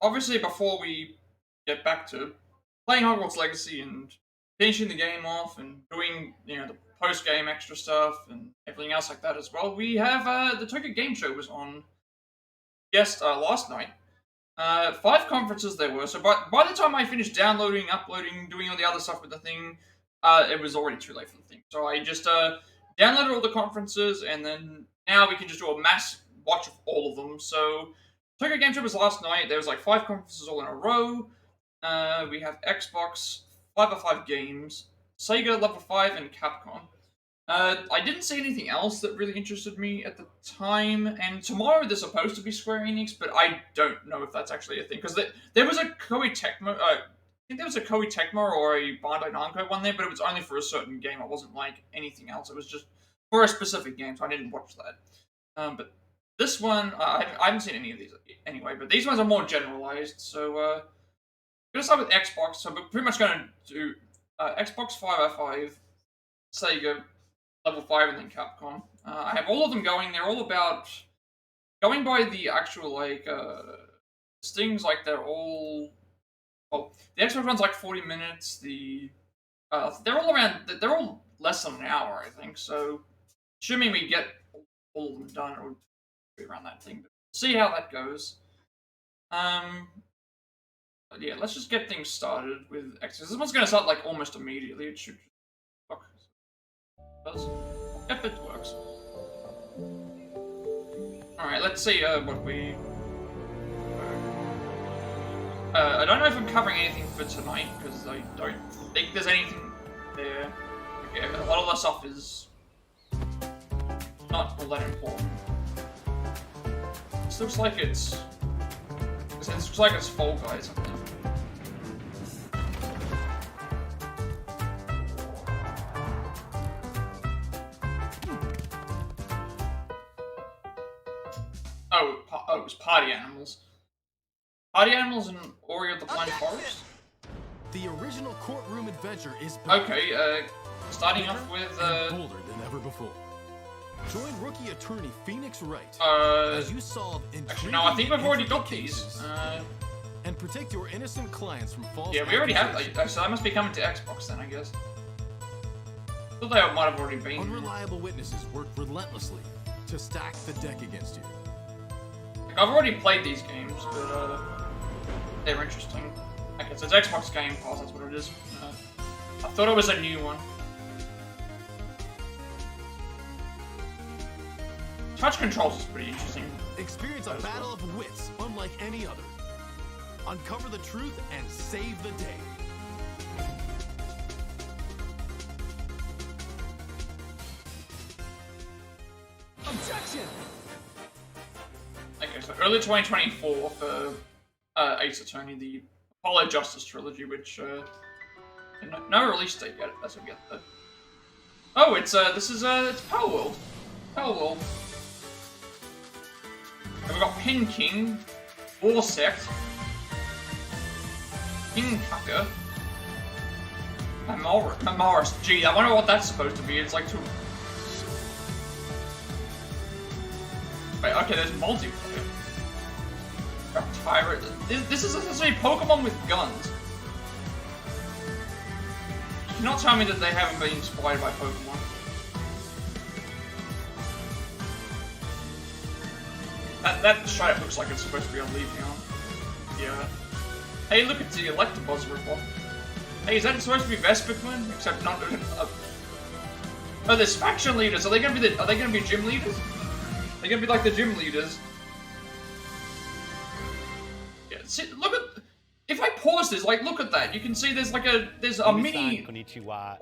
obviously before we get back to playing Hogwarts Legacy and finishing the game off and doing the post game extra stuff and everything else like that as well, we have the Tokyo Game Show was on last night. 5 conferences there were. So by the time I finished downloading, uploading, doing all the other stuff with the thing, it was already too late for the thing. So I just downloaded all the conferences, and then now we can just do a mass watch of all of them. So Tokyo Game Show was last night. There was like 5 conferences all in a row. We have Xbox, 505 games, Sega, Level-5, and Capcom. I didn't see anything else that really interested me at the time, and tomorrow there's supposed to be Square Enix, but I don't know if that's actually a thing, because there was a Koei Tecmo, I think there was a Koei Tecmo or a Bandai Namco one there, but it was only for a certain game. It wasn't like anything else. It was just for a specific game, so I didn't watch that. But this one, I haven't seen any of these anyway, but these ones are more generalized, so I'm going to start with Xbox, so we're pretty much going to do Xbox 505, Sega, Level-5, and then Capcom. I have all of them going. They're all about going by the actual things. Like they're all. Well, the Xbox one's like 40 minutes. They're all around. They're all less than an hour, I think. So, assuming we get all of them done, it would be around that thing. But see how that goes. But yeah, let's just get things started with Xbox. This one's going to start like almost immediately. It should. Does. Yep, it works. Alright, let's see what we... I don't know if I'm covering anything for tonight, because I don't think there's anything there. Okay, a lot of the stuff is not all that important. This looks like it's Fall Guys, I think. Oh, it was Party Animals. Party Animals and Ori of the Blind Forest? The original courtroom adventure is back. Okay, starting off with bolder than ever before. Join rookie attorney Phoenix Wright as you solve actually, no, I think we've already got these. And protect your innocent clients from false. Yeah, we already have. So that must be coming to Xbox then, I guess. I thought they might have already been. Unreliable witnesses work relentlessly to stack the deck against you. I've already played these games, but they're interesting. Okay, so it's Xbox Game Pass, that's what it is. I thought it was a new one. Touch controls is pretty interesting. Experience a battle of wits unlike any other. Uncover the truth and save the day. Objection! Okay, so early 2024 for Ace Attorney, the Apollo Justice Trilogy, which no release date yet. That's what we get though. Oh, it's Palworld. Palworld. And we've got Pin King, War Sect, King Tucker, Amaris. Gee, I wonder what that's supposed to be. It's like two. Wait, okay, there's multiplayer. Pirate. This is essentially Pokemon with guns. You cannot tell me that they haven't been inspired by Pokemon. That straight up looks like it's supposed to be on Leafeon. Yeah. Hey, look, it's the Electabuzz ripoff. Hey, is that supposed to be Vespiquen? Except not. Oh, there's faction leaders. Are they gonna be gym leaders? They're gonna be like the gym leaders. Yeah, see, look at. If I pause this, like, look at that. You can see there's a mini. Wow,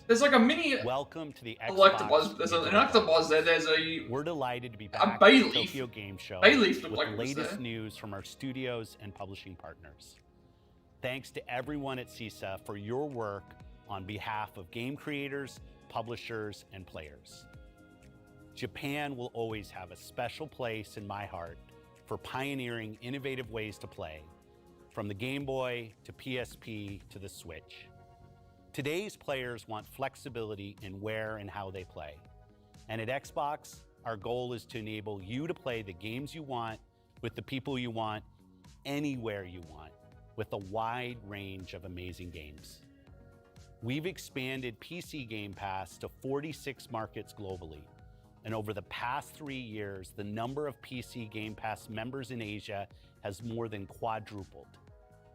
there's like a mini. Welcome to the Electabuzz. There's an Electabuzz there. There's a. We're delighted to be back at the Tokyo Game Show Bayleaf with like the latest news from our studios and publishing partners. Thanks to everyone at CISA for your work on behalf of game creators, publishers, and players. Japan will always have a special place in my heart for pioneering innovative ways to play, from the Game Boy to PSP to the Switch. Today's players want flexibility in where and how they play. And at Xbox, our goal is to enable you to play the games you want with the people you want anywhere you want with a wide range of amazing games. We've expanded PC Game Pass to 46 markets globally, and over the past 3 years, the number of PC Game Pass members in Asia has more than quadrupled.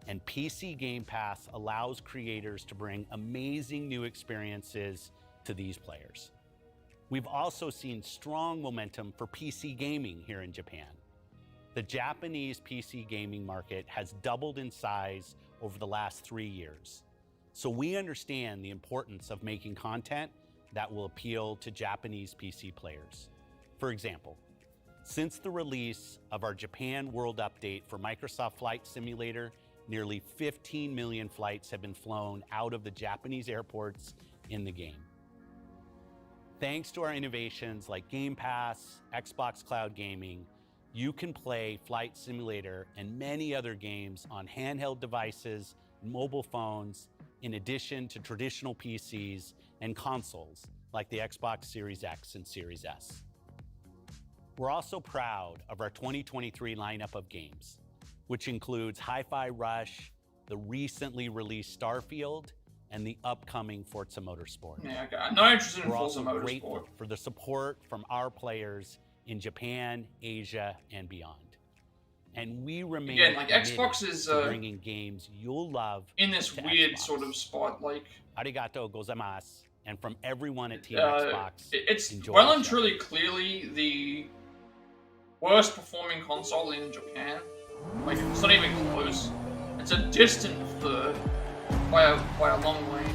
And PC Game Pass allows creators to bring amazing new experiences to these players. We've also seen strong momentum for PC gaming here in Japan. The Japanese PC gaming market has doubled in size over the last 3 years. So we understand the importance of making content that will appeal to Japanese PC players. For example, since the release of our Japan World Update for Microsoft Flight Simulator, nearly 15 million flights have been flown out of the Japanese airports in the game. Thanks to our innovations like Game Pass, Xbox Cloud Gaming, you can play Flight Simulator and many other games on handheld devices, mobile phones, in addition to traditional PCs and consoles like the Xbox Series X and Series S. We're also proud of our 2023 lineup of games, which includes Hi-Fi Rush, the recently released Starfield, and the upcoming Forza Motorsport. Yeah, okay. I'm not interested in We're Forza also Motorsport. grateful for the support from our players in Japan, Asia, and beyond. And we remain Again, like, committed Xbox is, to bringing games you'll love in this to weird Xbox. sort of spot, like, Arigato gozaimasu. And from everyone at Team Xbox, it's enjoy well the and show. truly clearly the worst performing console in Japan. Like, it's not even close. It's a distant third by a long way.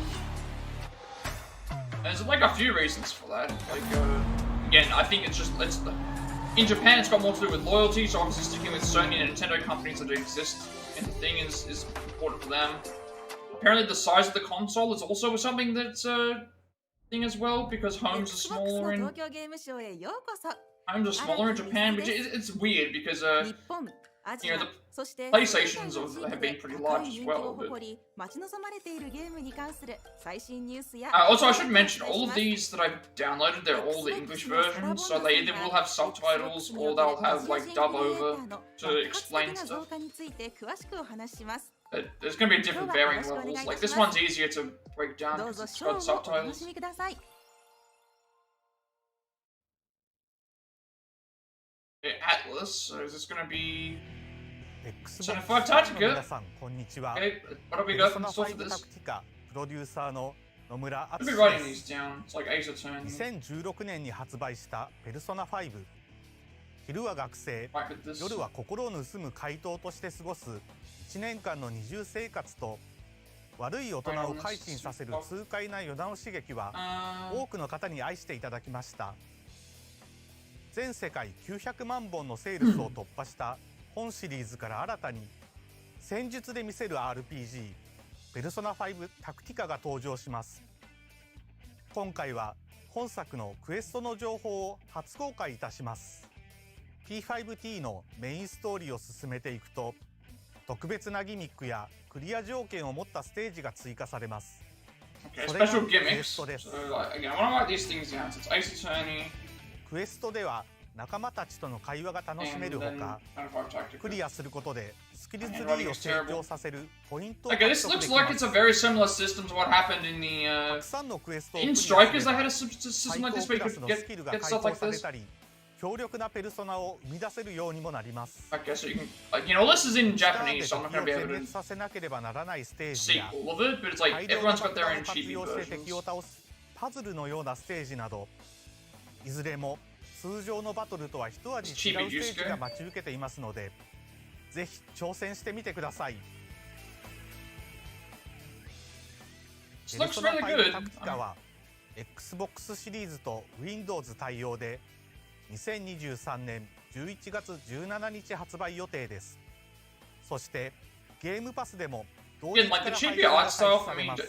And there's like a few reasons for that. Like, again, I think in Japan it's got more to do with loyalty, so obviously sticking with Sony and Nintendo companies that exist in the thing is important for them. Apparently the size of the console is also something that's a thing as well, because homes are smaller in Japan, which it's weird because you know, the PlayStations have been pretty large as well. But also, I should mention, all of these that I've downloaded, they're all the English versions, so they either will have subtitles or they'll have like dub over to explain stuff. But there's going to be different varying levels. Like this one's easier to break down because it's got subtitles. Atlas, so is this going to be Persona 5 Tactica? Okay, what have we got in store for this? I've been writing these down. It's like Ace Attorney. 2016年に発売したペルソナ5。昼は学生、夜は心を盗む怪盗として過ごす1年間の二重生活と悪い大人を改心させる痛快な世直し劇は多くの方に愛していただきました。全世界900万本のセールスを突破した本シリーズから新たに戦術で見せる RPG ペルソナ5タクティカが登場します。今回は本作のクエストの情報を初公開いたします。P5T のメインストーリーを進めていくと特別なギミックやクリア条件を持ったステージが追加されます。それがクエストです。クエストでは仲間たちとの会話が楽しめるほか、クリアすることでスキルツリーを成長させるポイントを獲得できます。This looks like it's a very similar system to what happened in the in Strikers. They had a system like this where you could get stuff like this. 強力なペルソナを生み出せるようにもなります。Okay, so you can, like, you know, this is in Japanese, so I'm not going to be able to させなければならないステージ see や all of it, but it's like everyone's got their own 活 chibi 用して敵を versions. 倒すパズルのようなステージなど、いずれも通常のバトルとは一味違うステージが待ち受けていますので、ぜひ挑戦してみてください。ペルソナ5タクティカは Xbox シリーズと Windows 対応で2023年11月17日発売予定です。そしてゲームパスでも同日から配信が開始されます。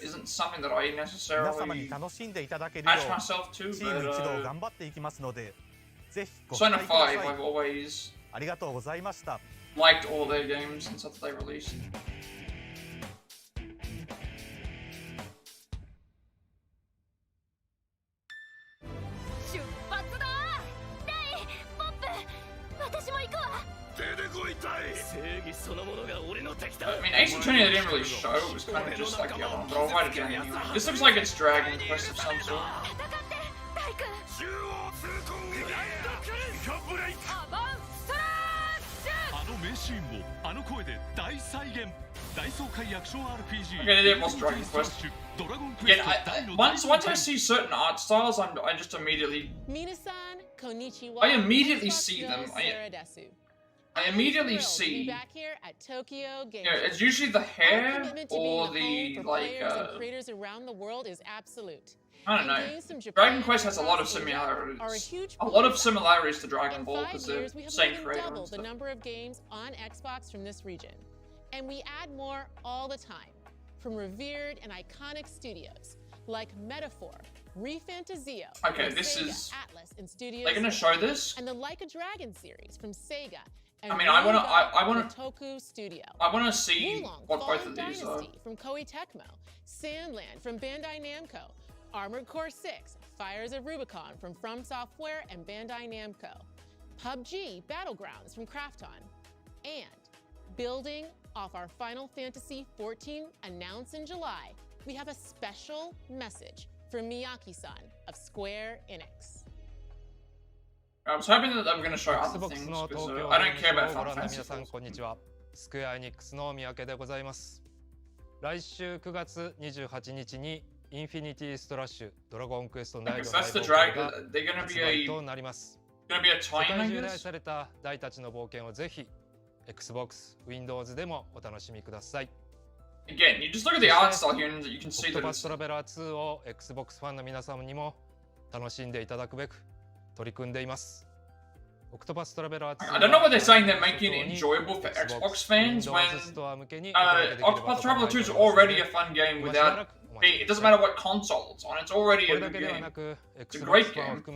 皆様に楽しんでいただけるようチーム一同頑張っていきますので、ぜひご期待ください。ありがとうございました。Liked all their games and stuff that they released. I mean, Ace Attorney they didn't really show, it was kind of just like the other one, but I'll write it down anyway. This looks like it's Dragon Quest of some sort. Okay, it was Dragon Quest. Again, once I see certain art styles, I just immediately... I immediately see them. I immediately see, you know, it's usually the hair or the, like, I don't know. Dragon Quest has a lot of similarities. A lot of similarities to Dragon Ball because they're the same creator and stuff. The number of games on Xbox from this region. And we add more all the time from revered and iconic studios like Metaphor, Refantazio, okay, this Sega, is Atlas, and Studios they're gonna show this, and the Like a Dragon series from Sega. And I mean, I wanna Toku Studio. I wanna see Wulong, what both Fallen of these are. Dynasty from Koei Tecmo, Sandland from Bandai Namco, Armored Core 6, Fires of Rubicon from Software and Bandai Namco, Pubg Battlegrounds from Krafton, and building off our Final Fantasy XIV announced in July, we have a special message from Miyake-san of Square Enix. I was hoping that they were going to show other things because I don't care about Final Fantasy. 皆さんこんにちは。スクエアエニックスの三宅でございます。来週9月28日にインフィニティストラッシュドラゴンクエスト9の大冒険が発売となります。世界中で愛された大たちの冒険をぜひ Xbox、Windows でもお楽しみください。Again, you just look at the art style here and you can see that Octopath Traveler 2を Xbox ファンの皆様にも楽しんでいただくべく取り組んでいます。Octopath Traveler 2 I don't know what they're saying they're making it enjoyable for Xbox fans when Octopath Traveler 2 is already a fun game without it doesn't matter what console it's on, it's already a good game. It's a great game. So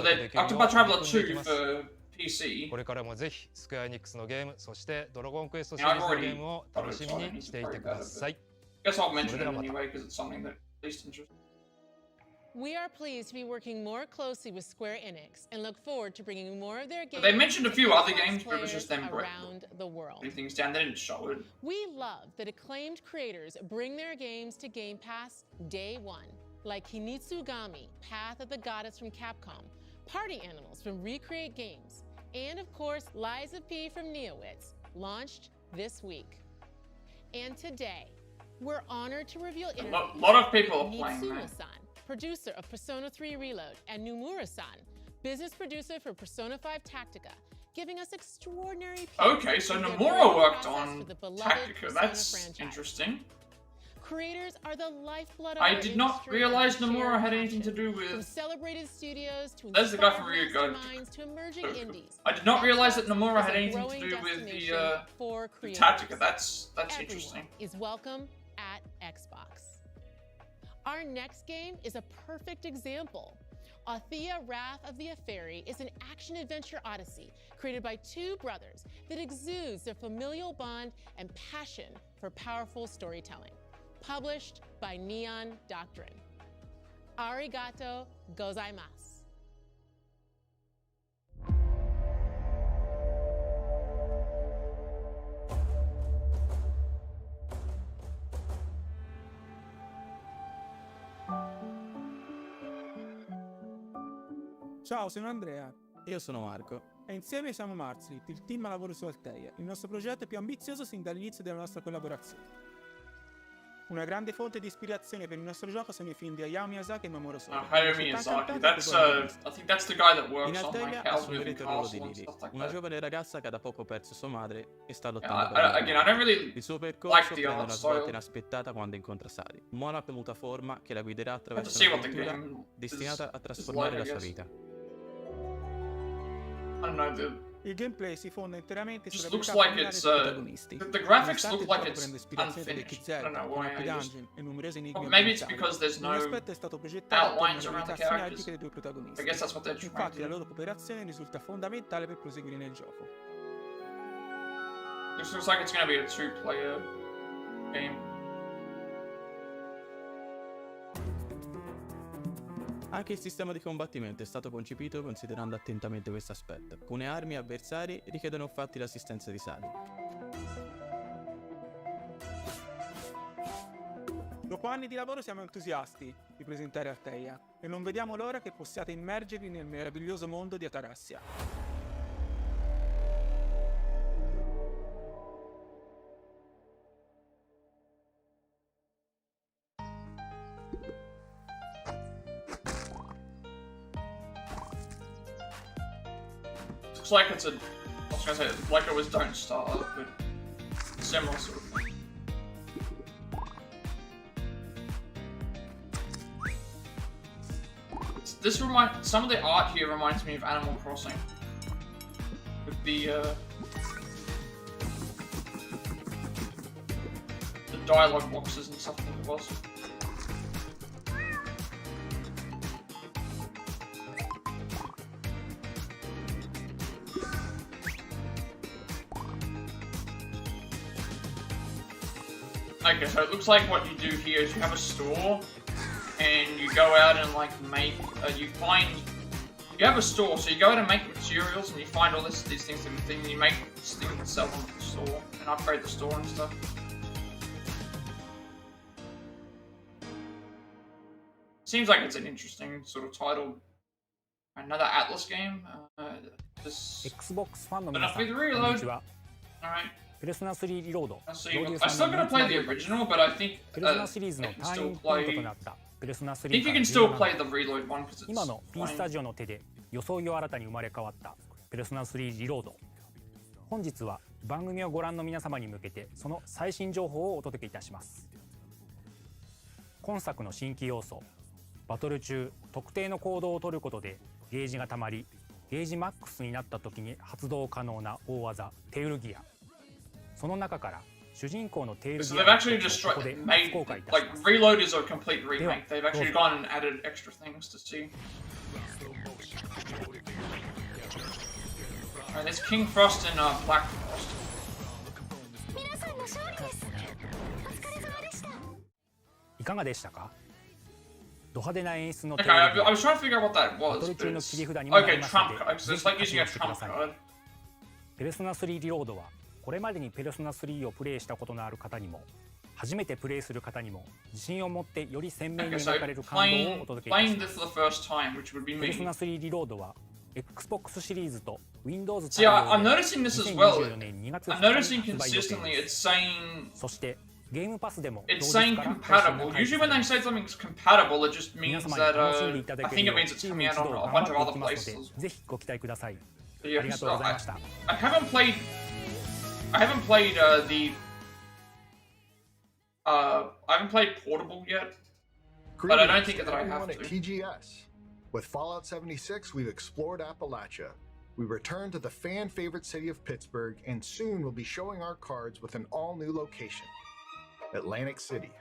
the Octopath Traveler 2 for PC. これからもぜひスクエアエニックスのゲーム、そしてドラゴンクエストシリーズのゲームを楽しみにしていてください。I guess I'll mention it anyway because it's something that at least interests me. We are pleased to be working more closely with Square Enix and look forward to bringing more of their games. They mentioned a few other games, but it was just them around the world. Things down. They didn't show it. We love that acclaimed creators bring their games to Game Pass day one, like Kunitsu-Gami, Path of the Goddess from Capcom, Party Animals from Recreate Games, and of course, Lies of P from Neowitz, launched this week. And today, we're honored to reveal a lot of people are playing that. Producer of Persona 3 Reload, and Nomura-san, business producer for Persona 5 Tactica, giving us extraordinary. Okay, so Nomura worked on Tactica. That's interesting. Creators are the lifeblood of I did not realize Nomura had anything to do with. From celebrated studios to There's the guy from Ryuga. To emerging indies. I did not realize that Nomura had anything to do with the Tactica. That's interesting. Is welcome at Xbox. Our next game is a perfect example. Althea Wrath of the Aferi is an action-adventure odyssey created by two brothers that exudes their familial bond and passion for powerful storytelling. Published by Neon Doctrine. Arigato gozaimasu. Ciao, sono Andrea. Io sono Marco. E insieme siamo Marzlit, il team a lavoro su Althea, il nostro progetto più ambizioso sin dall'inizio della nostra collaborazione. Una grande fonte di ispirazione per il nostro gioco sono i film di Hayao Miyazaki e Mamoru Soda. Hayao Miyazaki, that's I think that's the guy that works on like Hell's Moving Castle and stuff like una that. giovane ragazza che ha da poco perso sua madre e sta lottando per Again, I don't really il suo like percorso the prende art una svolta style. inaspettata quando incontra Sari, un monaco mutaforma che la guiderà I have to attraverso see what the un'avventura game destinata a is trasformare like, la I sua guess. vita. I don't know, Il gameplay si fonda interamente just sulla looks abilità like familiare it's dei protagonisti. the graphics Nonostante look il like gioco it's prende ispirazione da unfinished. I Zelda, don't know con why. ampi dungeon e numerosi enigmi Maybe it's ambientali. because there's no Ogni aspetto è stato progettato outlines attorno alle around the abilità characters. sinergiche dei due protagonisti. I guess that's what they're trying Infatti to la do. loro cooperazione risulta fondamentale per proseguire nel gioco. This looks like it's gonna be a two-player game. Anche il sistema di combattimento è stato concepito considerando attentamente questo aspetto. Alcune armi e avversari richiedono infatti l'assistenza di Sadi. Dopo anni di lavoro siamo entusiasti di presentare Alteia e non vediamo l'ora che possiate immergervi nel meraviglioso mondo di Atarassia. Looks like it's a, I was gonna say, like it was Don't Starve, but similar sort of thing. Some of the art here reminds me of Animal Crossing. With the dialogue boxes and stuff like it was. Okay, so it looks like what you do here is you have a store, and you go out and like make, you have a store, so you go out and make materials, and you find all these things and you make this thing and sell them at the store, and upgrade the store and stuff. Seems like it's an interesting sort of title. Another Atlas game. This Xbox ファンの but 皆 not さ with ん、 the こんに reload. ちは。 Alright. ペルソナ3リロード、 So プロデュ I'm ーサ still ーの gonna 三つ play the の original, but I think ペルソナシリーズの I can ターニン still グポイントと play. なったペルソナ I 3 think か you ら can still 17 play the reload one because 今 it's の P スタジオの手で装いを新たに生まれ変わったペルソナ3リロード。本日は番組をご覧の皆様に向けてその最新情報をお届けいたします。今作の新規要素、バトル中特定の行動を取ることでゲージがたまり、ゲージマックスになった時に発動可能な大技テールギア。その中から主人公のテールギ So ア they've actually を just ここで made 公開いたし like ます。 Reload is a complete remake. They've actually gone and added extra things to see. Alright, there's King Frost and Black Frost. いかがでしたか？ド派手な演出のテ Okay, ールギ I ア。 was trying to figure out what that バ was. トル But 中の it's... 切り札にもなり Okay, ます trump の card. で、 So ぜ it's ひ like 活 using 用 a してくだ trump さい。 card. ペルソナ3リロードはこれまでにペルソナ3をプレイしたことのある方にも初めてプレイする方にも自信を持ってより鮮明に Okay, so 描かれる感動をお届けいた playing しま this す。 for the first time, which would be ペルソ me. ナ3リロードは Xbox シリーズと Windows See, I'm noticing this as well. 2024年2月 I'm 2 noticing 日に発売予定 consistently で it's す。 saying そしてゲームパスでも同 it's 日 saying から配信が compatible. 開始 Usually さ when れ they ます say something's compatible, it just 皆 means 様に that 楽しんでいただ I け think る it よう means it's チーム coming 一 out 同 on a 頑 bunch 張 of ってい other きますので places. ぜひご期待ください。 But あ yeah, りがとうございました。 I haven't played Portable yet, but I don't think that I have at to. TGS. With Fallout 76, we've explored Appalachia. We return to the fan-favorite city of Pittsburgh, and soon we'll be showing our cards with an all-new location, Atlantic City.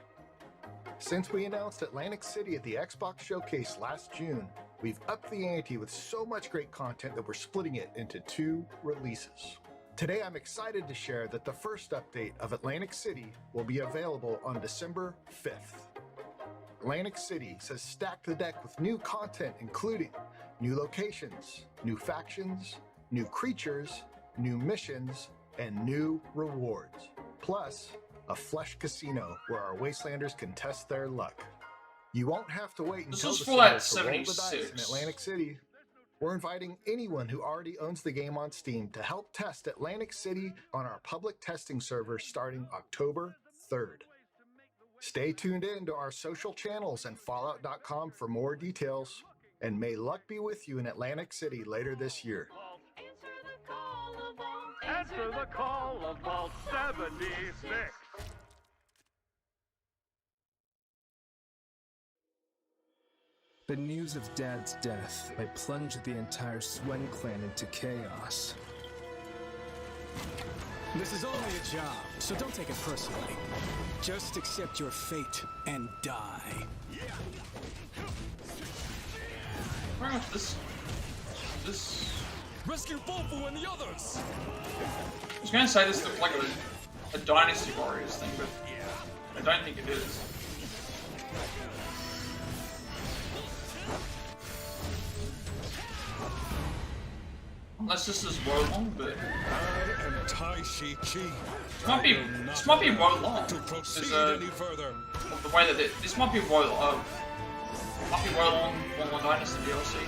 Since we announced Atlantic City at the Xbox Showcase last June, we've upped the ante with so much great content that we're splitting it into 2 releases. Today I'm excited to share that the first update of Atlantic City will be available on December 5th. Atlantic City says stack the deck with new content including new locations, new factions, new creatures, new missions, and new rewards. Plus, a flesh casino where our Wastelanders can test their luck. You won't have to wait This until is December Fallout to roll the dice in 76. Atlantic City. We're inviting anyone who already owns the game on Steam to help test Atlantic City on our public testing server starting October 3rd. Stay tuned in to our social channels and Fallout.com for more details, and may luck be with you in Atlantic City later this year. Answer the call of Vault 76. The news of Dad's death might plunge the entire Swen clan into chaos. This is only a job, so don't take it personally. Just accept your fate and die. Very much this. Rescue Bofu and the others! I was gonna say this looked like a Dynasty Warriors thing, but I don't think it is. unless this is Wolong, but I am Tai Shi Chi. This might be Wolong. Because of the way that this might be Wolong. Might be Wolong Dynasty DLC.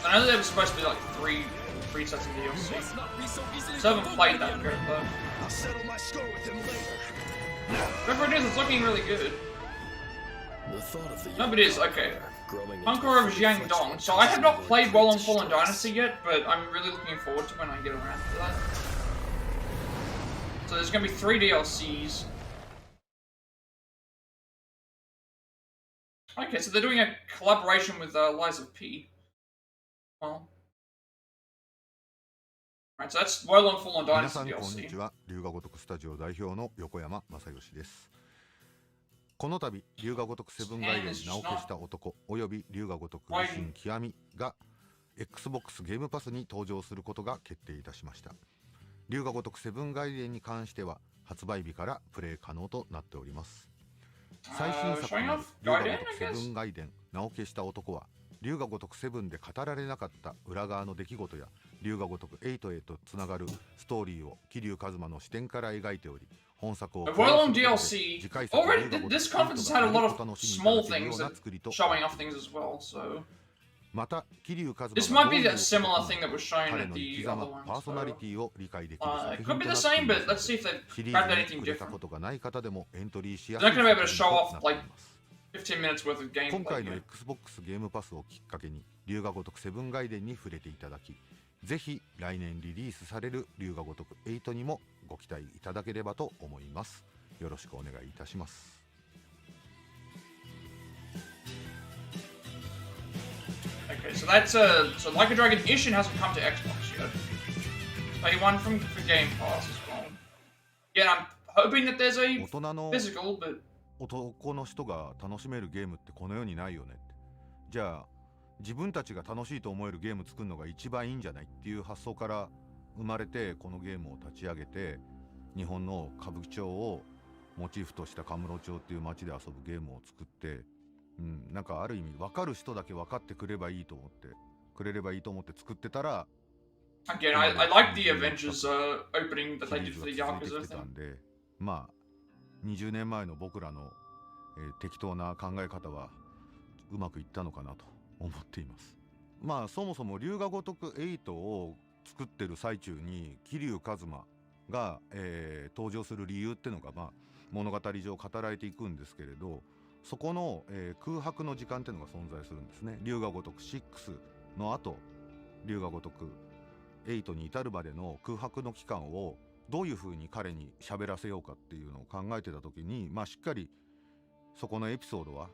I know there was supposed to be like three sets of DLC. So I haven't played that yet though. I'll settle my score with him later. Whatever it is, it's looking really good. No, but it is, okay. Conqueror of Jiandong. So I have not played Wolong Fallen Dynasty yet, but I'm really looking forward to when I get around to that. So there's going to be 3 DLCs. Okay, so they're doing a collaboration with Lies of P. Well. Alright, so that's Wolong Fallen Dynasty DLC. こんにちは、龍が如くスタジオ代表の横山正義です。この度、龍が如くセブンガイデン名を消した男および龍が如く維新極が Xbox ゲームパスに登場することが決定いたしました。龍が如くセブンガイデンに関しては発売日からプレイ可能となっております。最新作の龍が如くセブンガイデン名を消した男は龍が如くセブンで語られなかった裏側の出来事や龍が如く8へとつながるストーリーを桐生一馬の視点から描いており、本作を Wolong DLC already this conference has had a lot of small things that showing off things as well, so また桐生一馬 this might be that similar thing that was shown at the other one. パーソナリティを理解できる It could be the same, but let's see if they've シリ grabbed ーズに anything 触れた different. ことがない方でもエントリーしや They're す not い going to be able to show 作 off 品となってい like ます。 15 minutes worth of 今回 gameplay の here. Xbox ゲームパスをきっかけに龍が如くセブンガイデンに触れていただき、ぜひ来年リリースされる龍が如く8にもご期待いただければと思います。よろしくお願いいたします。Okay, so that's so Like a Dragon Ishin hasn't come to Xbox yet. Play one for Game Pass as well. Yeah, I'm hoping that there's a 大人の physical, but 男の人が楽しめるゲームってこの世にないよねって。じゃあ自分たちが楽しいと思えるゲーム作るのが一番いいんじゃないっていう発想から生まれて、このゲームを立ち上げて日本の歌舞伎町をモチーフとしたカムロ町っていう街で遊ぶゲームを作って、なんかある意味分かる人だけ分かってくれればいいと思って作ってたら、 again, I like the Avengers opening that they did for the シリーズが続 Yakuza いてきてた thing. んで、まあ20年前の僕らの、適当な考え方はうまくいったのかなと思っています。まあそもそも龍が如く8を作ってる最中に桐生一馬が、登場する理由っていうのが、まあ、物語上語られていくんですけれど、そこの、空白の時間っていうのが存在するんですね。龍が如く6の後、龍が如く8に至るまでの空白の期間をどういうふうに彼に喋らせようかっていうのを考えてた時に、まあしっかりそこのエピソードは、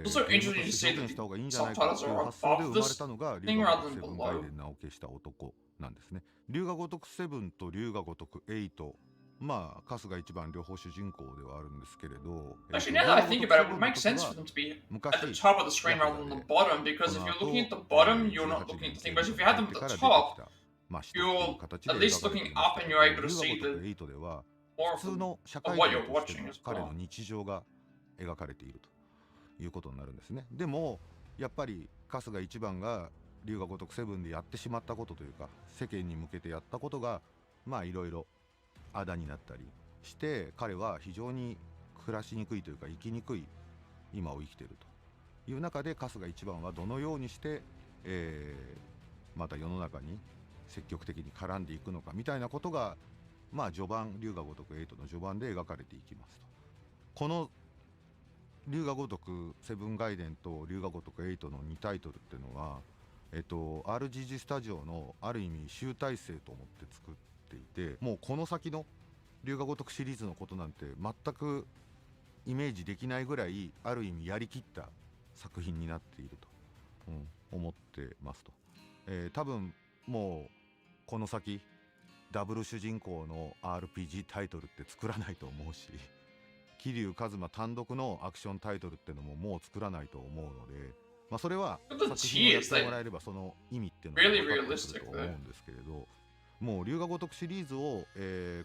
Also interesting to see 表現した方がいいんじゃないか subtitles っていう are 発想で above 生まれ this たのが thing 龍が rather 如く than セブンガイ below. デン名を消した男なんですね。龍が如く7と龍が如く8、まあ春日一番両方主人公ではあるんですけれど、 Actually, now that I think about it, it would make sense for them to be at the top of the screen rather than the bottom, because if you're looking at the bottom, you're not looking at the thing. But if you had them at the top, you're at least looking up and you're able to see the more 普通の社 of 会 what 人 you're として watching の as 彼 well. の日常が描かれているということになるんですね。でもやっぱり春日一番が龍が如く7でやってしまったことというか、世間に向けてやったことがまあいろいろあだになったりして、彼は非常に暮らしにくいというか生きにくい今を生きているという中で、春日一番はどのようにして、また世の中に積極的に絡んでいくのかみたいなことが、まあ序盤、龍が如く8の序盤で描かれていきますと。この龍が如くセブンガイデンと龍が如く8の2タイトルっていうのは、RGG スタジオのある意味集大成と思って作っていて、もうこの先の龍が如くシリーズのことなんて全くイメージできないぐらい、ある意味やりきった作品になっていると、思ってますと。多分もうこの先ダブル主人公の RPG タイトルって作らないと思うし、桐生一馬単独のアクションタイトルってのももう作らないと思うので、まあそれは作品をやってもらえればその意味っていうのが分かってくると思うんですけれど、もう龍が如くシリーズを、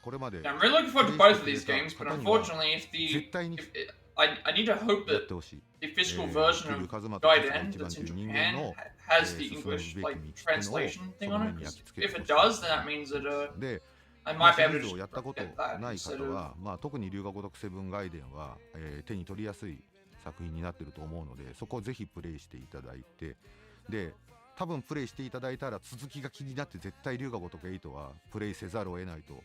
これまで I'm really looking forward to both of these games, but unfortunately, if I need to hope that the physical version of Gaiden that's in Japan has the English like translation thing on it. 'Cause if it does, then that means that I might be able to やったことない方は、まあ特に龍が如くセブンガイデンは、手に取りやすい作品になってると思うので、そこをぜひプレイしていただいて、で多分プレイしていただいたら続きが気になって絶対龍が如く8はプレイせざるを得ないと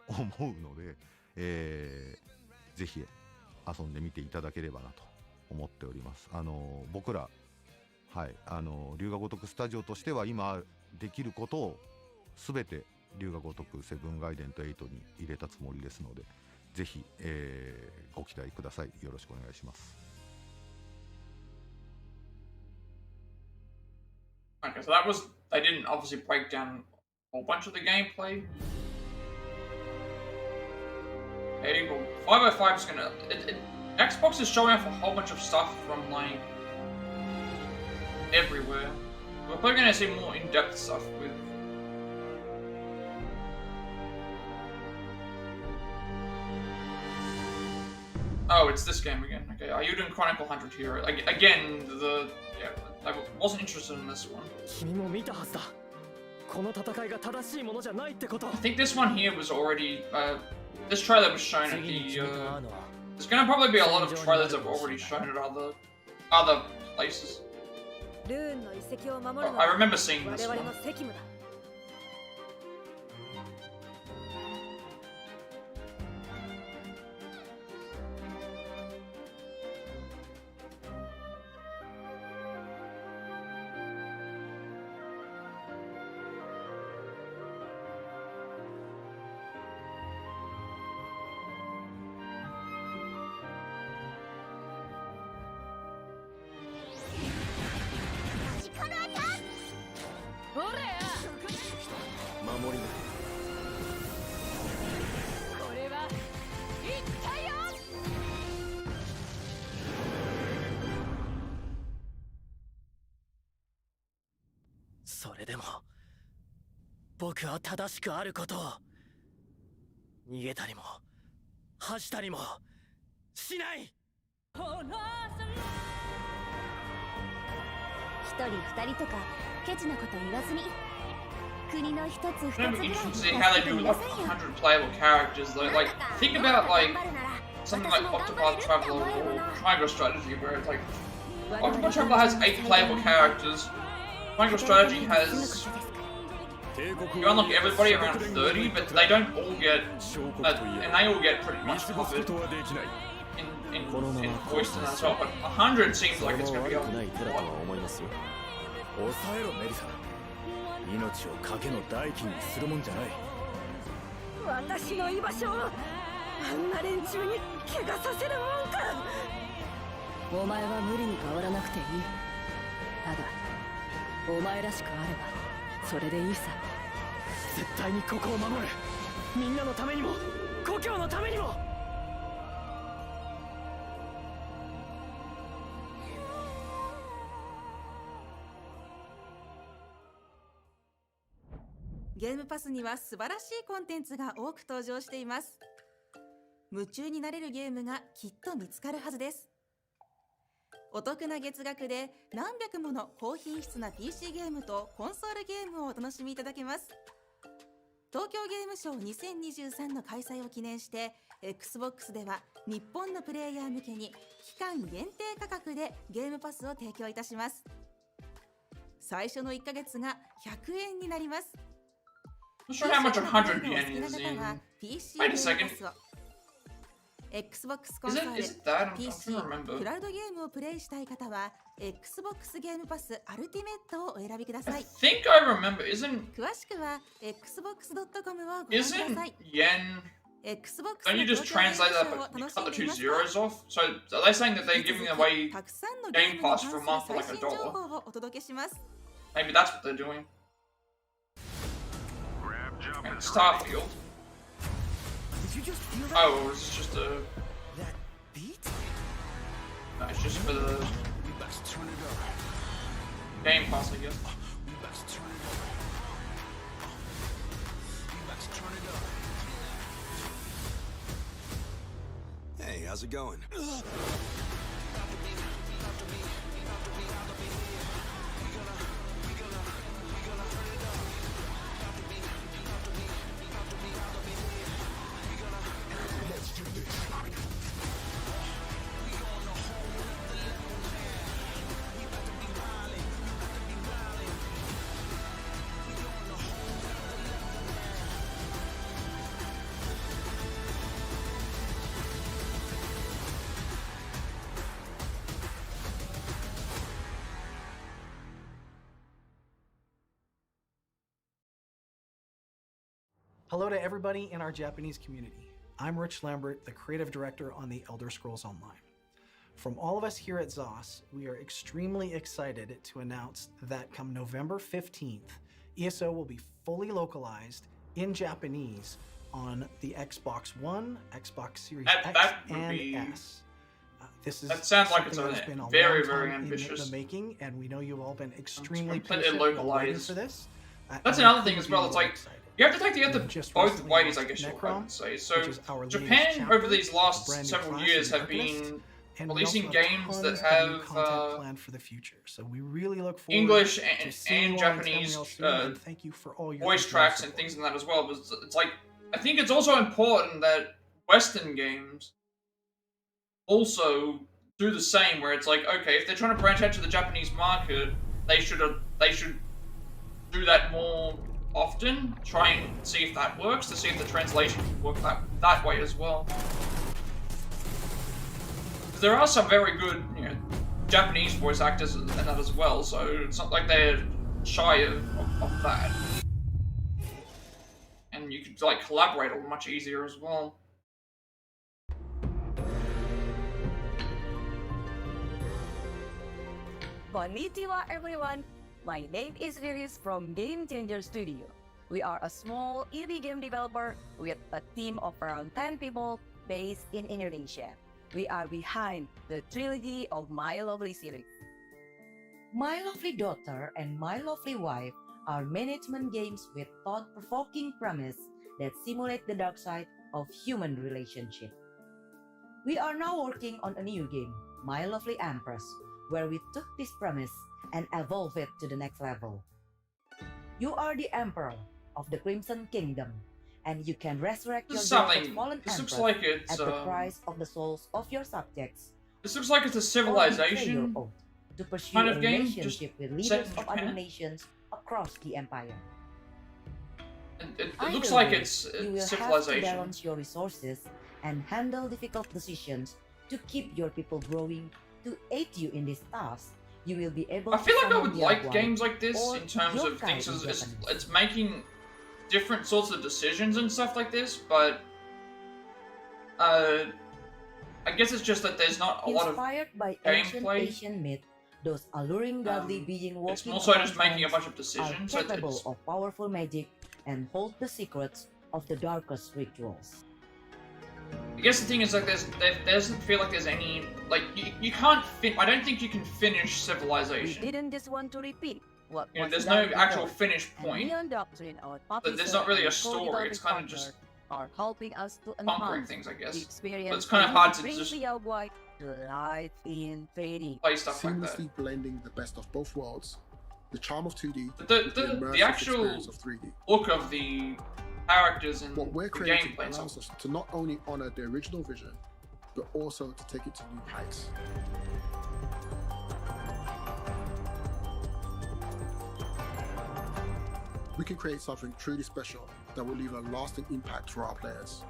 思うので、ぜひ遊んでみていただければなと思っております。僕ら、はい、龍が如くスタジオとしては今できることを全て龍が如くセブンガイデンと8に入れたつもりですので、ぜひ、ご期待ください。よろしくお願いします。Okay, so that was, they didn't obviously break down a whole bunch of the gameplay. Okay, well, 505 is gonna, Xbox is showing off a whole bunch of stuff from like everywhere. We're probably gonna see more in-depth stuff with. Oh, it's this game again. Okay, Eiyuden Chronicle 100 Hero. Again, yeah, I wasn't interested in this one. I think this one here was already, this trailer was shown at the, there's gonna probably be a lot of trailers that were already shown at other places. I remember seeing this one. It's gonna be interesting to see how they do with like 100 playable characters. Like think about like something like Octopath Traveler or MicroStrategy, where it's like Octopath Traveler has 8 playable characters. MicroStrategy has, you unlock everybody around 30, but they don't all get, and they all get pretty much covered in voice and as well. But 100 seems like it's gonna be a lot. 命を賭けの代金にするもんじゃない。私の居場所をあんな連中に怪我させるもんか。お前は無理に変わらなくていい。ただお前らしくあればそれでいいさ。絶対にここを守る。みんなのためにも故郷のためにも。ゲームパスには素晴らしいコンテンツが多く登場しています。夢中になれるゲームがきっと見つかるはずです。お得な月額で何百もの高品質な PC ゲームとコンソールゲームをお楽しみいただけます。東京ゲームショウ2023の開催を記念して Xbox では日本のプレイヤー向けに期間限定価格でゲームパスを提供いたします。最初の1ヶ月が100円になります。I'm not sure how much 100 yen is in. Wait a second. Xbox コンソール、PC、クラウドゲームをプレイしたい方は Xbox ゲームパスアルティメットをお選びください。I think I remember. Isn't 詳しくは xbox.com をご覧ください。yen? Xbox Don't you just translate that but you cut the 2 zeros off? So are they saying that they're giving away Game Pass for a month for like $1? Maybe that's what they're doing. And Starfield. Oh, is this just a... No, it's just for the... Game Pass, I guess. Hey, how's it going? Hello to everybody in our Japanese community. I'm Rich Lambert, the creative director on The Elder Scrolls Online. From all of us here at ZOS, we are extremely excited to announce that come November 15th, ESO will be fully localized in Japanese on the Xbox One, Xbox Series X, and S. That sounds like it's been a very, long very time ambitious. in the making, and we know you've all been extremely completely patient localized. for this. That's and another we thing as couldn't well. be It's more like excited. you have to take the other both recently ways, I launched guess you Necrom, would say. So which is our latest Japan chapter over these last of brand new several classes years and have arcanists, been and we releasing also have games tons that of new have content planned for the future. So we really look forward English to seeing and you all in Japanese Tamriel soon, and thank you for all your voice continued tracks and support. things like that as well. But it's like I think it's also important that Western games also do the same. Where it's like, okay, if they're trying to branch out to the Japanese market, they should do that more often. Try and see if that works, to see if the translation can work that way as well. There are some very good, Japanese voice actors and that as well, so it's not like they're shy of that. And you could like collaborate a lot much easier as well. Konnichiwa everyone! My name is Riris from Game Changer Studio. We are a small indie game developer with a team of around 10 people based in Indonesia. We are behind the Trilogy of My Lovely series. My Lovely Daughter and My Lovely Wife are management games with thought-provoking premise that simulate the dark side of human relationship. We are now working on a new game, My Lovely Empress, where we took this premise and evolve it to the next level. You are the Emperor of the Crimson Kingdom, and you can resurrect your daughter's fallen empress at the price of the souls of your subjects. This looks like it's a civilization to pursue kind a of game, relationship with leaders of other nations across the empire. It looks like it's you will civilization. have to balance your resources and handle difficult decisions to keep your people growing. To aid you in this task, you will be able I feel to like I would like Yaguai games like this or in terms of yokai things. in It's making different sorts of decisions and stuff like this, but I guess it's just that there's not a lot of Inspired by ancient gameplay. Asian myth, those alluring godly beings walking It's more so just upon making a bunch of sands decisions. are So capable of powerful magic and hold the secrets of the darkest rituals. I guess the thing is like there doesn't feel like there's any like you can't I don't think you can finish We Civilization. didn't just want to repeat what was There's done no actual before, finish and point. Beyond Doctrine, our But there's not really a story. It's kind of just are helping us to conquering enhance things, I the guess. experience. But it's kind of hard to bring just the Yaguai to life in 3D. play stuff like that. Seamlessly blending the best of both worlds, the charm of 2D But with the the immersive actual experience of 3D. look of the characters and What we're the creating gameplay and allows stuff. us to not only honor the original vision, but also to take it to new heights. We can create something truly special that will leave a lasting impact for our players.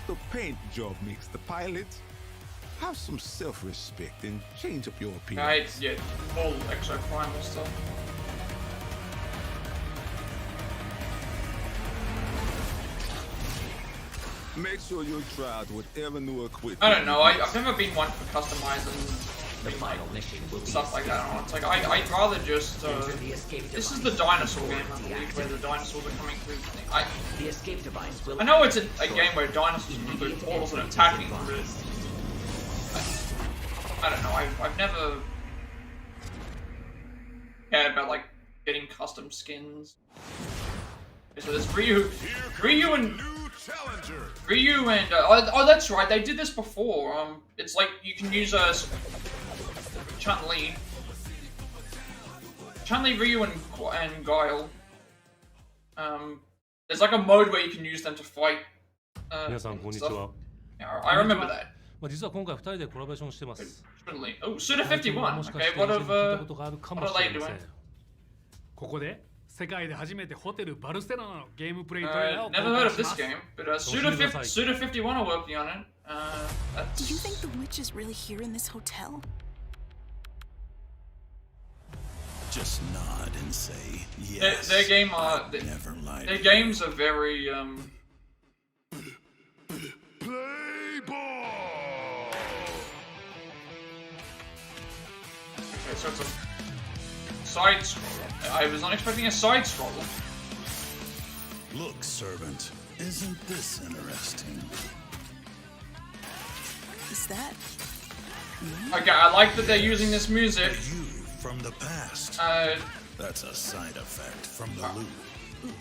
The paint job makes the pilot. Have some self-respect and change up your appearance. Yeah, all Exoprimal stuff. Make sure you try out whatever new equipment. I don't know. I've never been one for customizing stuff like that on. It's like I'd rather just. This is the dinosaur game, I believe, where the dinosaurs are coming through. I know it's a game where dinosaurs move through portals and attacking, but I don't know. I've never cared about like getting custom skins. Okay, so there's Ryu and oh, that's right. They did this before. It's like you can use Chun-Li, Ryu, and Guile. There's like a mode where you can use them to fight. 皆さんこんにちは。 Yeah, I remember that. 実は今回2人でコラボレーションしてます。 Oh, Suda51. Okay, what are they doing? ここで世界で初めてホテルバルセロナのゲームプレイトレーラーを Never heard of this game, but Suda51 are working on it. Do you think the witch is really here in this hotel? Just nod and say yes. Their games are very Okay, so it's a side scroller. I was not expecting a side scroller. Look, servant, isn't this interesting? Is that? Okay, I like that they're using this music. You from the past. That's a side effect from the loop.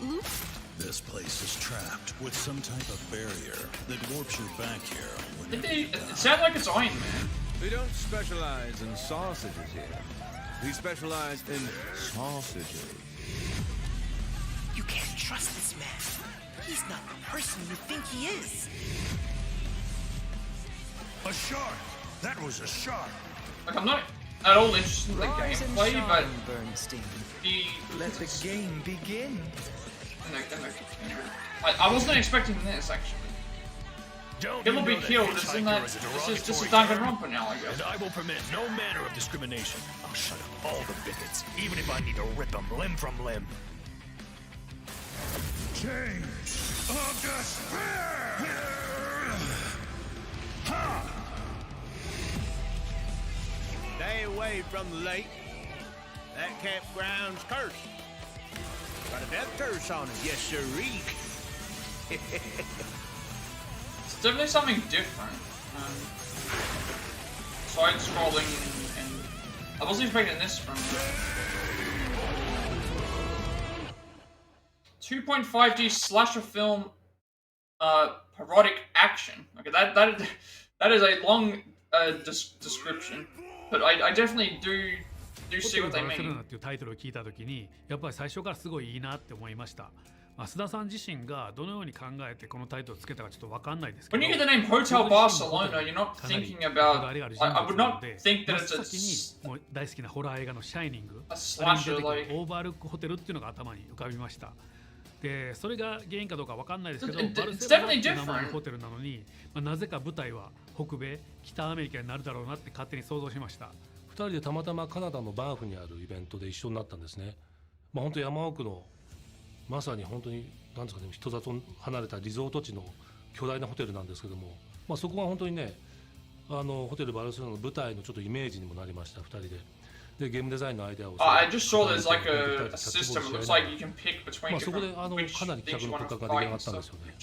Loop? This place is trapped with some type of barrier that warps you back here. It sounds like it's Iron Man. We don't specialize in sausages here. We specialize in sausages. You can't trust this man. He's not the person you think he is. A shark! That was a shark! Like, I'm not at all interested in the gameplay, but Let the game begin. I wasn't expecting this actually. It'll be killed. This is Danganronpa now, I guess. And I will permit no manner of discrimination. I'll shut up all the bigots, even if I need to rip them limb from limb. Chains of despair! Stay away from the lake. That campground's cursed. Got a death curse on it, yes sirree. It's definitely something different. Side-scrolling and I wasn't expecting this from 2.5D slasher film parodic action. Okay, that is a long description, but I definitely do see what they mean. ホテルバルセロナっていうタイトルを聞いたときに、やっぱり最初からすごいいいなって思いました。須田さん自身がどのように考えてこのタイトルをつけたかちょっとわかんないですけど。When you hear the name Hotel Barcelona, you're not thinking about. I would not think that it's a. 先にもう大好きなホラー映画のシャイニング、a slasher like オーバールックホテルっていうのが頭に浮かびました。で、それが原因かどうかわかんないですけど、バルセロナっていう名前のホテルなのに、なぜか舞台は北米、北アメリカになるだろうなって勝手に想像しました。2人でたまたまカナダのバンフにあるイベントで一緒になったんですね。本当山奥のまさに本当に何ですかね、人里離れたリゾート地の巨大なホテルなんですけども、そこが本当にね、ホテルバルセロナの舞台のちょっとイメージにもなりました。2人でゲームデザインのアイデアを。I just saw there's like a system. It looks like you can pick between そこでかなり企画の骨格が出来上がったんですよね。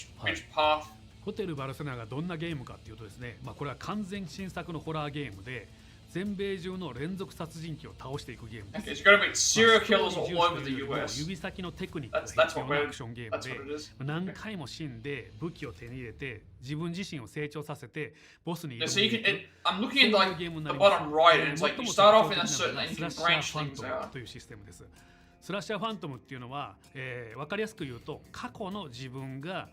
ホテルバルセロナがどんなゲームかっていうとですね、これは完全新作のホラーゲームで。全米中の連続殺人鬼を倒していくゲームです。指先のテクニックが必要なアクションゲームで、何回も死んで武器を手に入れて自分自身を成長させてボスに挑むゲームになります。最も特徴的なのがスラッシャーファントムというシステムです。スラッシャーファントムっていうのは、分かりやすく言うと過去の自分が、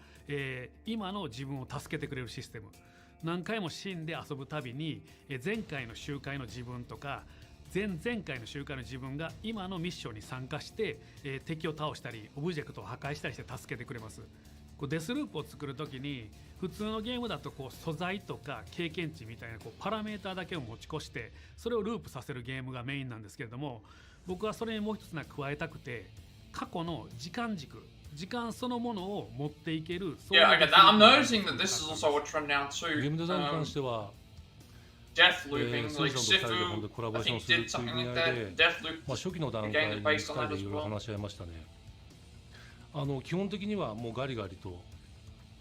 今の自分を助けてくれるシステム。何回も死んで遊ぶたびに前回の集会の自分とか前々回の集会の自分が今のミッションに参加して敵を倒したりオブジェクトを破壊したりして助けてくれます。デスループを作るときに普通のゲームだと素材とか経験値みたいなパラメーターだけを持ち越してそれをループさせるゲームがメインなんですけれども、僕はそれにもう一つ加えたくて過去の時間軸時間そのものを持っていける。Yeah, I get that. I'm noticing that this is also a trend now too. ゲームデザインに関しては、death looping, スー like さんと2人で本当 Sifu, にコラボ I レーション think する did っていう something 意 like 味合い that. で、 Death Loop 初期の段 a 階 game に that 2 based on 人 that で as いろいろ well. 話し合いましたね。基本的にはもうガリガリと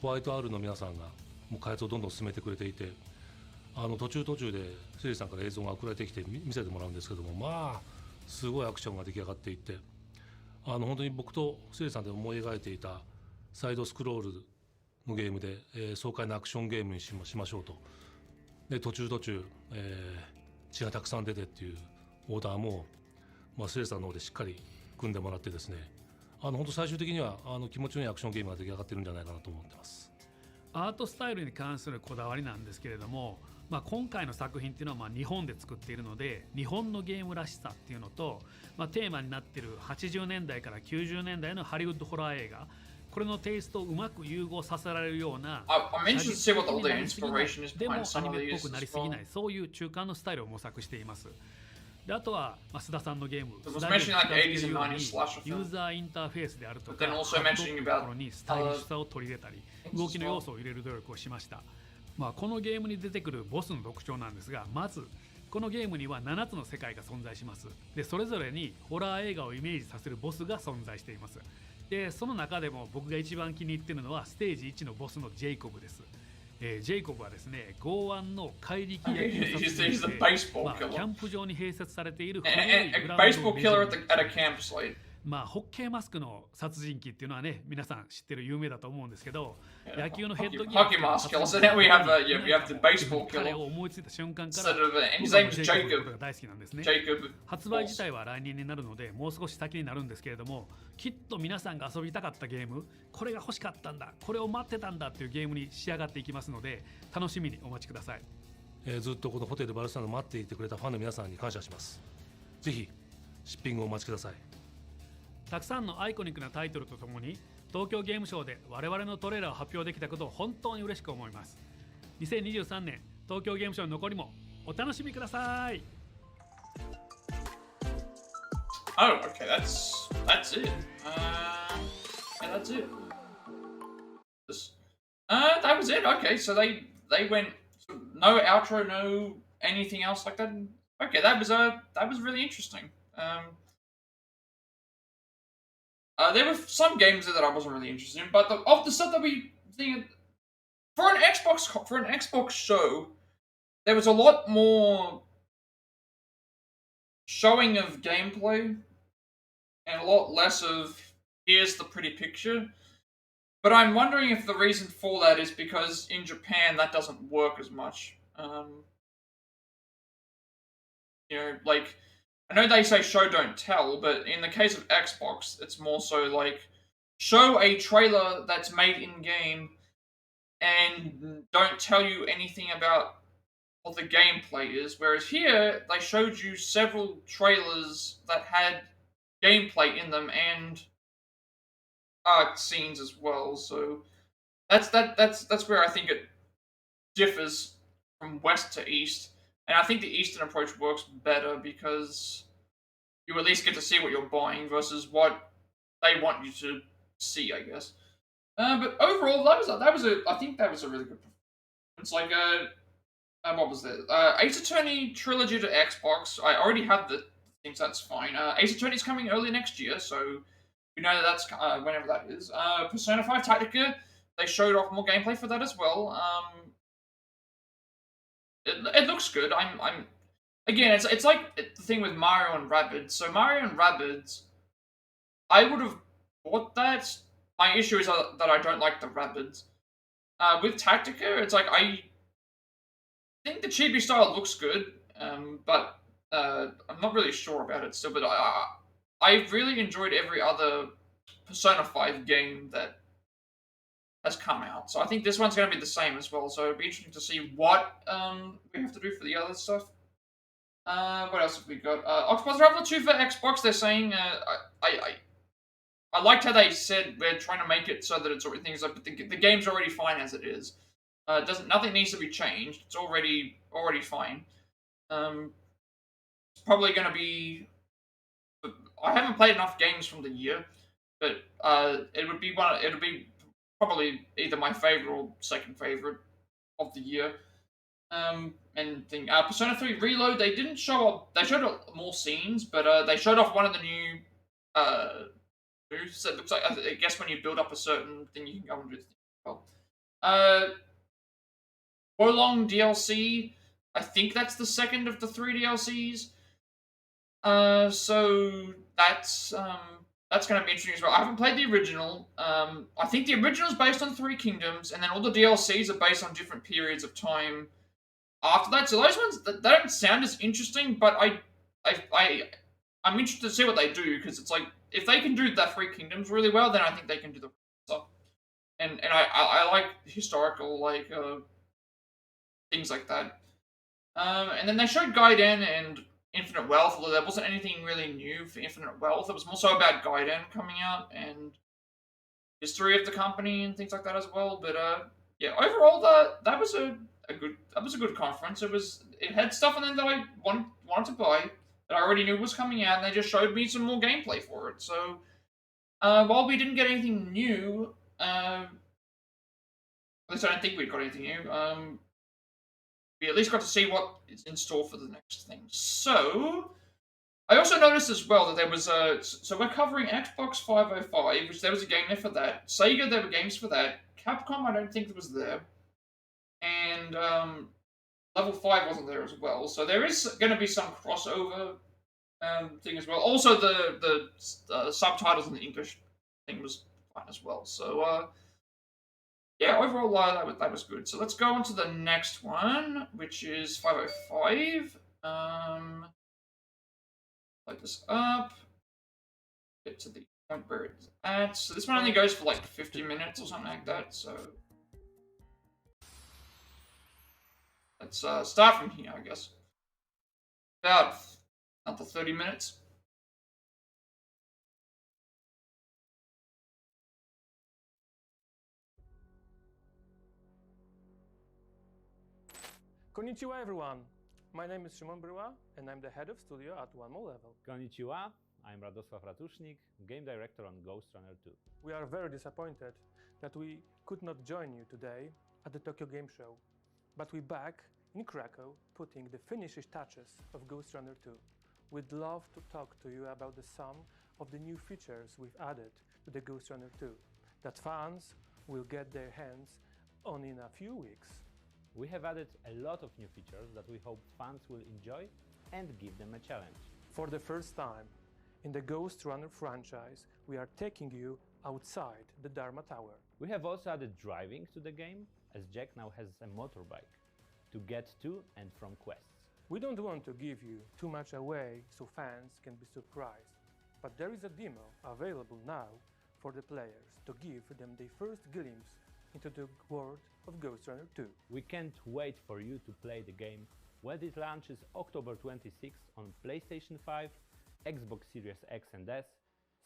ホワイト R の皆さんがもう開発をどんどん進めてくれていて、途中でセリさんから映像が送られてきて見せてもらうんですけども、まあすごいアクションが出来上がっていって、本当に僕とセリさんで思い描いていたサイドスクロールのゲームで、爽快なアクションゲームにしましょうと。で途中、血がたくさん出てっていうオーダーも、セリさんの方でしっかり組んでもらってですね、本当最終的には気持ちのいいアクションゲームが出来上がってるんじゃないかなと思ってます。アートスタイルに関するこだわりなんですけれども、今回の作品っていうのは日本で作っているので、日本のゲームらしさっていうのと、テーマになっている80年代から90年代のハリウッドホラー映画、これのテイストをうまく融合させられるような、I'm interested to see what the inspiration is でも behind ア some ニ of メっぽ these くなり as すぎな well. い、そういう中間のスタイルを模索しています。であとは、須田さんのゲーム、 It was mentioning like 80s and 90s slasher ユ film. ーザーインターフェースであるとか、 But then also ハッと mentioning と about ころにスタイリッシュさを取り入れたり、動きの要素を入れる努力をしました。このゲームに出てくるボスの特徴なんですが、まずこのゲームには7つの世界が存在します。でそれぞれにホラー映画をイメージさせるボスが存在しています。でその中でも僕が一番気に入っているのはステージ1のボスのジェイコブです。ジェイコブはですね、剛腕の怪力野球殺人で、キャンプ場に併設されている古いグラウンドをメジャーにしています。ホッケーマスクの殺人鬼っていうのはね、皆さん知ってる有名だと思うんですけど、野球のヘッドギア Hockey mask killer. So now we have the baseball 彼 killer を思いついた瞬間から instead of 僕 his は name is ジェイコブの Jacob. ことが大好きなんですね。 Jacob 発売自体は来年になるのでもう少し先になるんですけれども、きっと皆さんが遊びたかったゲーム、これが欲しかったんだ、これを待ってたんだっていうゲームに仕上がっていきますので、楽しみにお待ちください。ずっとこのホテルバルサロナを待っていてくれたファンの皆さんに感謝します。ぜひシッピングをお待ちください。たくさんのアイコニックなタイトルとともに東京ゲームショウで我々のトレーラーを発表できたことを本当に嬉しく思います。2023年東京ゲームショウの残りもお楽しみください。Oh, okay, that's it. Yeah, that's it. That was it. Okay, so they went no outro, no anything else like that. Okay, that was really interesting. There were some games that I wasn't really interested in, but of the stuff that we think for an Xbox show, there was a lot more showing of gameplay and a lot less of here's the pretty picture. But I'm wondering if the reason for that is because in Japan that doesn't work as much. Like, I know they say show don't tell, but in the case of Xbox, it's more so like show a trailer that's made in game and don't tell you anything about what the gameplay is. Whereas here, they showed you several trailers that had gameplay in them and art scenes as well. So that's where I think it differs from west to east. And I think the Eastern approach works better because you at least get to see what you're buying versus what they want you to see, I guess. But overall, I think that was a really good performance. It's like what was that? Ace Attorney Trilogy to Xbox. I already have the things, so that's fine. Ace Attorney's coming early next year, so we know that's whenever that is. Persona 5 Tactica. They showed off more gameplay for that as well. It looks good. Again, it's like the thing with Mario and Rabbids. So Mario and Rabbids, I would have bought that. My issue is that I don't like the Rabbids. With Tactica, it's like I think the chibi style looks good, but I'm not really sure about it still. But I really enjoyed every other Persona 5 game that has come out. So I think this one's going to be the same as well. So it'll be interesting to see what we have to do for the other stuff. What else have we got? Octopath Traveler 2 for Xbox. They're saying I liked how they said we're trying to make it so that it's already things like the game's already fine as it is. Nothing needs to be changed. It's already fine. It's probably going to be. I haven't played enough games from the year, but it'll be probably either my favorite or second favorite of the year. And thing. Persona 3 Reload, they didn't show up. They showed more scenes, but they showed off one of the new moves. It looks like, I guess when you build up a certain thing, you can go and do things. Well, Wolong DLC. I think that's the second of the 3 DLCs. So that's going to be interesting as well. I haven't played the original. I think the original is based on 3 Kingdoms, and then all the DLCs are based on different periods of time after that. So those ones, they don't sound as interesting, but I'm interested to see what they do, because it's like, if they can do the 3 Kingdoms really well, then I think they can do the stuff. And I like historical, like, things like that. And then they showed Gaiden and Infinite Wealth, although there wasn't anything really new for Infinite Wealth. It was more so about Gaiden coming out and history of the company and things like that as well. But yeah, overall, that was a good conference. It had stuff in there that I wanted to buy, that I already knew was coming out, and they just showed me some more gameplay for it. So while we didn't get anything new, at least I don't think we got anything new. We at least got to see what is in store for the next thing. So, I also noticed as well that there was so we're covering Xbox 505, which there was a game there for that. Sega, there were games for that. Capcom, I don't think it was there. And Level-5 wasn't there as well. So there is going to be some crossover thing as well. Also, the subtitles in the English thing was fine as well. So, yeah, overall, that was good. So let's go on to the next one, which is 505. Light this up. Get to the point where it's at. So this one only goes for like 50 minutes or something like that. So let's start from here, I guess. About another 30 minutes. Konnichiwa everyone, my name is Szymon Bryła and I'm the head of studio at One More Level. Konnichiwa, I'm Radosław Ratusznik, game director on Ghostrunner 2. We are very disappointed that we could not join you today at the Tokyo Game Show, but we're back in Krakow putting the finishing touches of Ghostrunner 2. We'd love to talk to you about some of the new features we've added to the Ghostrunner 2 that fans will get their hands on in a few weeks. We have added a lot of new features that we hope fans will enjoy and give them a challenge. For the first time in the Ghostrunner franchise, we are taking you outside the Dharma Tower. We have also added driving to the game, as Jack now has a motorbike to get to and from quests. We don't want to give you too much away so fans can be surprised, but there is a demo available now for the players to give them their first glimpse into the world of Ghostrunner 2. We can't wait for you to play the game when it launches October 26th on PlayStation 5, Xbox Series X and S,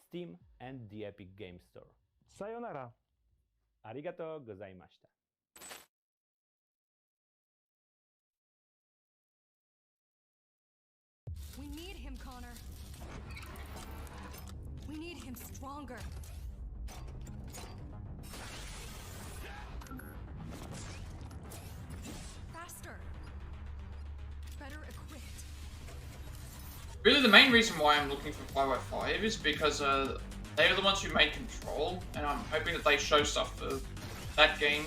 Steam and the Epic Games Store. Sayonara! Arigato gozaimashita. We need him, Connor. We need him stronger. Faster. Better equipped. Really, the main reason why I'm looking for 505 is because they are the ones who made Control, and I'm hoping that they show stuff for that game.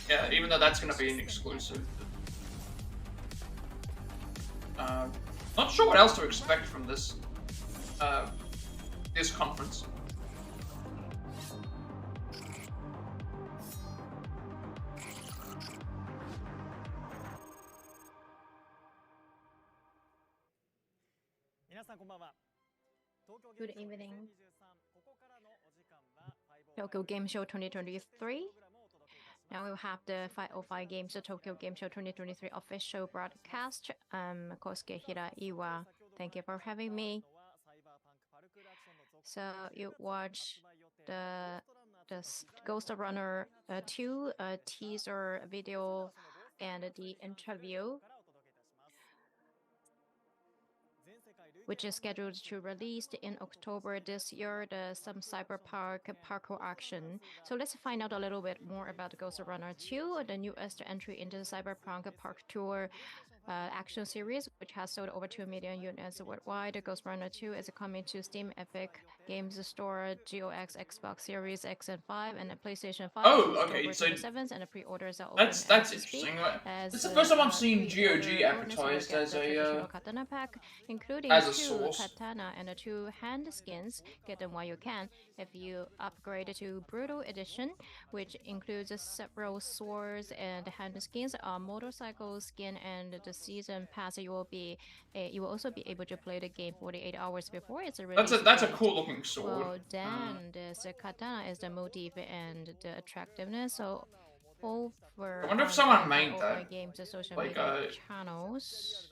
Yeah, even though that's going to be an exclusive. Not sure what else to expect from this this conference. Good evening. Tokyo Game Show 2023. Now we'll have the 505 Games, the Tokyo Game Show 2023 official broadcast. Kosuke Hiraiwa, thank you for having me. So you watch the Ghostrunner 2 teaser video and the interview. which is scheduled to release in October this year, some cyberpunk parkour action. So let's find out a little bit more about Ghostrunner 2, the newest entry into the cyberpunk parkour action series, which has sold over 2 million units worldwide. Ghostrunner 2 is coming to Steam, Epic Games Store, GOX, Xbox Series X and 5, and PlayStation 5 Oh, on okay, October so 27th, and the pre-orders are open that's as we interesting. speak. It's the first time I've seen GOG advertised as a katana pack, including as a 2 source. katana and 2 hand skins. Get them while you can. If you upgrade to Brutal Edition, which includes several swords and hand skins, a motorcycle skin, and the season pass, you will also be able to play the game 48 hours before its release. That's a cool looking sword. Well, then this katana is the motif and the attractiveness. So over I wonder if someone made over that. games and social Like, media channels.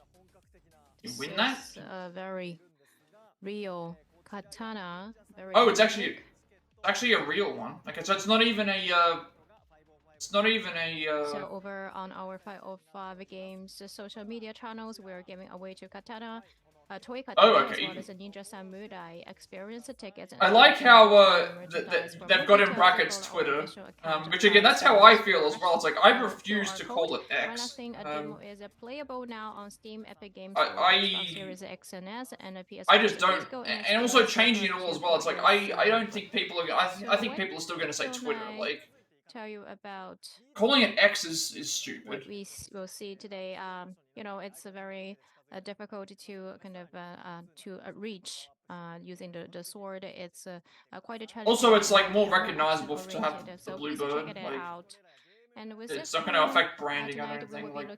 You win that? It's a very real katana. Very Oh, it's actually a real one. Okay, so it's not even a So over on our 505 Games social media channels, we're giving away to katana, toy katana, as well as a Ninja Samurai experience tickets. I like how they've got in brackets Twitter, which again, that's how I feel as well. It's like I refuse to call it X. One last thing, a demo is playable now on Steam, Epic Games, Xbox Series X and S, and a PS. I just don't, and also changing it all as well. It's like I don't think people are. I think people are still going to say Twitter. Like, tell you about calling it X is stupid. What we will see today. You know, it's a very difficult to kind of reach using the sword. It's quite a challenge. Also, it's like more recognizable to have the blue bird. Like, and it's not going to affect branding. I don't think. Like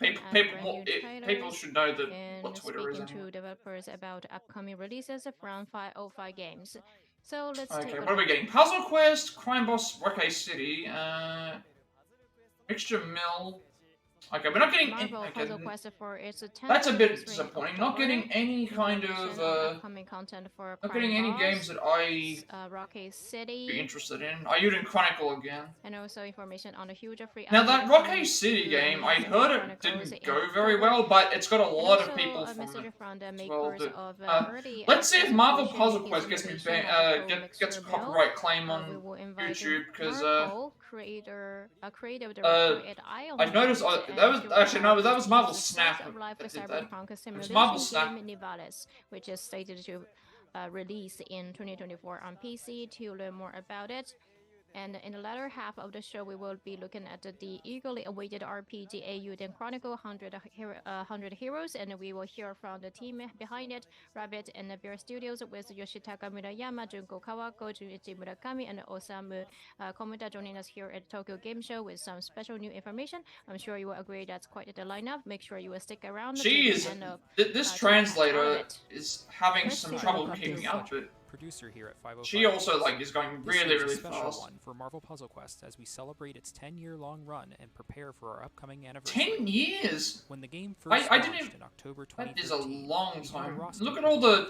people should know that what Twitter is. Speaking to developers about upcoming releases from 505 Games. So let's okay, take a what are we getting? Puzzle Quest, Crime Boss, Rockay City, Mixture Mill. Okay, we're not getting any. Okay, that's a bit disappointing. Not getting any kind of content for not getting any games that I Rockay City be interested in. Eiyuden Chronicle again. And also information on a huge free. Now that Rockay City game, I heard it didn't go very well, but it's got a lot of people from it. Let's see if Marvel Puzzle Quest gets me gets a copyright claim on YouTube because I've noticed that was actually no, that was Marvel Snap. It was Marvel Snap. Nivalis, which is slated to release in 2024 on PC. To learn more about it, and in the latter half of the show, we will be looking at the eagerly awaited RPG Eiyuden Chronicle 100 Heroes, and we will hear from the team behind it, Rabbit and Bear Studios, with Yoshitaka Murayama, Junko Kawako, Junichi Murakami, and Osamu Komota joining us here at Tokyo Game Show with some special new information. I'm sure you will agree that's quite the lineup. Make sure you will stick around. Jeez, this translator is having some trouble keeping up with it. Producer here at 505. She also is going really fast. One for Marvel Puzzle Quest as we celebrate its 10-year-long run and prepare for our upcoming anniversary. 10 years. When the game first I didn't launched in October 2013. That is a long time. Look at all the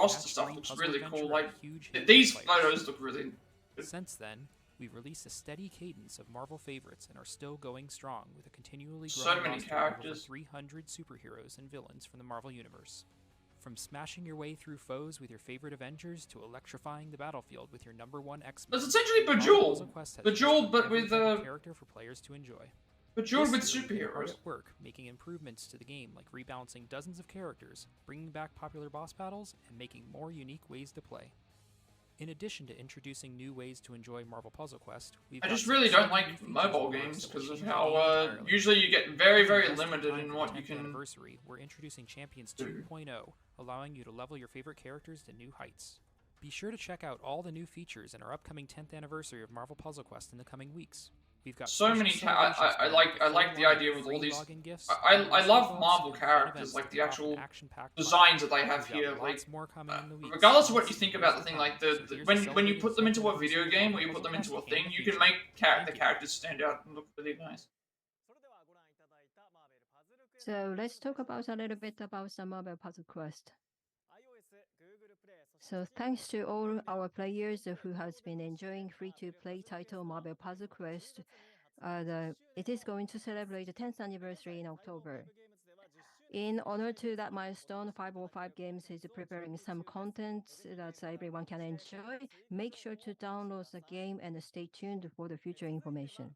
roster stuff looks really cool. Like these photos look really good. Since then, we've released a steady cadence of Marvel favorites and are still going strong with a continually growing roster of over 300 superheroes and villains from the Marvel Universe. From smashing your way through foes with your favorite Avengers to electrifying the battlefield with your #1 X-Men. It's essentially Bejeweled. Bejeweled, but with character for players to enjoy. Bejeweled with superheroes. At work, making improvements to the game like rebalancing dozens of characters, bringing back popular boss battles, and making more unique ways to play. In addition to introducing new ways to enjoy Marvel Puzzle Quest, I just really don't like mobile games because of how usually you get very limited in what you can anniversary, we're introducing Champions 2.0, allowing you to level your favorite characters to new heights. Be sure to check out all the new features in our upcoming 10th anniversary of Marvel Puzzle Quest in the coming weeks. We've got so many. I like the idea with all these. I love Marvel characters, like the actual designs that they have here. Like, regardless of what you think about the thing, like when you put them into a video game or you put them into a thing, you can make the characters stand out and look really nice. So let's talk about a little bit about the Marvel Puzzle Quest. So thanks to all our players who has been enjoying free-to-play title Marvel Puzzle Quest, it is going to celebrate the 10th anniversary in October. In honor to that milestone, 505 Games is preparing some content that everyone can enjoy. Make sure to download the game and stay tuned for the future information.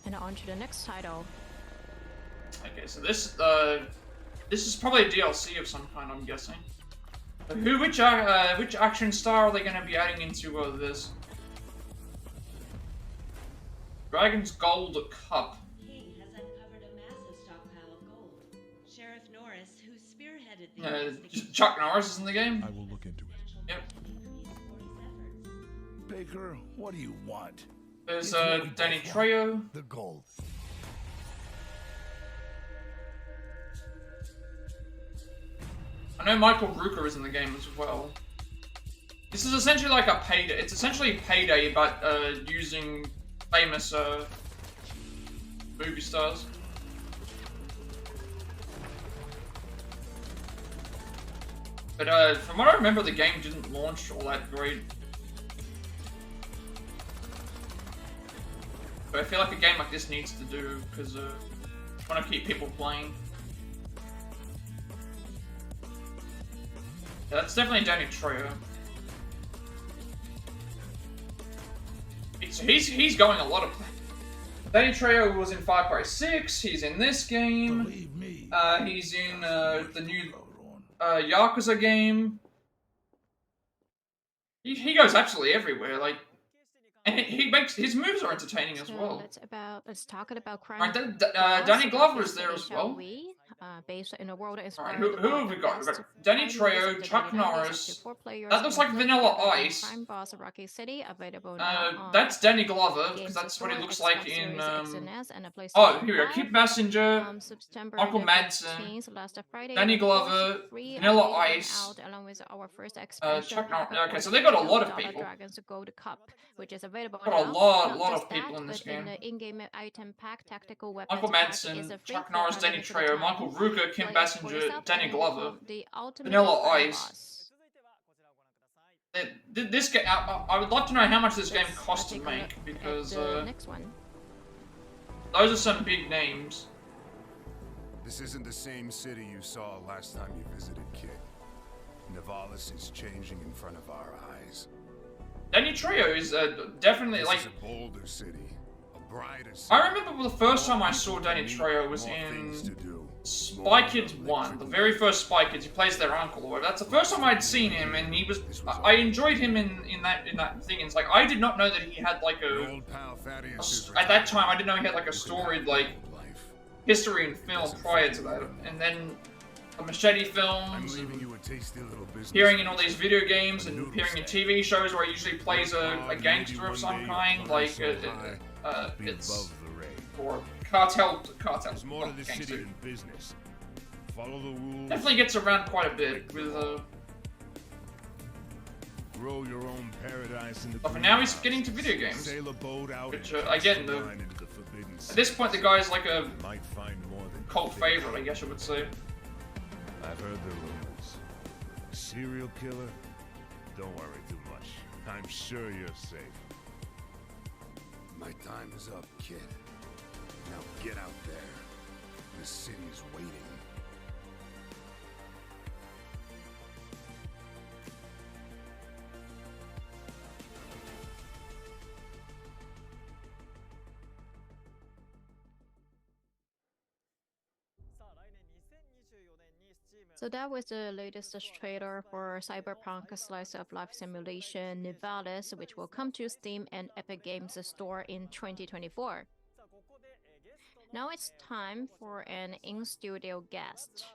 And on to the next title. Okay, so this is probably a DLC of some kind, I'm guessing. Which action star are they going to be adding into this? Dragon's Gold Cup. King has uncovered a massive stockpile of gold. Sheriff Norris, who spearheaded the Chuck Norris is in the game? I will look into it. Yep. Baker, what do you want? There's Danny Trejo. The gold. I know Michael Rooker is in the game as well. This is essentially like a Payday. It's essentially Payday, but using famous movie stars. But from what I remember, the game didn't launch all that great. But I feel like a game like this needs to do, because I want to keep people playing. Yeah, that's definitely Danny Trejo. He's going a lot of. Danny Trejo was in Far Cry 6. He's in this game. He's in the new Yakuza game. He goes absolutely everywhere. Like, and he makes his moves are entertaining as well. Let's talk about crime. Right, Danny Glover is there as well. Based in a world Alright, who have we got? We've got Danny Trejo, Chuck Norris. That looks like Vanilla Ice. Crime boss Rockay City available that's Danny Glover, because that's what he looks like in. Oh, here we go. Kid Messenger, Uncle Madsen, Danny Glover, Vanilla Ice, Chuck Norris. Okay, so they got a lot of people. Dragon's Gold Cup, which is available Got a lot of people in this game. In the in-game item pack, tactical weapons Uncle Madsen, Chuck Norris, Danny Trejo, Michael Rooker, Kim Basinger, Danny Glover, Vanilla Ice. This game, I would love to know how much this game cost to make, because next one. Those are some big names. This isn't the same city you saw last time you visited, kid. Nivalis is changing in front of our eyes. Danny Trejo is definitely this like is a bolder city, a brighter city. I remember the first time I saw Danny Trejo was in Spy Kids 1, the very first Spy Kids. He plays their uncle or whatever. That's the first time I'd seen him, and he was. I enjoyed him in that thing. It's like I did not know that he had like at that time I didn't know he had like a storied like history in film prior to that, and then the Machete films, appearing in all these video games, and appearing in TV shows where he usually plays a gangster of some kind, like it's or cartel. There's more to this city than business. Follow the rules. Definitely gets around quite a bit with grow your own paradise in the. But for now, he's getting to video games. Sail a boat out which again, at this point, the guy's like a cult favorite, I guess you would say. I've heard the rumors. Serial killer? Don't worry too much. I'm sure you're safe. My time is up, kid. Now get out there. The city's waiting. So that was the latest trailer for Cyberpunk Slice of Life Simulation Nivalis, which will come to Steam and Epic Games Store in 2024. Now it's time for an in-studio guest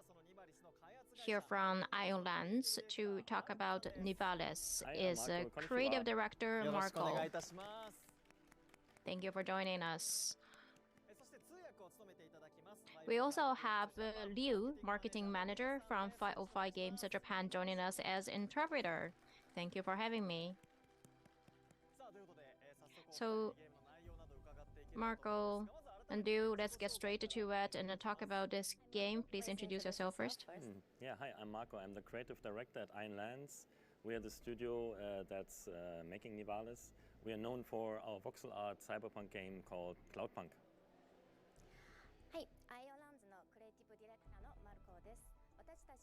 here from Ireland to talk about Nivalis. Is creative director Marco. Thank you for joining us. We also have Liu, marketing manager from 505 Games Japan, joining us as interpreter. Thank you for having me. So, Marco and Liu, let's get straight to it and talk about this game. Please introduce yourself first. Yeah, hi, I'm Marco. I'm the creative director at Iron Lands. We are the studio that's making Nivalis. We are known for our voxel art cyberpunk game called Cloudpunk.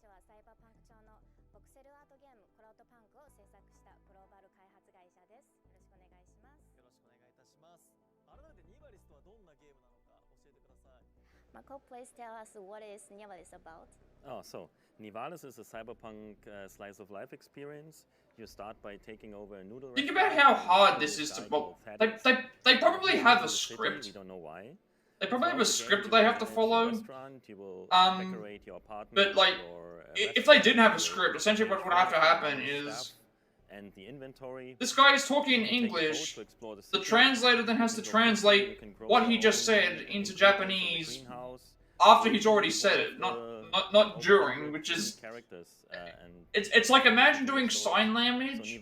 はサイバーパンク調のボクセルアートゲームクラウドパンクを制作したグローバル開発会社です。よろしくお願いします。よろしくお願いいたします。改めてニバリスとはどんなゲームなのか教えてください。Marco, please tell us what is Nivalis about. Oh, so Nivalis is a cyberpunk slice of life experience. You start by taking over a noodle. Think about how hard this is to. Well, they probably have a script. We don't know why. They probably have a script that they have to follow. But like, if they didn't have a script, essentially what would have to happen is and the inventory. This guy is talking in English. The translator then has to translate what he just said into Japanese after he's already said it, not during, which is it's like imagine doing sign language,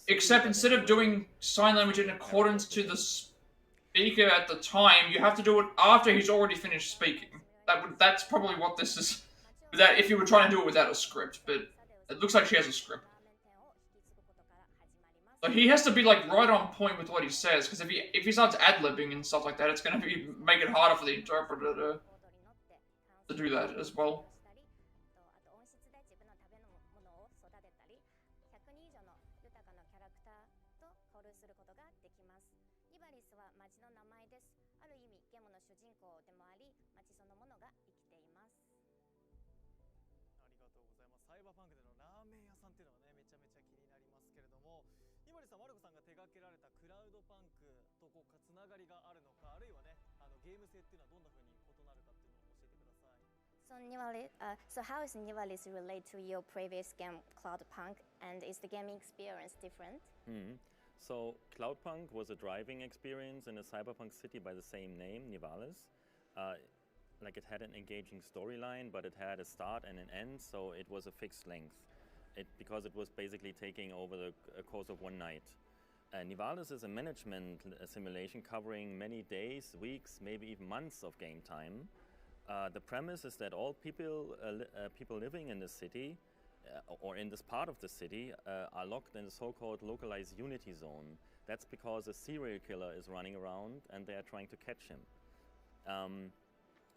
except instead of doing sign language in accordance to the speaker at the time, you have to do it after he's already finished speaking. That's probably what this is. That if you were trying to do it without a script, but it looks like she has a script. So he has to be like right on point with what he says, because if he starts ad-libbing and stuff like that, it's gonna make it harder for the interpreter to do that as well. So how is Nivalis relate to your previous game, Cloudpunk, and is the gaming experience different? So Cloudpunk was a driving experience in a cyberpunk city by the same name, Nivalis. Like it had an engaging storyline, but it had a start and an end, so it was a fixed length. Because it was basically taking over the course of one night. Nivalis is a management simulation covering many days, weeks, maybe even months of game time. The premise is that all people living in the city, or in this part of the city, are locked in the so-called localized unity zone. That's because a serial killer is running around and they are trying to catch him.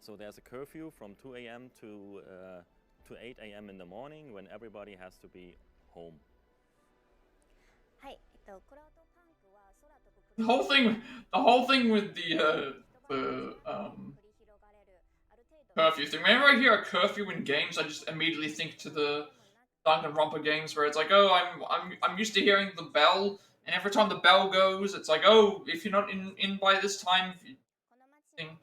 So there's a curfew from 2 a.m. to 8 a.m. in the morning when everybody has to be home. The whole thing with the curfew thing. Whenever I hear a curfew in games, I just immediately think to the Danganronpa games where it's like, oh, I'm used to hearing the bell, and every time the bell goes, it's like, oh, if you're not in by this time, thing.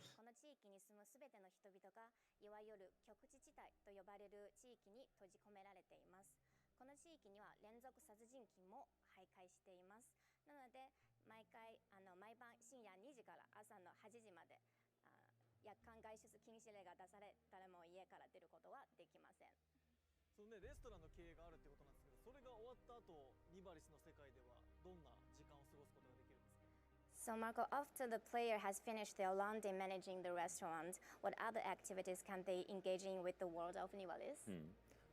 So Marco, after the player has finished their long day managing the restaurant, what other activities can they engage in with the world of Nivalis?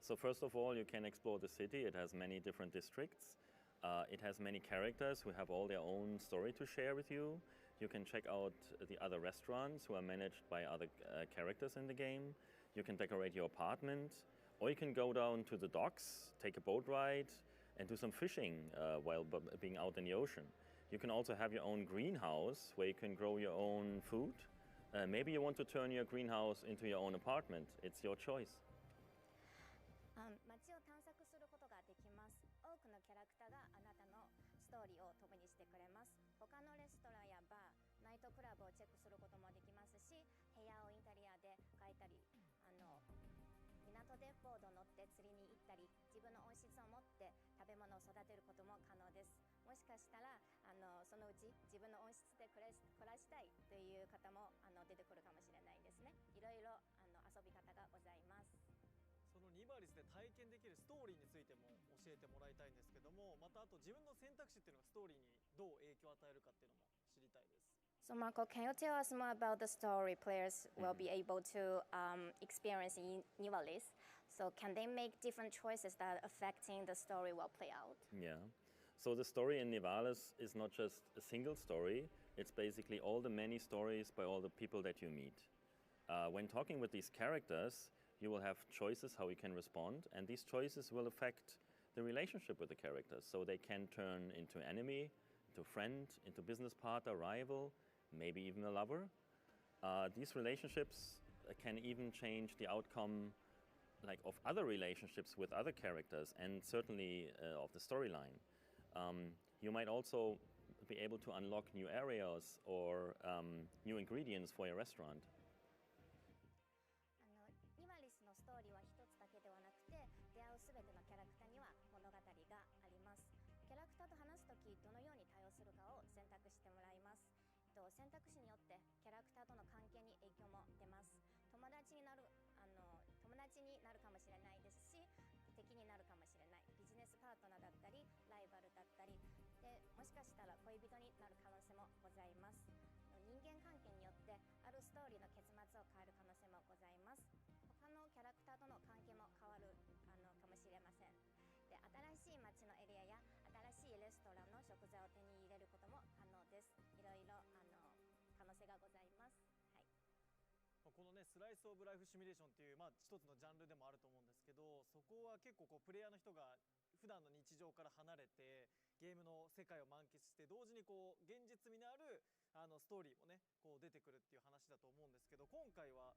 So first of all, you can explore the city. It has many different districts. It has many characters who have all their own story to share with you. You can check out the other restaurants who are managed by other characters in the game. You can decorate your apartment, or you can go down to the docks, take a boat ride, and do some fishing while being out in the ocean. You can also have your own greenhouse where you can grow your own food. Maybe you want to turn your greenhouse into your own apartment. It's your choice. So Marco, can you tell us more about the story players will be able to experience in Nivalis? So can they make different choices that are affecting the story will play out? Yeah. So the story in Nivalis is not just a single story. It's basically all the many stories by all the people that you meet. When talking with these characters, you will have choices how you can respond, and these choices will affect the relationship with the characters. So they can turn into enemy, into friend, into business partner, rival, maybe even a lover. These relationships can even change the outcome of other relationships with other characters, and certainly of the storyline. You might also be able to unlock new areas or new ingredients for your restaurant. ニワリスのストーリーは一つだけではなくて、出会うすべてのキャラクターには物語があります。キャラクターと話すとき、どのように対応するかを選択してもらいます。選択肢によってキャラクターとの関係に影響も出ます。友達になるかもしれないですし、敵になるかもしれない。ビジネスパートナーだったり、ライバルだったり、でもしかしたら恋人になる可能性もございます。人間関係によってあるストーリーの結末を変える可能性もございます。他のキャラクターとの関係も変わるかもしれません。で、新しい街のエリアや新しいレストランの食材を手に入れることも可能です。いろいろ可能性がございます。はい。このね、スライスオブライフシミュレーションっていう、一つのジャンルでもあると思うんですけど、そこは結構プレイヤーの人が普段の日常から離れてゲームの世界を満喫して、同時に現実味のあるストーリーもね出てくるっていう話だと思うんですけど、今回は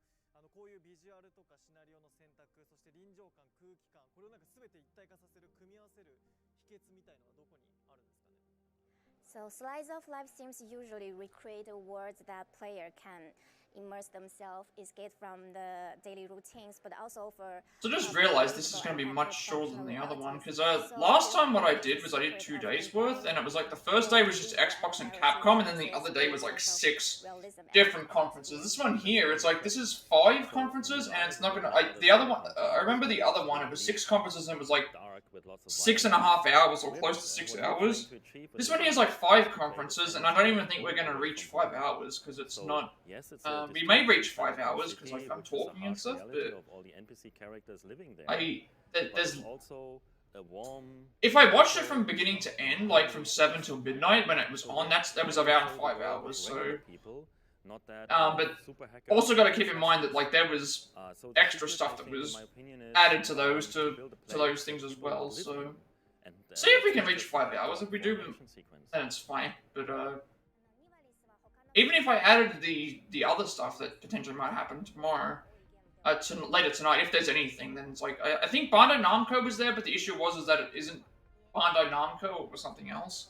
こういうビジュアルとかシナリオの選択、そして臨場感、空気感、これを全て一体化させる、組み合わせる秘訣みたいのはどこにあるんですかね。So Slice of Life seems to usually recreate worlds that player can immerse themselves, escape from the daily routines, but also for... So just realized this is going to be much shorter than the other one, because last time what I did was I did 2 days worth, and it was like the first day was just Xbox and Capcom, and then the other day was like 6 different conferences. This one here, it's like, this is 5 conferences, and it's not going to... the other one, I remember the other one, it was 6 conferences, and it was like 6.5 hours, or close to 6 hours. This one here is like 5 conferences, and I don't even think we're going to reach 5 hours, because it's not... we may reach 5 hours, because like, I'm talking and stuff, but... there's... if I watched it from beginning to end, like from 7 till midnight when it was on, that was around 5 hours, so... but also got to keep in mind that like there was extra stuff that was added to those things as well. So see if we can reach 5 hours. If we do, then it's fine. But even if I added the other stuff that potentially might happen tomorrow, later tonight, if there's anything, then it's like I think Bandai Namco was there, but the issue was that it isn't Bandai Namco, it was something else.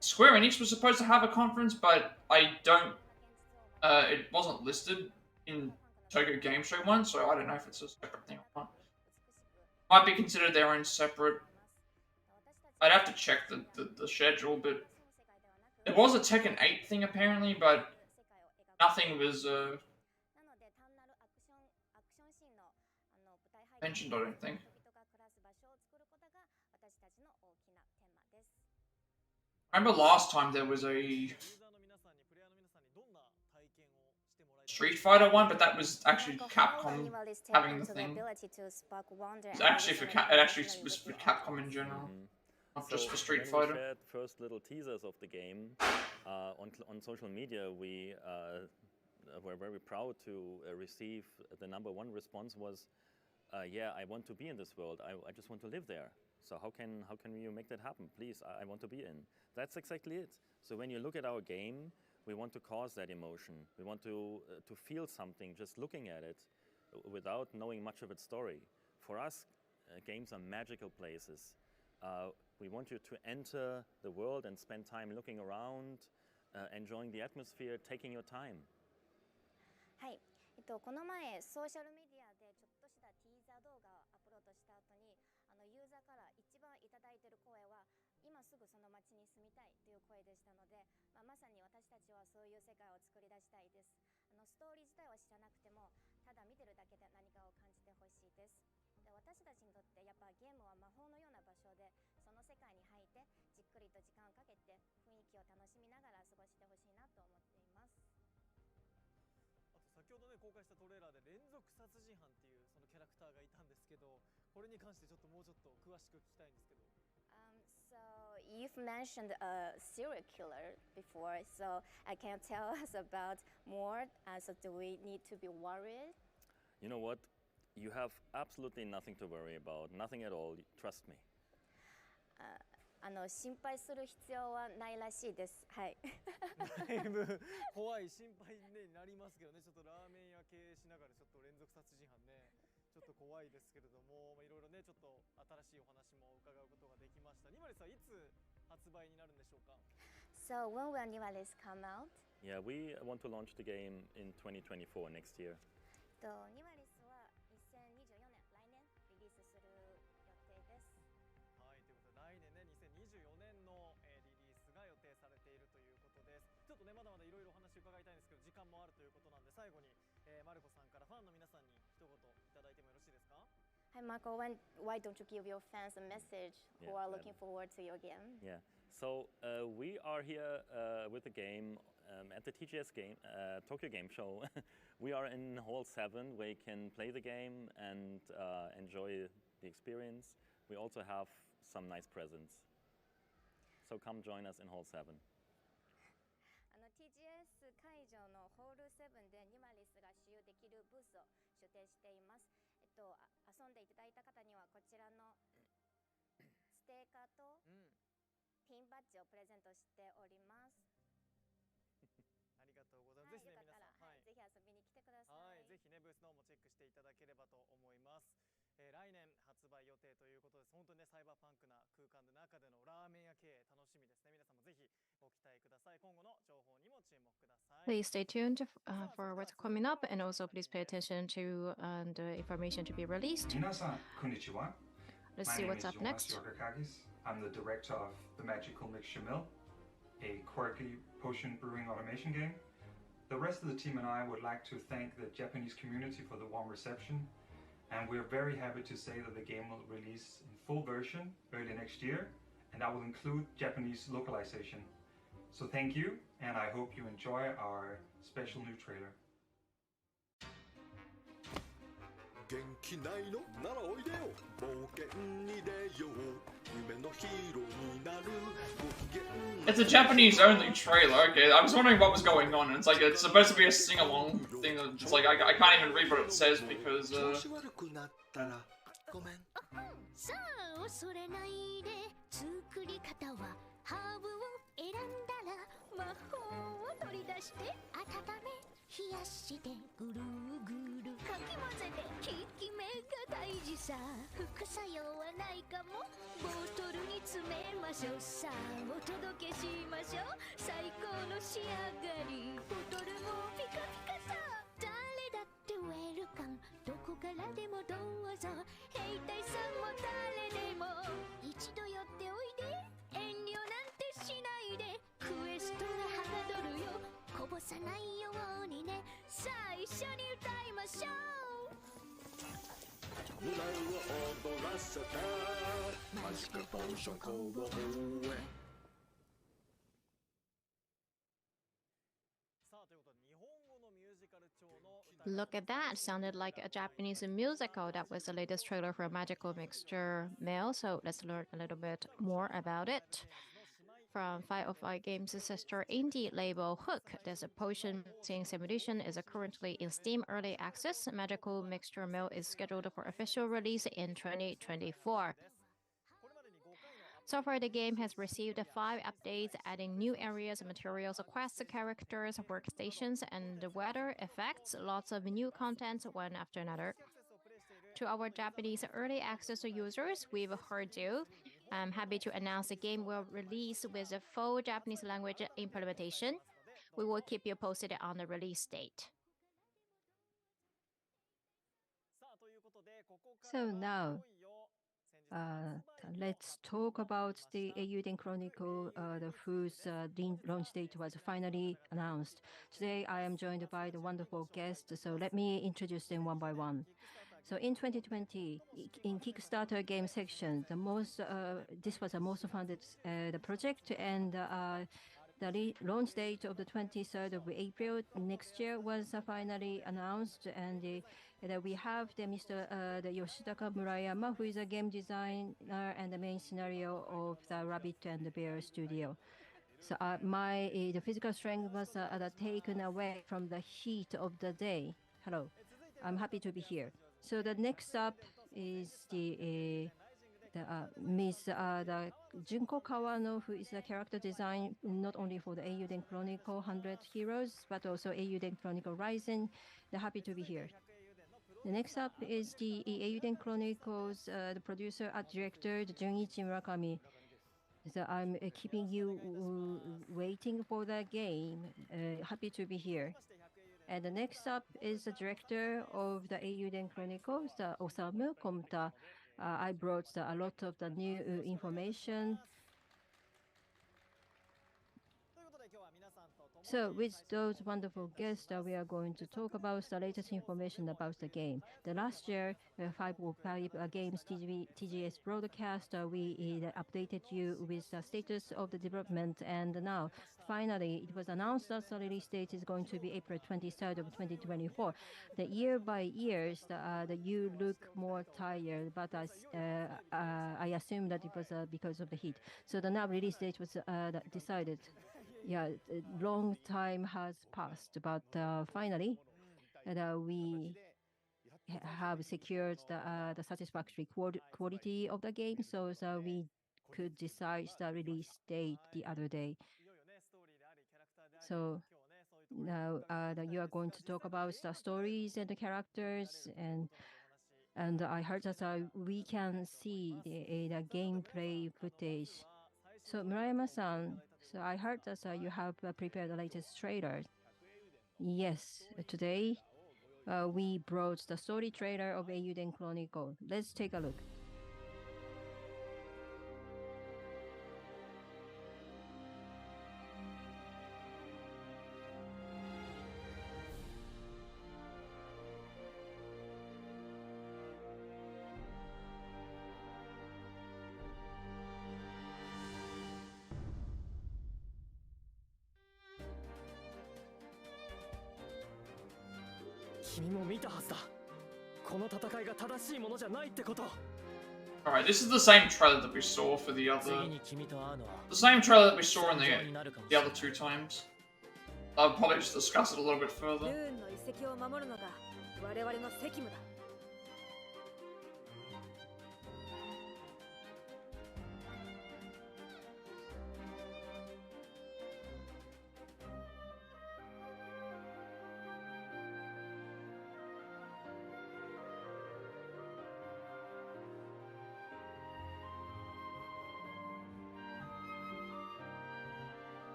Square Enix was supposed to have a conference, but I don't. It wasn't listed in Tokyo Game Show one, so I don't know if it's a separate thing or not. Might be considered their own separate. I'd have to check the schedule, but there was a Tekken 8 thing apparently, but nothing was mentioned, I don't think. I remember last time there was a Street Fighter one, but that was actually Capcom having the thing. It actually was for Capcom in general, not just for Street Fighter. Shared first little teasers of the game on social media. We were very proud to receive the #1 response was, "Yeah, I want to be in this world. I just want to live there. So how can you make that happen? Please, I want to be in." That's exactly it. So when you look at our game, we want to cause that emotion. We want to feel something just looking at it without knowing much of its story. For us, games are magical places. We want you to enter the world and spend time looking around, enjoying the atmosphere, taking your time. はい。この前ソーシャルメディアでちょっとしたティーザー動画をアップロードした後に、ユーザーから一番いただいている声は、今すぐその街に住みたいという声でしたので、まさに私たちはそういう世界を作り出したいです。ストーリー自体は知らなくても、ただ見てるだけで何かを感じてほしいです。で、私たちにとってやっぱゲームは魔法のような場所で、その世界に入ってじっくりと時間をかけて雰囲気を楽しみながら過ごしてほしいなと思っています。あと先ほどね公開したトレーラーで連続殺人犯っていうそのキャラクターがいたんですけど、これに関してちょっともうちょっと詳しく聞きたいんですけど。So you've mentioned a serial killer before, so can you tell us about more? So do we need to be worried? You know what? You have absolutely nothing to worry about, nothing at all, trust me. 心配する必要はないらしいです。はい。だいぶ怖い心配になりますけどね。ちょっとラーメン屋経営しながらちょっと連続殺人犯ね。ちょっと怖いですけれども、いろいろねちょっと新しいお話も伺うことができました。ニマリスはいつ発売になるんでしょうか。So when will Nivalis come out? Yeah, we want to launch the game in 2024 next year. ニマリスは2024年来年リリースする予定です。はい、ということで来年ね2024年のリリースが予定されているということです。ちょっとねまだまだいろいろお話伺いたいんですけど時間もあるということなんで最後に、マルコさんからファンの皆さんに一言いただいてもよろしいですか。Hi Marco, why don't you give your fans a message who are looking forward to your game? Yeah, so we are here with the game at the TGS game, Tokyo Game Show. We are in Hall 7 where you can play the game and enjoy the experience. We also have some nice presents. So come join us in Hall 7. TGS 会場のホール7でニマリスが使用できるブースを出展しています。遊んでいただいた方にはこちらのステッカーとピンバッジをプレゼントしております。ありがとうございます。ぜひね皆さん、ぜひ遊びに来てください。はい、ぜひねブースの方もチェックしていただければと思います。来年発売予定ということです。本当にねサイバーパンクな空間の中でのラーメン屋経営楽しみですね。皆さんもぜひご期待ください。今後の情報にも注目ください。Please stay tuned for what's coming up, and also please pay attention to the information to be released. 皆さん、こんにちは。 Let's see what's up next. I'm the director of the Magical Mixture Mill, a quirky potion brewing automation game. The rest of the team and I would like to thank the Japanese community for the warm reception, and we're very happy to say that the game will release in full version early next year, and that will include Japanese localization. So thank you, and I hope you enjoy our special new trailer. 元気ないのならおいでよ冒険に出よう夢のヒーローになるご機嫌 It's a Japanese only trailer, okay. I was wondering what was going on, and it's like it's supposed to be a sing-along thing. It's like I can't even read what it says because 調子悪くなったらごめんさあ恐れないで作り方はハーブを選んだら魔法を取り出して温め冷やしてぐるぐるかき混ぜて効き目が大事さ副作用はないかもボトルに詰めましょうさあお届けしましょう最高の仕上がりボトルもピカピカさ誰だってウェルカムどこからでもどうぞ兵隊さんも誰でも一度寄っておいで遠慮なんてしないでクエストがはかどるよこぼさないようにねさあ一緒に歌いましょう胸を躍らせてマジックポーション公募へ Look at that, sounded like a Japanese musical. That was the latest trailer for Magical Mixture Mill, so let's learn a little bit more about it. From 505 Games' sister indie label Hook, this potion mixing simulation is currently in Steam Early Access. Magical Mixture Mill is scheduled for official release in 2024. So far, the game has received 5 updates, adding new areas, materials, quests, characters, workstations, and weather effects. Lots of new content, one after another. To our Japanese early access users, we've heard you. I'm happy to announce the game will release with a full Japanese language implementation. We will keep you posted on the release date. So now, let's talk about the Eiyuden Chronicle, whose launch date was finally announced. Today, I am joined by the wonderful guests, so let me introduce them one by one. So in 2020, in Kickstarter game section, this was the most funded the project, and the launch date of the 23rd of April next year was finally announced, and we have the Mr. The Yoshitaka Murayama, who is a game designer and the main scenario of the Rabbit and the Bear studio. So the physical strength was taken away from the heat of the day. Hello, I'm happy to be here. So the next up is the Miss Junko Kawano, who is a character design not only for the Eiyuden Chronicle 100 Heroes, but also Eiyuden Chronicle Rising. They're happy to be here. The next up is the Eiyuden Chronicles, the producer and director, Junichi Murakami. So I'm keeping you waiting for the game. Happy to be here. And the next up is the director of the Eiyuden Chronicles, Osamu Komta. I brought a lot of the new information. So with those wonderful guests, we are going to talk about the latest information about the game. The last year, 505 Games TGS broadcast, we updated you with the status of the development, and now finally it was announced that the release date is going to be April 23rd of 2024. The year by year, you look more tired, but I assume that it was because of the heat. So the now release date was decided. Yeah, a long time has passed, but finally, we have secured the satisfactory quality of the game, so we could decide the release date the other day. So now you are going to talk about the stories and the characters, and I heard that we can see the gameplay footage. So Murayama-san, so I heard that you have prepared the latest trailer. Yes, today we brought the story trailer of Eiyuden Chronicle. Let's take a look. Alright, this is the same trailer that we saw for the other... The same trailer that we saw in the other two times. I'll probably just discuss it a little bit further.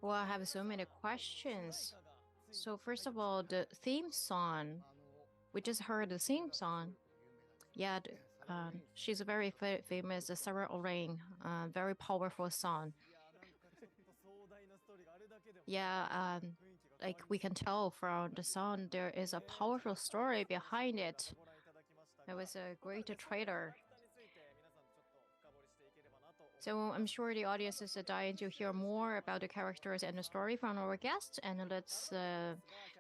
Well, I have so many questions. So first of all, the theme song. We just heard the theme song. Yeah, she's a very famous Sarah Orain, very powerful song. Yeah, like we can tell from the song, there is a powerful story behind it. It was a great trailer. So I'm sure the audience is dying to hear more about the characters and the story from our guests. And let's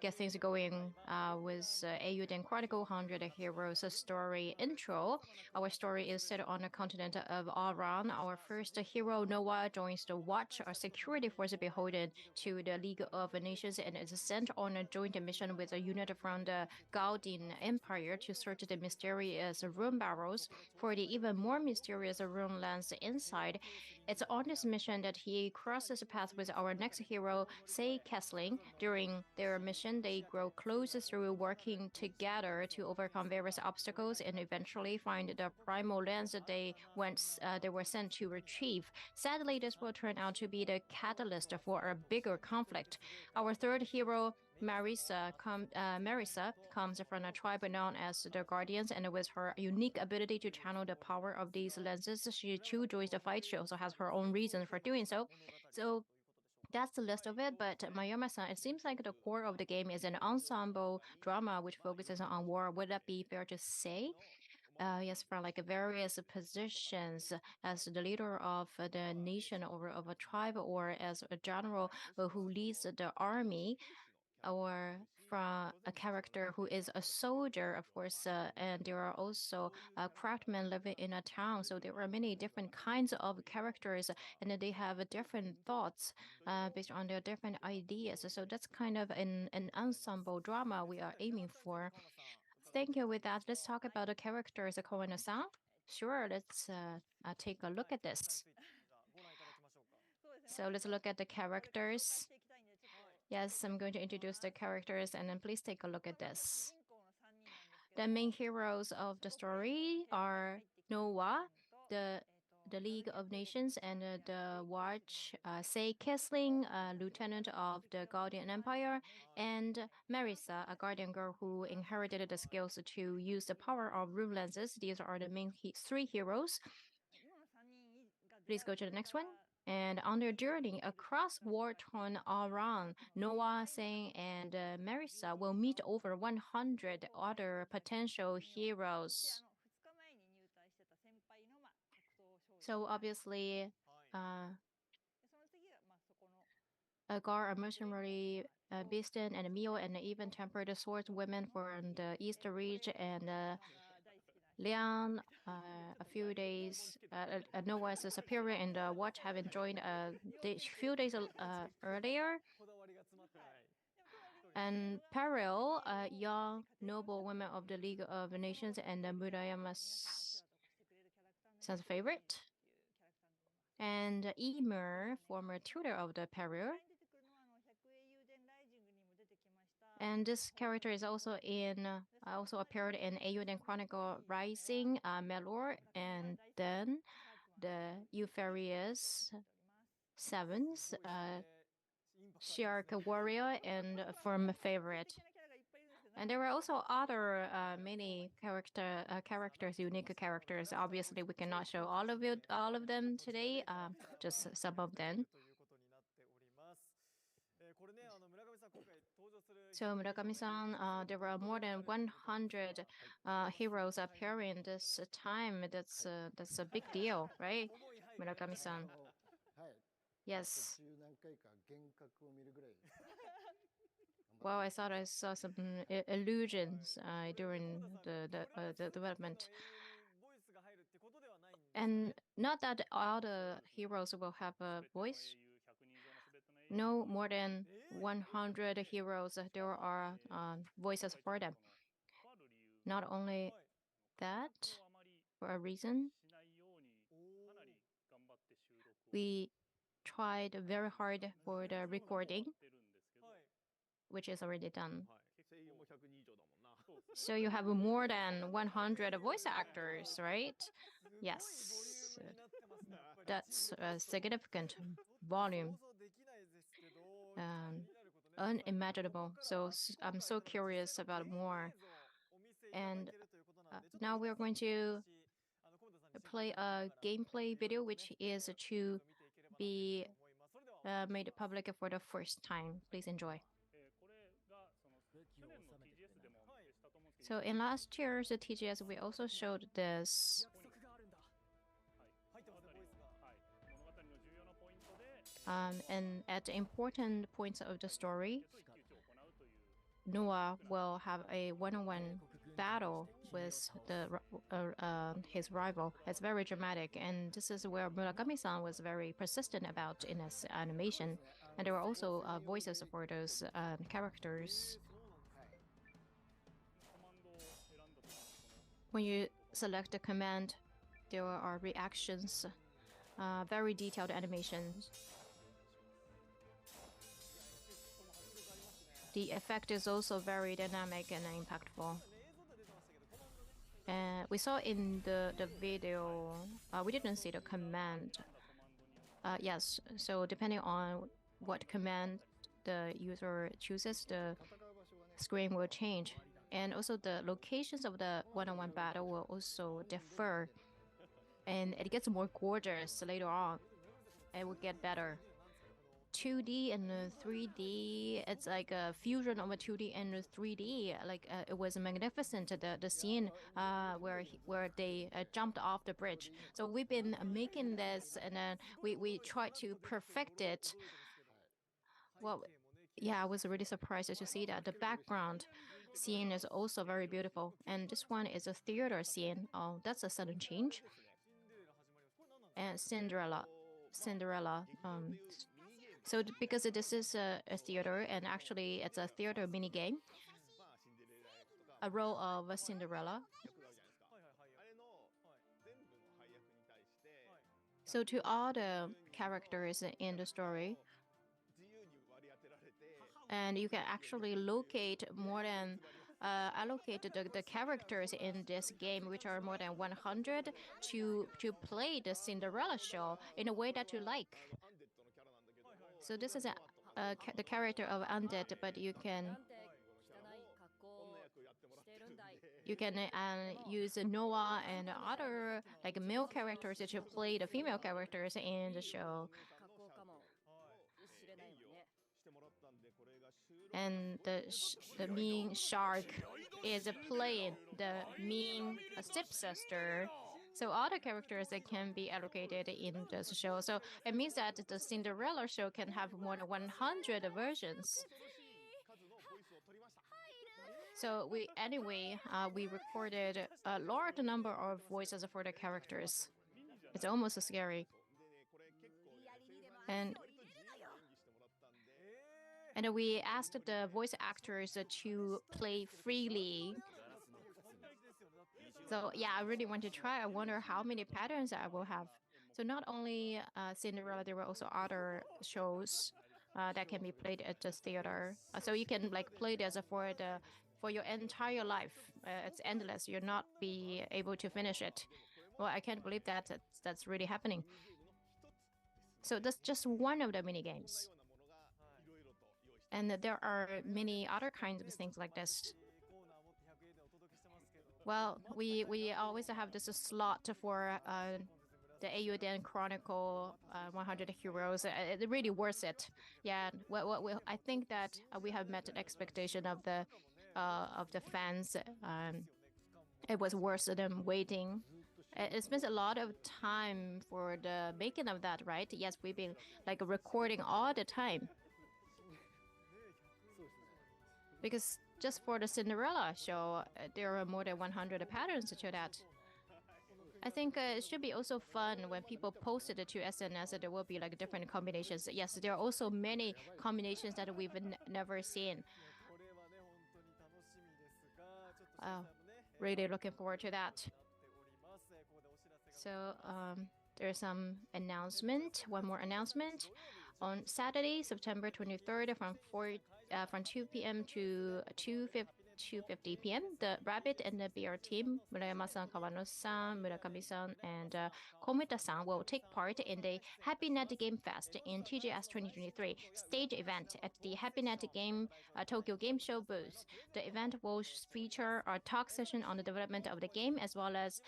get things going with Eiyuden Chronicle 100 Heroes story intro. Our story is set on the continent of Aran. Our first hero, Noah, joins the Watch, a security force beholden to the League of Nations, and is sent on a joint mission with a unit from the Gaudian Empire to search the mysterious rune barrels for the even more mysterious rune lands inside. It's on this mission that he crosses paths with our next hero, Sei Kessling. During their mission, they grow closer through working together to overcome various obstacles and eventually find the primal lands that they were sent to retrieve. Sadly, this will turn out to be the catalyst for a bigger conflict. Our third hero, Marisa comes from a tribe known as the Guardians, and with her unique ability to channel the power of these lenses, she too joins the fight. She also has her own reasons for doing so. So that's the list of it, but Mayama-san, it seems like the core of the game is an ensemble drama which focuses on war. Would that be fair to say? Yes, from like various positions as the leader of the nation or of a tribe, or as a general who leads the army, or from a character who is a soldier, of course, and there are also craftsmen living in a town. So there are many different kinds of characters, and they have different thoughts based on their different ideas. So that's kind of an ensemble drama we are aiming for. Thank you. With that, let's talk about the characters, Kono-san. Sure, let's take a look at this. So let's look at the characters. Yes, I'm going to introduce the characters, and then please take a look at this. The main heroes of the story are Noah, the League of Nations, and the Watch, Sei Kessling, lieutenant of the Guardian Empire, and Marisa, a guardian girl who inherited the skills to use the power of rune lenses. These are the main three heroes. Please go to the next one. And on their journey across war-torn Aran, Noah, Sei, and Marisa will meet over 100 other potential heroes. So obviously, Agar, a mercenary Beaston, and Mio, and even tempered swordswomen from the East Reach, and Liang, a few days, Noah's superior in the Watch, having joined a few days earlier. And Peril, a young noble woman of the League of Nations, and Murayama's son's favorite. And Emer, former tutor of the Peril. And this character is also appeared in Eiyuden Chronicle Rising, Melor, and then the Euphorious Sevens, Shark Warrior, and Firm Favorite. And there were also other many characters, unique characters. Obviously, we cannot show all of them today, just some of them. So Murakami-san, there were more than 100 heroes appearing this time. That's a big deal, right, Murakami-san? Yes. Well, I thought I saw some illusions during the development. And not that all the heroes will have a voice. No, more than 100 heroes, there are voices for them. Not only that, for a reason, we tried very hard for the recording, which is already done. So you have more than 100 voice actors, right? Yes. that's a significant volume, unimaginable. So I'm so curious about more. And now we're going to play a gameplay video, which is to be made public for the first time. Please enjoy. So in last year's TGS, we also showed this. And at important points of the story, Noah will have a one-on-one battle with his rival. It's very dramatic, and this is where Murakami-san was very persistent about in his animation. And there are also voices for those characters. When you select the command, there are reactions, very detailed animations. The effect is also very dynamic and impactful. We saw in the video, we didn't see the command. Yes, so depending on what command the user chooses, the screen will change. And also the locations of the one-on-one battle will also differ. And it gets more gorgeous later on. It will get better. 2D and 3D, it's like a fusion of a 2D and 3D. Like it was magnificent. The scene where they jumped off the bridge. So we've been making this, and then we tried to perfect it. Well, yeah, I was really surprised to see that the background scene is also very beautiful. And this one is a theater scene. Oh, that's a sudden change. And Cinderella. So because this is a theater, and actually it's a theater mini game, a role of a Cinderella. So to all the characters in the story, and you can actually locate more than allocate the characters in this game, which are more than 100, to play the Cinderella show in a way that you like. So this is the character of Undead, but you can use Noah and other like male characters to play the female characters in the show. And the mean shark is playing the mean stepsister. So all the characters that can be allocated in this show. So it means that the Cinderella show can have more than 100 versions. So we recorded a large number of voices for the characters. It's almost scary. And we asked the voice actors to play freely. So yeah, I really want to try. I wonder how many patterns I will have. So not only Cinderella, there were also other shows that can be played at the theater. So you can like play this for your entire life. It's endless. You'll not be able to finish it. Well, I can't believe that's really happening. So that's just one of the mini games. And there are many other kinds of things like this. Well, we always have this slot for the Eiyuden Chronicle 100 Heroes. It really worth it. Yeah. Well, I think that we have met the expectation of the fans. It was worth them waiting. It spends a lot of time for the making of that, right? Yes, we've been like recording all the time. Because just for the Cinderella show, there are more than 100 patterns to that. I think it should be also fun when people post it to SNS. There will be like different combinations. Yes, there are also many combinations that we've never seen. Really looking forward to that. So there's some announcement. One more announcement. On Saturday, September 23rd, from 2 p.m. to 2:50 p.m. The Rabbit and the Bear team, Murayama-san, Kawano-san, Murakami-san, and Komita-san will take part in the Happy Net Game Fest in TGS 2023 stage event at the Happy Net Game Tokyo Game Show booth. The event will feature a talk session on the development of the game as well as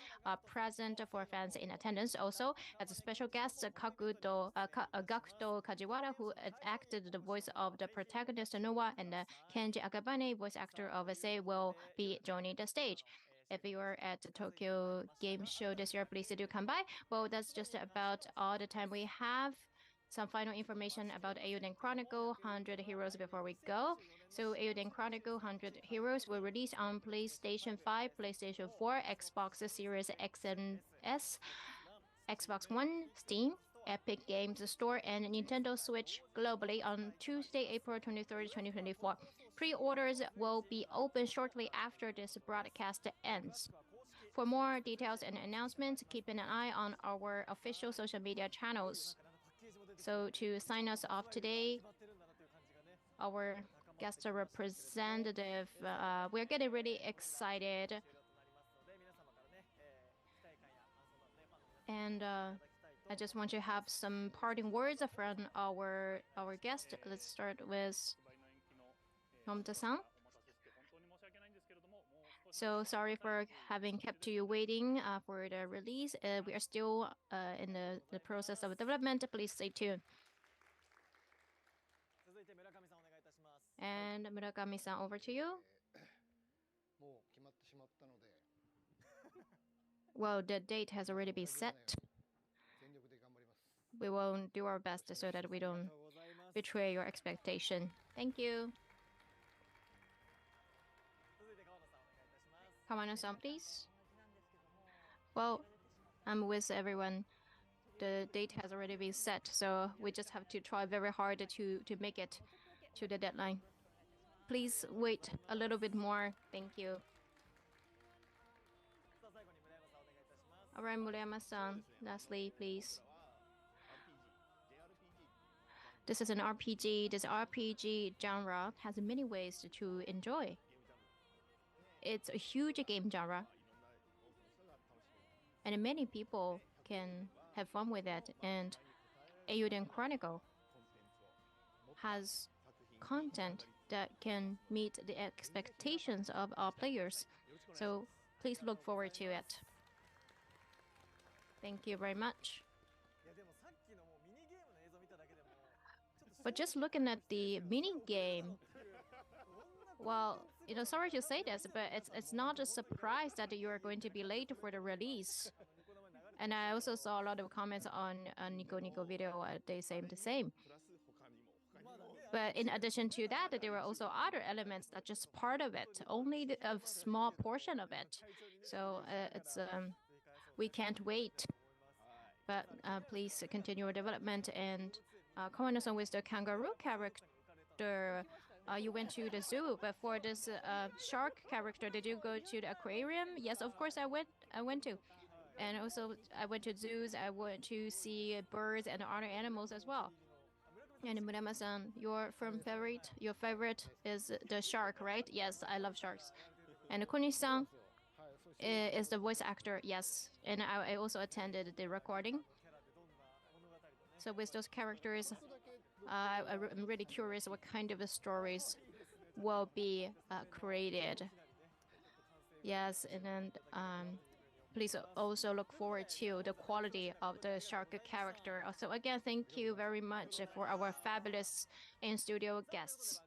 present for fans in attendance. Also, as a special guest, Gakuto Kajiwara, who acted the voice of the protagonist Noah, and Kenji Akabane, voice actor of Sei, will be joining the stage. If you are at the Tokyo Game Show this year, please do come by. Well, that's just about all the time we have. Some final information about Eiyuden Chronicle 100 Heroes before we go. So Eiyuden Chronicle 100 Heroes will release on PlayStation 5, PlayStation 4, Xbox Series X and S, Xbox One, Steam, Epic Games Store, and Nintendo Switch globally on Tuesday, April 23rd, 2024. Pre-orders will be open shortly after this broadcast ends. For more details and announcements, keep an eye on our official social media channels. So to sign us off today, our guest representative, we're getting really excited. And I just want to have some parting words from our guest. Let's start with Komita-san. So sorry for having kept you waiting for the release. We are still in the process of development. Please stay tuned. And Murakami-san, over to you. Well, the date has already been set. We will do our best so that we don't betray your expectation. Thank you. Kawano-san, please. Well, I'm with everyone. The date has already been set, so we just have to try very hard to make it to the deadline. Please wait a little bit more. Thank you. All right, Murayama-san, lastly, please. This is an RPG. This RPG genre has many ways to enjoy. It's a huge game genre, and many people can have fun with it. And Eiyuden Chronicle has content that can meet the expectations of our players. So please look forward to it. Thank you very much. But just looking at the mini game, well, sorry to say this, but it's not a surprise that you are going to be late for the release. And I also saw a lot of comments on Nico Nico video. They say the same. But in addition to that, there were also other elements that just part of it, only a small portion of it. So it's we can't wait. But please continue your development. And Kawano-san, with the kangaroo character, you went to the zoo. But for this shark character, did you go to the aquarium? Yes, of course I went to. And also I went to zoos. I went to see birds and other animals as well. And Murayama-san, your favorite is the shark, right? Yes, I love sharks. And Kunichi-san is the voice actor, yes. And I also attended the recording. So with those characters, I'm really curious what kind of stories will be created. Yes, and then please also look forward to the quality of the shark character. So again, thank you very much for our fabulous in-studio guests.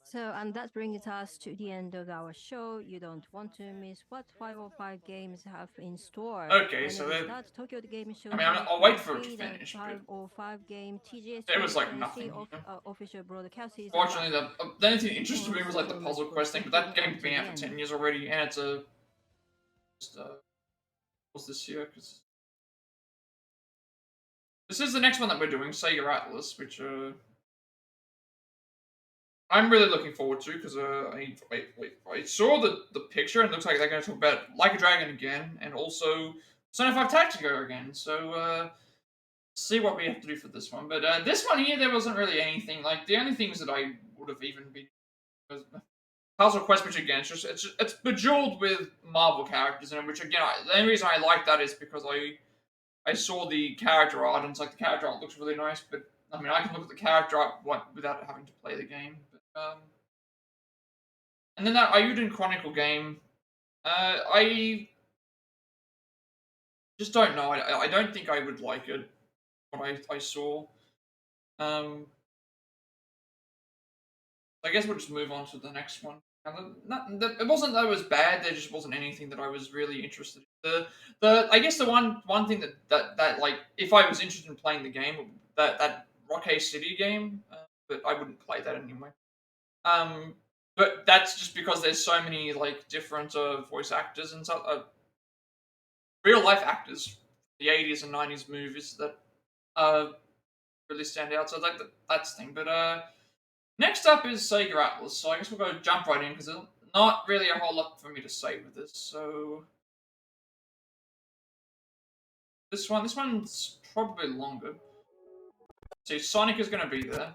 So, and that brings us to the end of our show. You don't want to miss what 505 games have in store. Okay, so that Tokyo Game Show. I mean, I'll wait for it to finish. 505 game TGS. There was like nothing. Official broadcast. Fortunately, the only thing that interested me was like the puzzle quest thing, but that game's been out for 10 years already, and it's a. What's this year? Because this is the next one that we're doing, Sega Atlas, which I'm really looking forward to because I saw the picture and it looks like they're going to talk about Like a Dragon again and also Persona 5 Tactica again. So see what we have to do for this one. But this one here, there wasn't really anything. Like the only things that I would have even been Puzzle Quest, which again, it's bejeweled with Marvel characters in it, which again, the only reason I like that is because I saw the character art, and it's like the character art looks really nice, but I mean, I can look at the character art without having to play the game. But, and then that Eiyuden Chronicle game, I just don't know. I don't think I would like it. What I saw. I guess we'll just move on to the next one. It wasn't that it was bad. There just wasn't anything that I was really interested in. I guess the one thing that like if I was interested in playing the game, that Rockay City game, but I wouldn't play that anyway. But that's just because there's so many like different voice actors and stuff, real life actors, the 80s and 90s movies that really stand out. So that's the thing. But next up is Sega Atlas. So I guess we'll go jump right in because there's not really a whole lot for me to say with this. So this one's probably longer. See, Sonic is going to be there.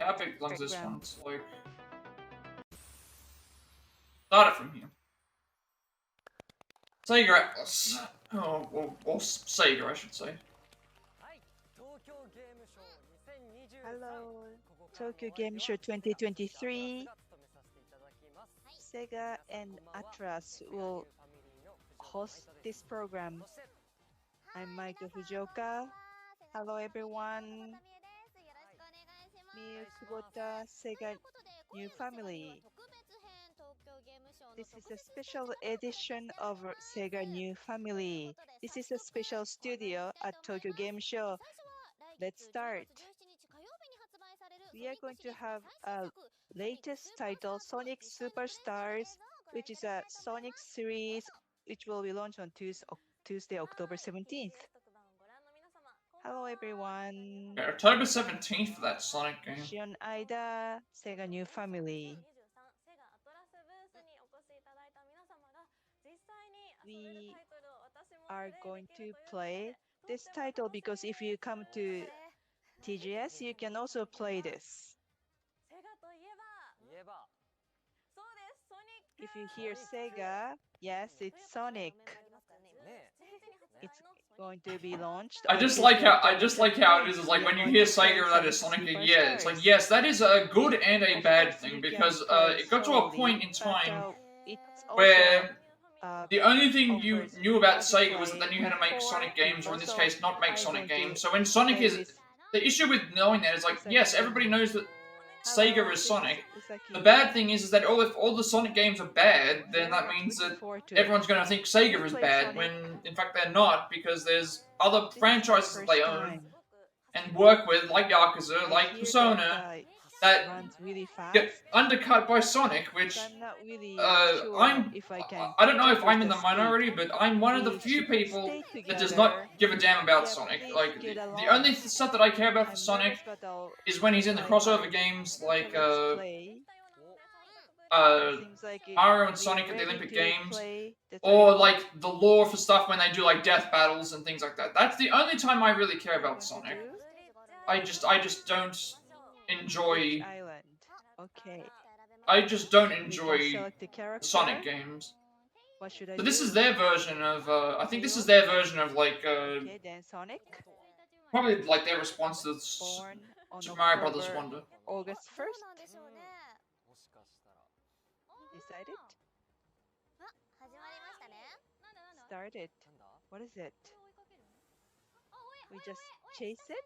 How big long is this one? It's like start it from here. Sega Atlas. Or Sega, I should say. Hello, Tokyo Game Show 2023. Sega and Atlas will host this program. I'm Maiko Fujioka. Hello everyone. Miyu Kubota, Sega New Family. This is a special edition of Sega New Family. This is a special studio at Tokyo Game Show. Let's start. We are going to have a latest title, Sonic Superstars, which is a Sonic series which will be launched on Tuesday, October 17th. Hello everyone. Yeah, October 17th for that Sonic game. Shion Aida, Sega New Family. We are going to play this title because if you come to TGS, you can also play this. If you hear Sega, yes, it's Sonic. It's going to be launched. I just like how it is like when you hear Sega that is Sonic, yeah, it's like yes, that is a good and a bad thing because it got to a point in time where the only thing you knew about Sega was that they knew how to make Sonic games, or in this case, not make Sonic games. So when Sonic is the issue with knowing that is like yes, everybody knows that Sega is Sonic. The bad thing is that if all the Sonic games are bad, then that means that everyone's going to think Sega is bad, when in fact they're not, because there's other franchises that they own and work with, like Yakuza, like Persona, that get undercut by Sonic, which I don't know if I'm in the minority, but I'm one of the few people that does not give a damn about Sonic. Like, the only stuff that I care about for Sonic is when he's in the crossover games like Mario and Sonic at the Olympic Games, or like the lore for stuff when they do like death battles and things like that. That's the only time I really care about Sonic. I just don't enjoy. I just don't enjoy Sonic games. So this is their version of. I think this is their version of like. Probably like their response to Super Mario Brothers Wonder. August 1st. Decided? Started. What is it? We just chase it?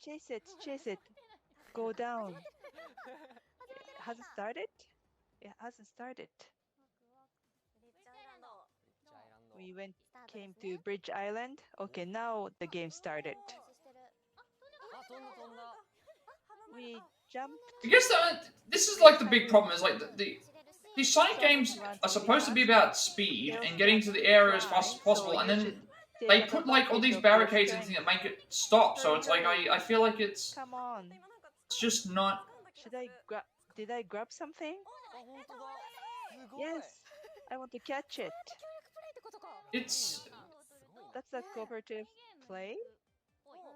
Chase it, chase it. Go down. It hasn't started? It hasn't started. We came to Bridge Island. Okay, now the game started. We jumped. I guess this is like the big problem is like these Sonic games are supposed to be about speed and getting to the area as fast as possible, and then they put like all these barricades and things that make it stop. So it's like I feel like it's just not. Did I grab something? Yes, I want to catch it. That's a cooperative play.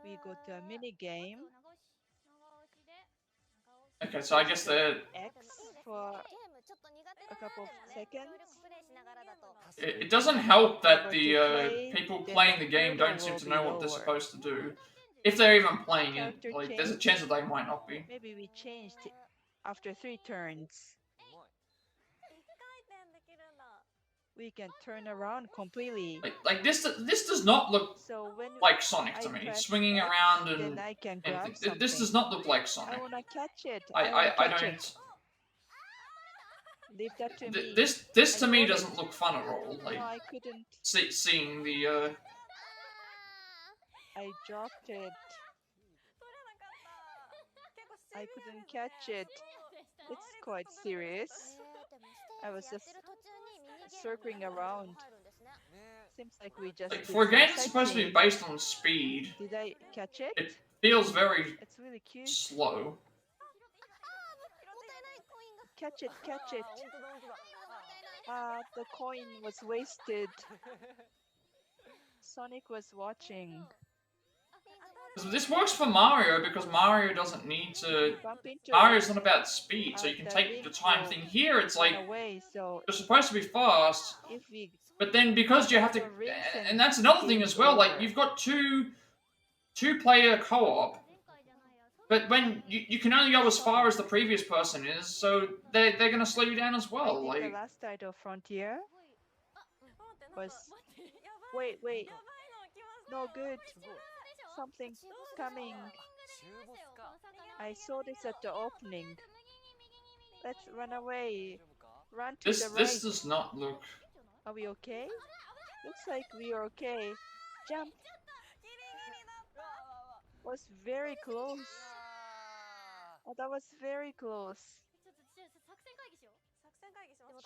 We go to a mini game. Okay, so I guess they're... X for a couple of seconds. It doesn't help that the people playing the game don't seem to know what they're supposed to do. If they're even playing it, like, there's a chance that they might not be. Maybe we changed after 3 turns. We can turn around completely. Like this does not look like Sonic to me. Swinging X, around and then I can grab this does not look like Sonic. I wanna catch it. I don't. Leave that to me. This to me doesn't look fun at all. Like no, I couldn't. Seeing the. I dropped it. I couldn't catch it. It's quite serious. I was just circling around. Seems like we just. Like, for a game that's supposed to be based on speed. Did I catch it? It feels very. It's really cute. Slow. Catch it, catch it. The coin was wasted. Sonic was watching. This works for Mario because Mario doesn't need to. Mario's not about speed, so you can take the time thing. Here, it's like you're supposed to be fast, but then because you have to, and that's another thing as well. Like you've got two-player co-op, but when you can only go as far as the previous person is, so they're gonna slow you down as well. Like the last title, Frontier, was wait, no good. Something coming. I saw this at the opening. Let's run away. Run to the right. This does not look. Are we okay? Looks like we are okay. Jump. Was very close. Oh, that was very close.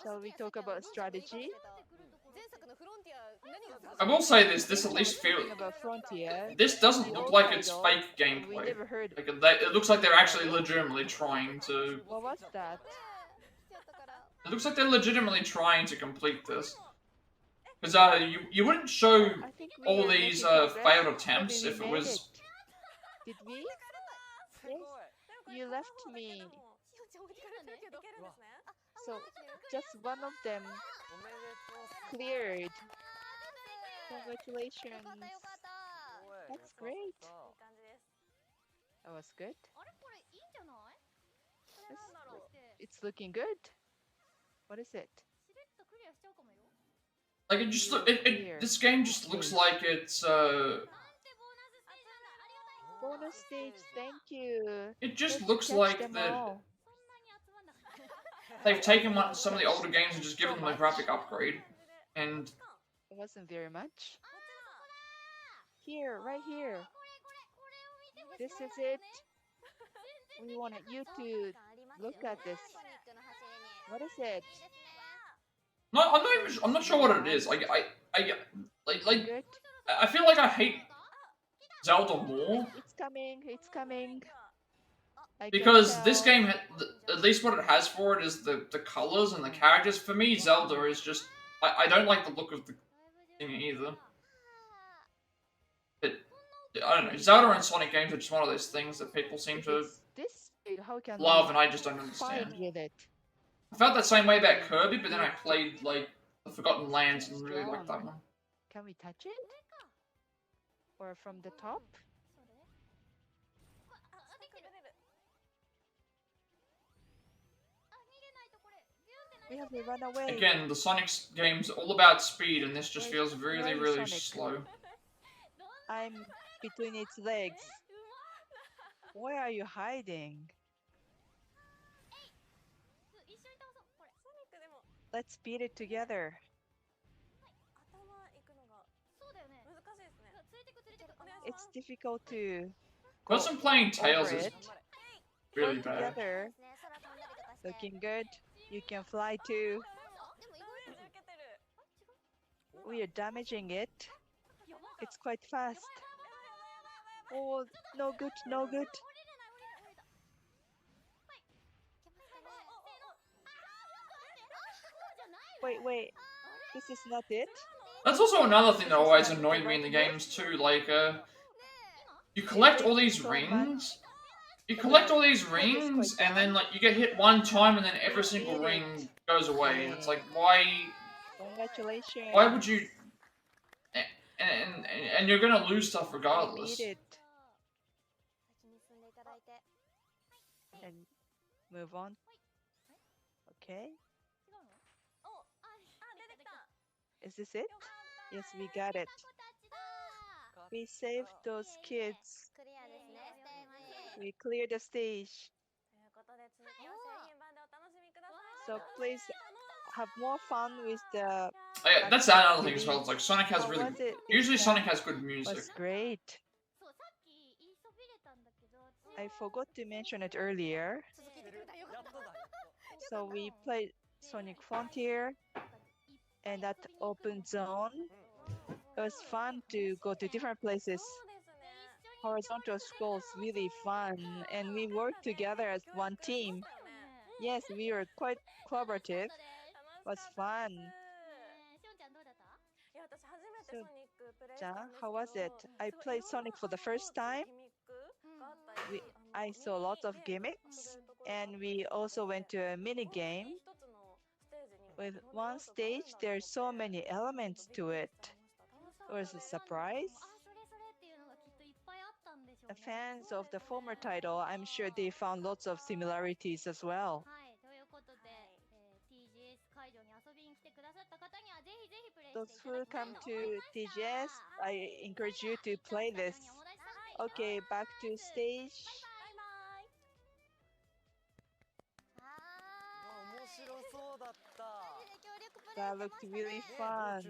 Shall we talk about strategy? I will say this at least feels. This doesn't look like it's fake gameplay. Like, it looks like they're actually legitimately trying to. What was that? It looks like they're legitimately trying to complete this. Because you wouldn't show all these failed attempts if it was. Did we? Yes. You left me. So just one of them cleared. Congratulations. That's great. That was good. It's looking good. What is it? Like it just look. This game just looks like it's. Bonus stage. Thank you. It just looks like that. They've taken some of the older games and just given them a graphic upgrade, and it wasn't very much. Here, right here. This is it. We wanted you to look at this. What is it? No, I'm not sure what it is. I feel like I hate Zelda more. It's coming. It's coming. Because this game, at least what it has for it is the colors and the characters. For me, Zelda is just... I don't like the look of the thing either. I don't know, Zelda and Sonic games are just one of those things that people seem to love and I just don't understand. I felt that same way about Kirby, but then I played, like, the Forgotten Lands and really liked that one. Can we touch it? Or from the top? We have to run away. Again, the Sonic game's all about speed, and this just feels really, really slow. I'm between its legs. Where are you hiding? Let's beat it together. It's difficult to. Person playing Tails is really bad. Together. Looking good. You can fly too. We are damaging it. It's quite fast. Oh, no good, no good. Wait. This is not it. That's also another thing that always annoyed me in the games too. Like, you collect all these rings, You collect all these rings, and then like you get hit one time, and then every single ring goes away. And it's like, why? Congratulations. Why would you? And you're gonna lose stuff regardless. Beat it. And move on. Okay. Is this it? Yes, we got it. We saved those kids. We cleared the stage. So please have more fun with the... Oh, yeah, that's another thing as well. It's like Sonic has really... Usually Sonic has good music. That's great. I forgot to mention it earlier. So we played Sonic Frontier and that open zone. It was fun to go to different places. Horizontal scrolls really fun, and we worked together as one team. Yes, we were quite collaborative. It was fun. So, Jan, how was it? I played Sonic for the first time. I saw lots of gimmicks, and we also went to a mini game. With one stage, there's so many elements to it. It was a surprise. The fans of the former title, I'm sure they found lots of similarities as well. Those who come to TGS, I encourage you to play this. Okay, back to stage. That looked really fun.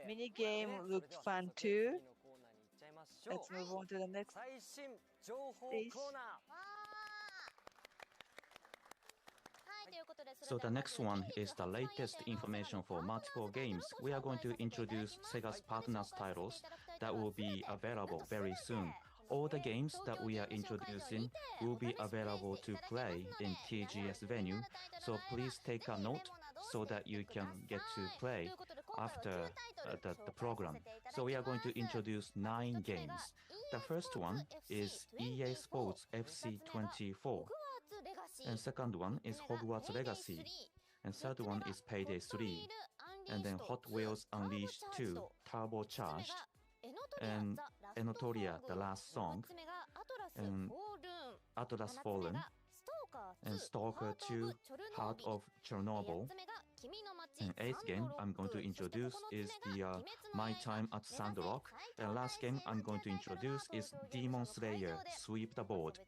Mini game looked fun too. Let's move on to the next stage. So the next one is the latest information for multiple games. We are going to introduce Sega's partners titles that will be available very soon. All the games that we are introducing will be available to play in TGS venue, so please take a note so that you can get to play after the program. So we are going to introduce 9 games. The first one is EA Sports FC 24. And second one is Hogwarts Legacy. And third one is Payday 3. And then Hot Wheels Unleashed 2 Turbocharged. And Enotoria, The Last Song. And Atlas Fallen. And Stalker 2 Heart of Chernobyl. And 8th game I'm going to introduce is the My Time at Sandrock. And last game I'm going to introduce is Demon Slayer Sweep the Board.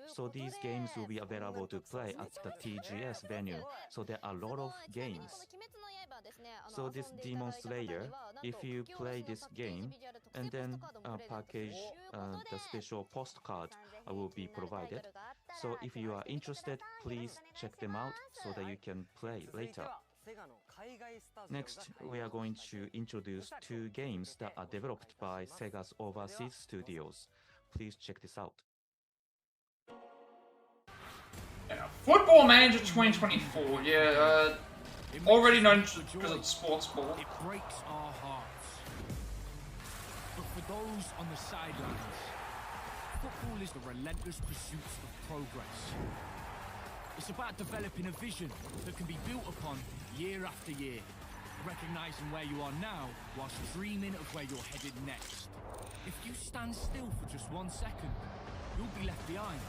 So these games will be available to play at the TGS venue. So there are a lot of games. So this Demon Slayer, if you play this game and then package the special postcard will be provided. So if you are interested, please check them out so that you can play later. Next, we are going to introduce 2 games that are developed by Sega's overseas studios. Please check this out. Yeah, Football Manager 2024, yeah, already known because it's sports ball. It breaks our hearts. But for those on the sidelines, football is the relentless pursuit of progress. It's about developing a vision that can be built upon year after year, recognizing where you are now whilst dreaming of where you're headed next. If you stand still for just 1 second, you'll be left behind.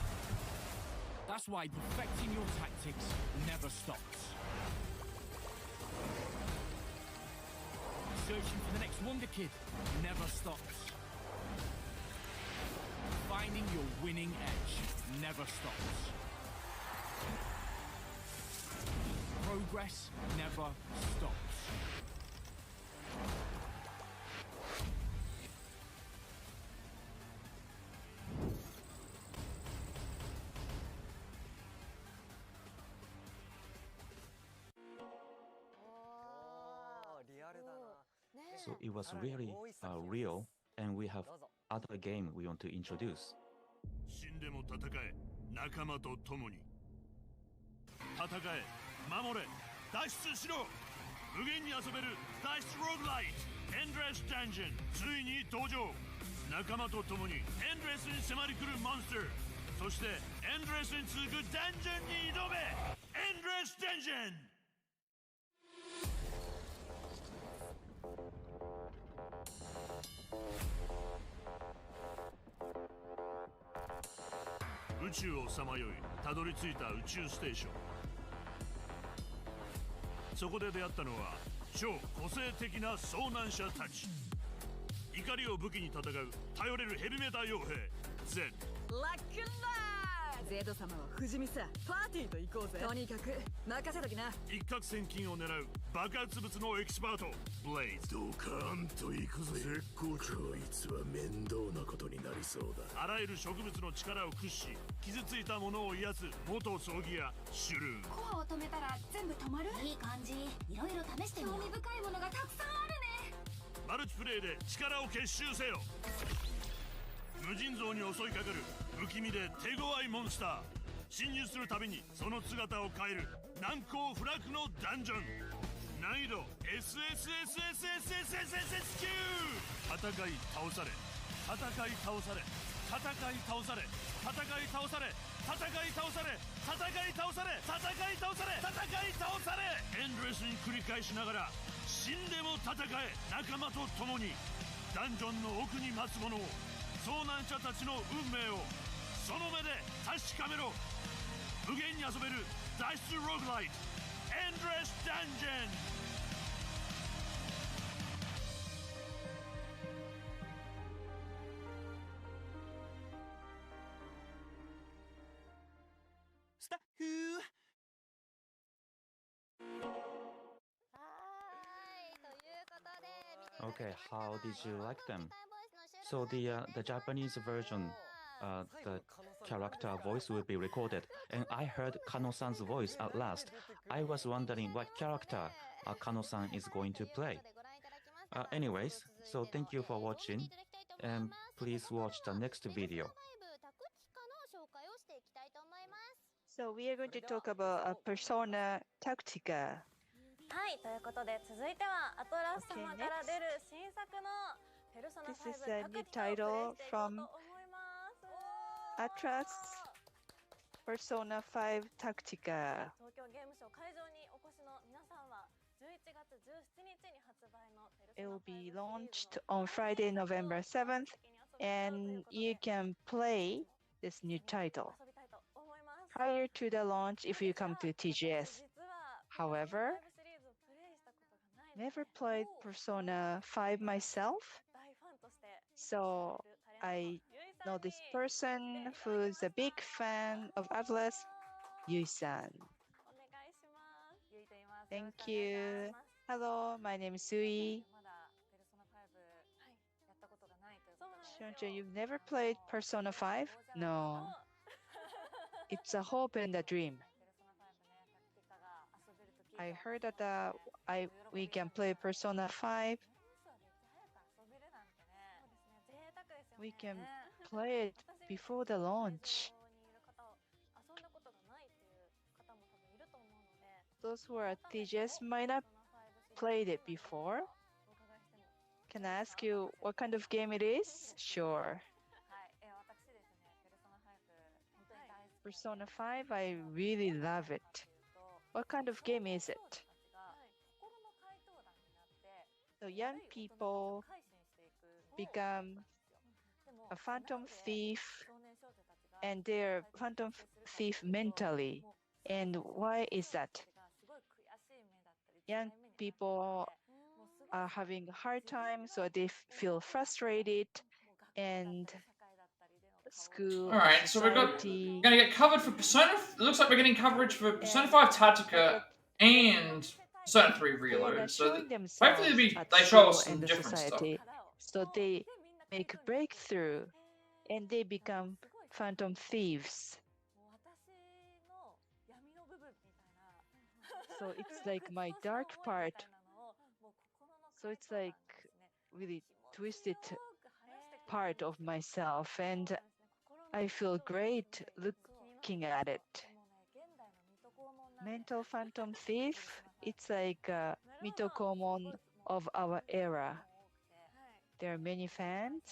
That's why perfecting your tactics never stops. Searching for the next wonder kid never stops. Finding your winning edge never stops. Progress never stops. So it was really real, and we have other game we want to introduce. 死んでも戦え、仲間と共に。戦え、守れ、脱出しろ。無限に遊べる脱出ローグライト、エンドレスダンジョン、ついに登場。仲間と共にエンドレスに迫り来るモンスター、そしてエンドレスに続くダンジョンに挑め。エンドレスダンジョン。宇宙をさまよいたどり着いた宇宙ステーション。そこで出会ったのは超個性的な遭難者たち。怒りを武器に戦う頼れるヘビメタ傭兵ゼン。ラックンラーゼド様は不死身さ。パーティーと行こうぜ。とにかく任せときな。一攫千金を狙う爆発物のエキスパートブレイズ。ドカーンと行くぜ。絶好調。こいつは面倒なことになりそうだ。あらゆる植物の力を駆使し傷ついたものを癒す元葬儀屋シュルーン。コアを止めたら全部止まる。いい感じ。いろいろ試してみよう。興味深いものがたくさんあるね。マルチプレイで力を結集せよ。無尽蔵に襲いかかる不気味で手強いモンスター。侵入するたびにその姿を変える難攻不落のダンジョン。難易度 SSSSSSSSQ。 戦い倒され戦い倒され戦い倒され戦い倒され戦い倒され戦い倒され戦い倒され戦い倒され。エンドレスに繰り返しながら死んでも戦え。仲間と共にダンジョンの奥に待つ者を、遭難者たちの運命をその目で確かめろ。無限に遊べる脱出ローグライトエンドレスダンジョン。スタッフー。Okay, how did you like them? So the Japanese version, the character voice will be recorded, and I heard Kano-san's voice at last. I was wondering what character Kano-san is going to play. Anyways, so thank you for watching, and please watch the next video. So we are going to talk about Persona Tactica. はい、ということで続いてはアトラス様から出る新作のペルソナ5 This is a new title from Atlas Persona 5 Tactica. 東京ゲームショウ会場にお越しの皆さんは11月17日に発売のペルソナ It will be launched on Friday, November 7th, and you can play this new title prior to the launch if you come to TGS. However, never played Persona 5 myself, so I know this person who's a big fan of Atlas, Yui-san. Thank you. Hello, my name is Sui. Shuncha, you've never played Persona 5? No. It's a hope and a dream. I heard that we can play Persona 5. We can play it before the launch. Those who are at TGS might not played it before. Can I ask you what kind of game it is? Sure. Persona 5, I really love it. What kind of game is it? So young people become a phantom thief, and they're phantom thief mentally. And why is that? Young people are having a hard time, so they feel frustrated, and school. All right, so we're gonna get covered for Persona. It looks like we're getting coverage for Persona 5 Tactica and Persona 3 Reload. So hopefully they show us some different stuff. So they make a breakthrough, and they become phantom thieves. So it's like my dark part. So it's like really twisted part of myself, and I feel great looking at it. Mental phantom thief, it's like a Mitokomon of our era. There are many fans,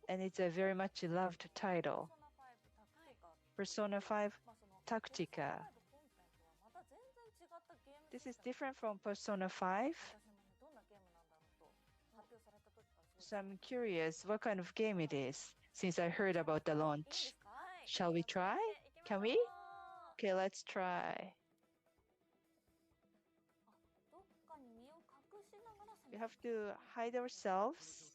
and it's a very much loved title. Persona 5 Tactica. This is different from Persona 5. So I'm curious what kind of game it is, since I heard about the launch. Shall we try? Can we? Okay, let's try. We have to hide ourselves.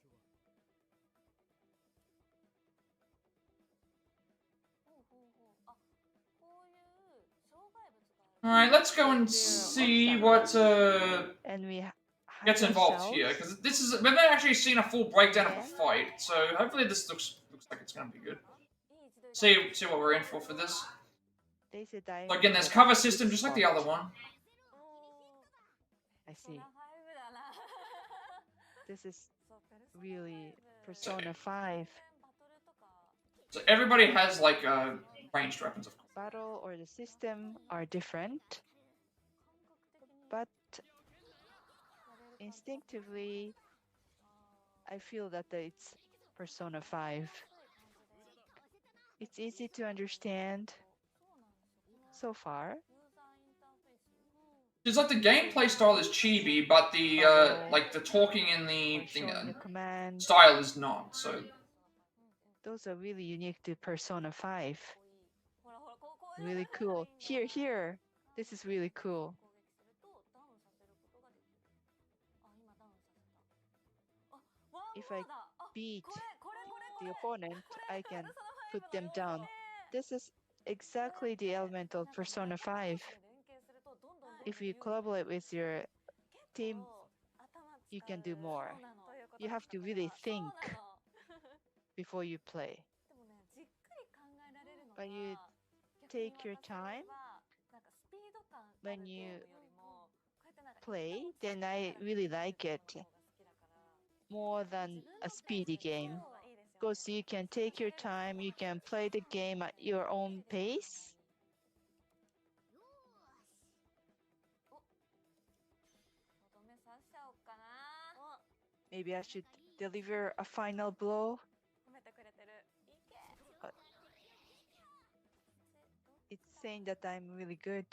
Alright, let's go and see what and we gets involved here, because this is we've never actually seen a full breakdown of a fight, so hopefully this looks like it's gonna be good. See what we're in for this. So again, there's cover system just like the other one. I see. This is really Persona 5. So everybody has like ranged weapons, of course. Battle or the system are different, but instinctively, I feel that it's Persona 5. It's easy to understand so far. It's like the gameplay style is chibi, but the like the talking in the style is not. So those are really unique to Persona 5. Really cool. Here. This is really cool. If I beat the opponent, I can put them down. This is exactly the element of Persona 5. If you collaborate with your team, you can do more. You have to really think before you play. But you take your time when you play, then I really like it more than a speedy game. Because you can take your time, you can play the game at your own pace. Maybe I should deliver a final blow. It's saying that I'm really good.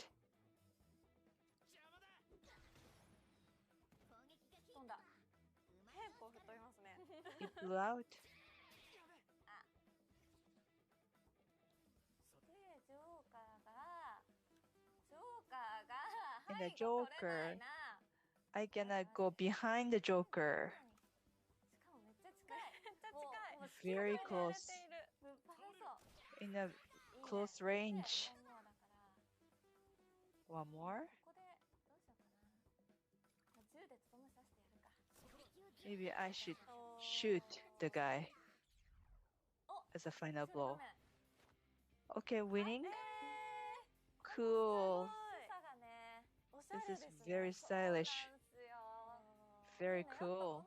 It blew out. And the Joker, I cannot go behind the Joker. Very close. In a close range. One more. Maybe I should shoot the guy as a final blow. Okay, winning. Cool. This is very stylish. Very cool.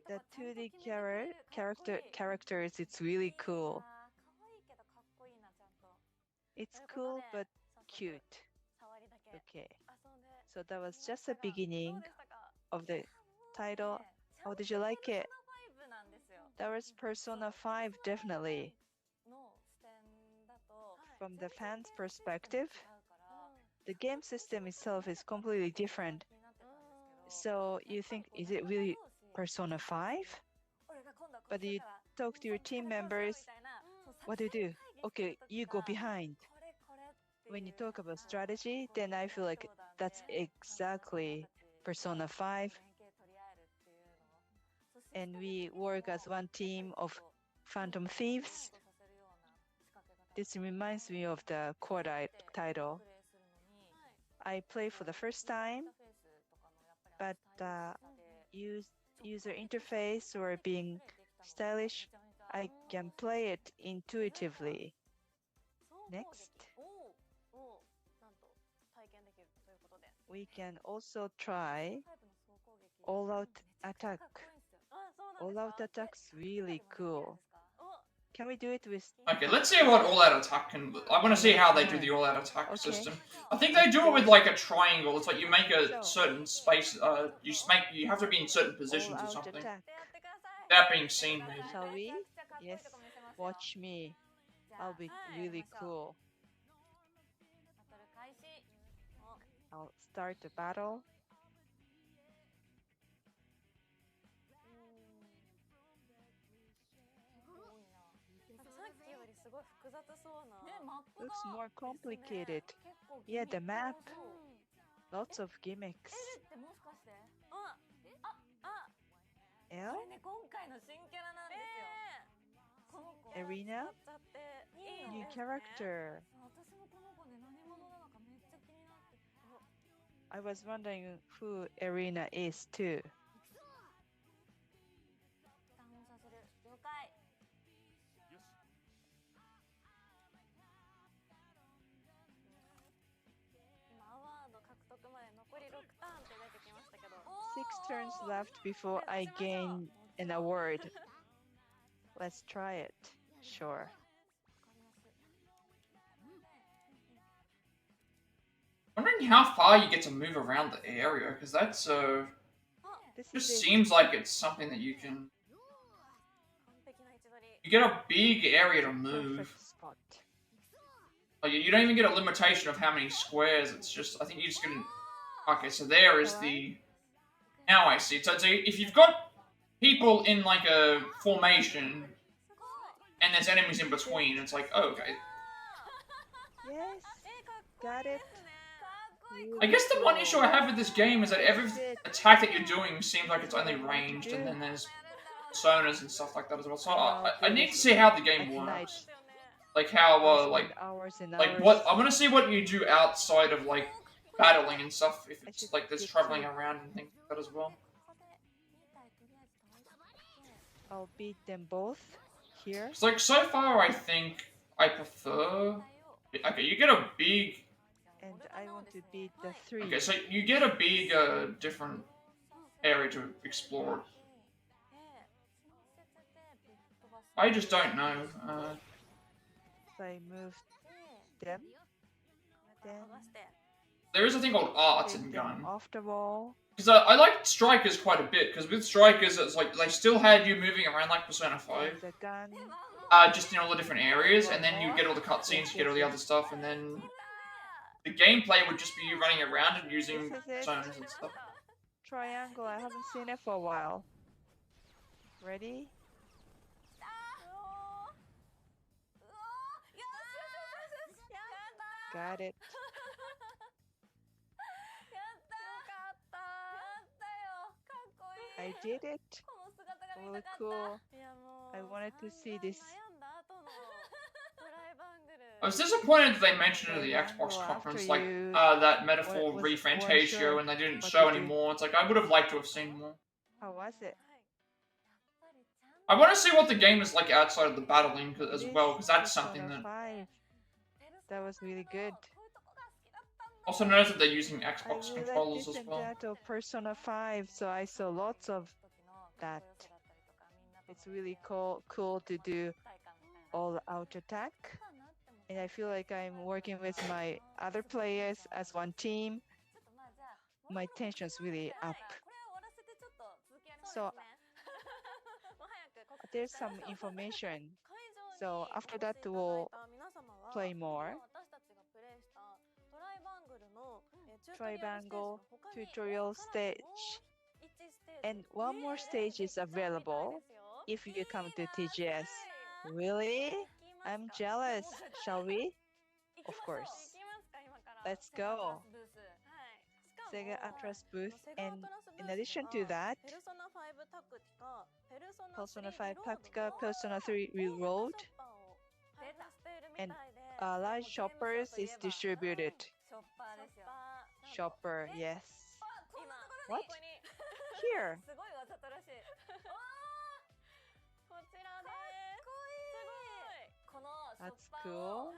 The 2D characters, it's really cool. It's cool but cute. Okay. So that was just the beginning of the title. How did you like it? That was Persona 5, definitely. From the fans' perspective, the game system itself is completely different. So you think, is it really Persona 5? But you talk to your team members, what do you do? Okay, you go behind. When you talk about strategy, then I feel like that's exactly Persona 5. And we work as one team of Phantom Thieves. This reminds me of the core title. I play for the first time, but user interface or being stylish, I can play it intuitively. Next. We can also try all-out attack. All-out attack's really cool. Can we do it with? Okay, let's see what all-out attack can. I want to see how they do the all-out attack system. I think they do it with like a triangle. It's like you make a certain space. You have to be in certain positions or something. That being seen, maybe. Shall we? Yes. Watch me. I'll be really cool. I'll start the battle. Looks more complicated. Yeah, the map. Lots of gimmicks. Yeah? Arena? New character. I was wondering who Arena is too. Six turns left before I gain an award. Let's try it. Sure. Wondering how far you get to move around the area, because that's just seems like it's something that you can. You get a big area to move. Like, you don't even get a limitation of how many squares. It's just, I think you just get. Okay, so there is the. Now I see. So if you've got people in like a formation, and there's enemies in between, it's like, oh, okay. Yes, got it. I guess the one issue I have with this game is that every attack that you're doing seems like it's only ranged, and then there's personas and stuff like that as well. So I need to see how the game works. Like how, like what, I want to see what you do outside of, like, battling and stuff, if it's, like, there's traveling around and things like that as well. I'll beat them both here. It's like, so far, I think I prefer... Okay, you get a big... And I want to beat the 3. Okay, so you get a big, different area to explore. I just don't know. So I moved them. Then there is a thing called art in gun. Off the wall. Because I like strikers quite a bit, because with strikers, it's like, they still had you moving around like Persona 5. The gun. Just in all the different areas, and then you get all the cutscenes, you get all the other stuff, and then the gameplay would just be you running around and using personas and stuff. Triangle, I haven't seen it for a while. Ready? Got it. I did it. Oh, cool. I wanted to see this. I was disappointed that they mentioned it at the Xbox conference, like, that metaphor Refantasio, and they didn't show any more. It's like, I would have liked to have seen more. How was it? I want to see what the game is like outside of the battling as well, because that's something that... That was really good. Also notice that they're using Xbox controllers as well. That of Persona 5, so I saw lots of that. It's really cool to do all-out attack. And I feel like I'm working with my other players as one team. My tension's really up. So there's some information. So after that we'll play more. Tribangle tutorial stage. And one more stage is available if you come to TGS. Really? I'm jealous. Shall we? Of course. Let's go. Sega Atlas booth, and in addition to that, Persona 5 Tactica, Persona 3 Reload, and large shoppers is distributed. Shopper, yes. What? Here. That's cool.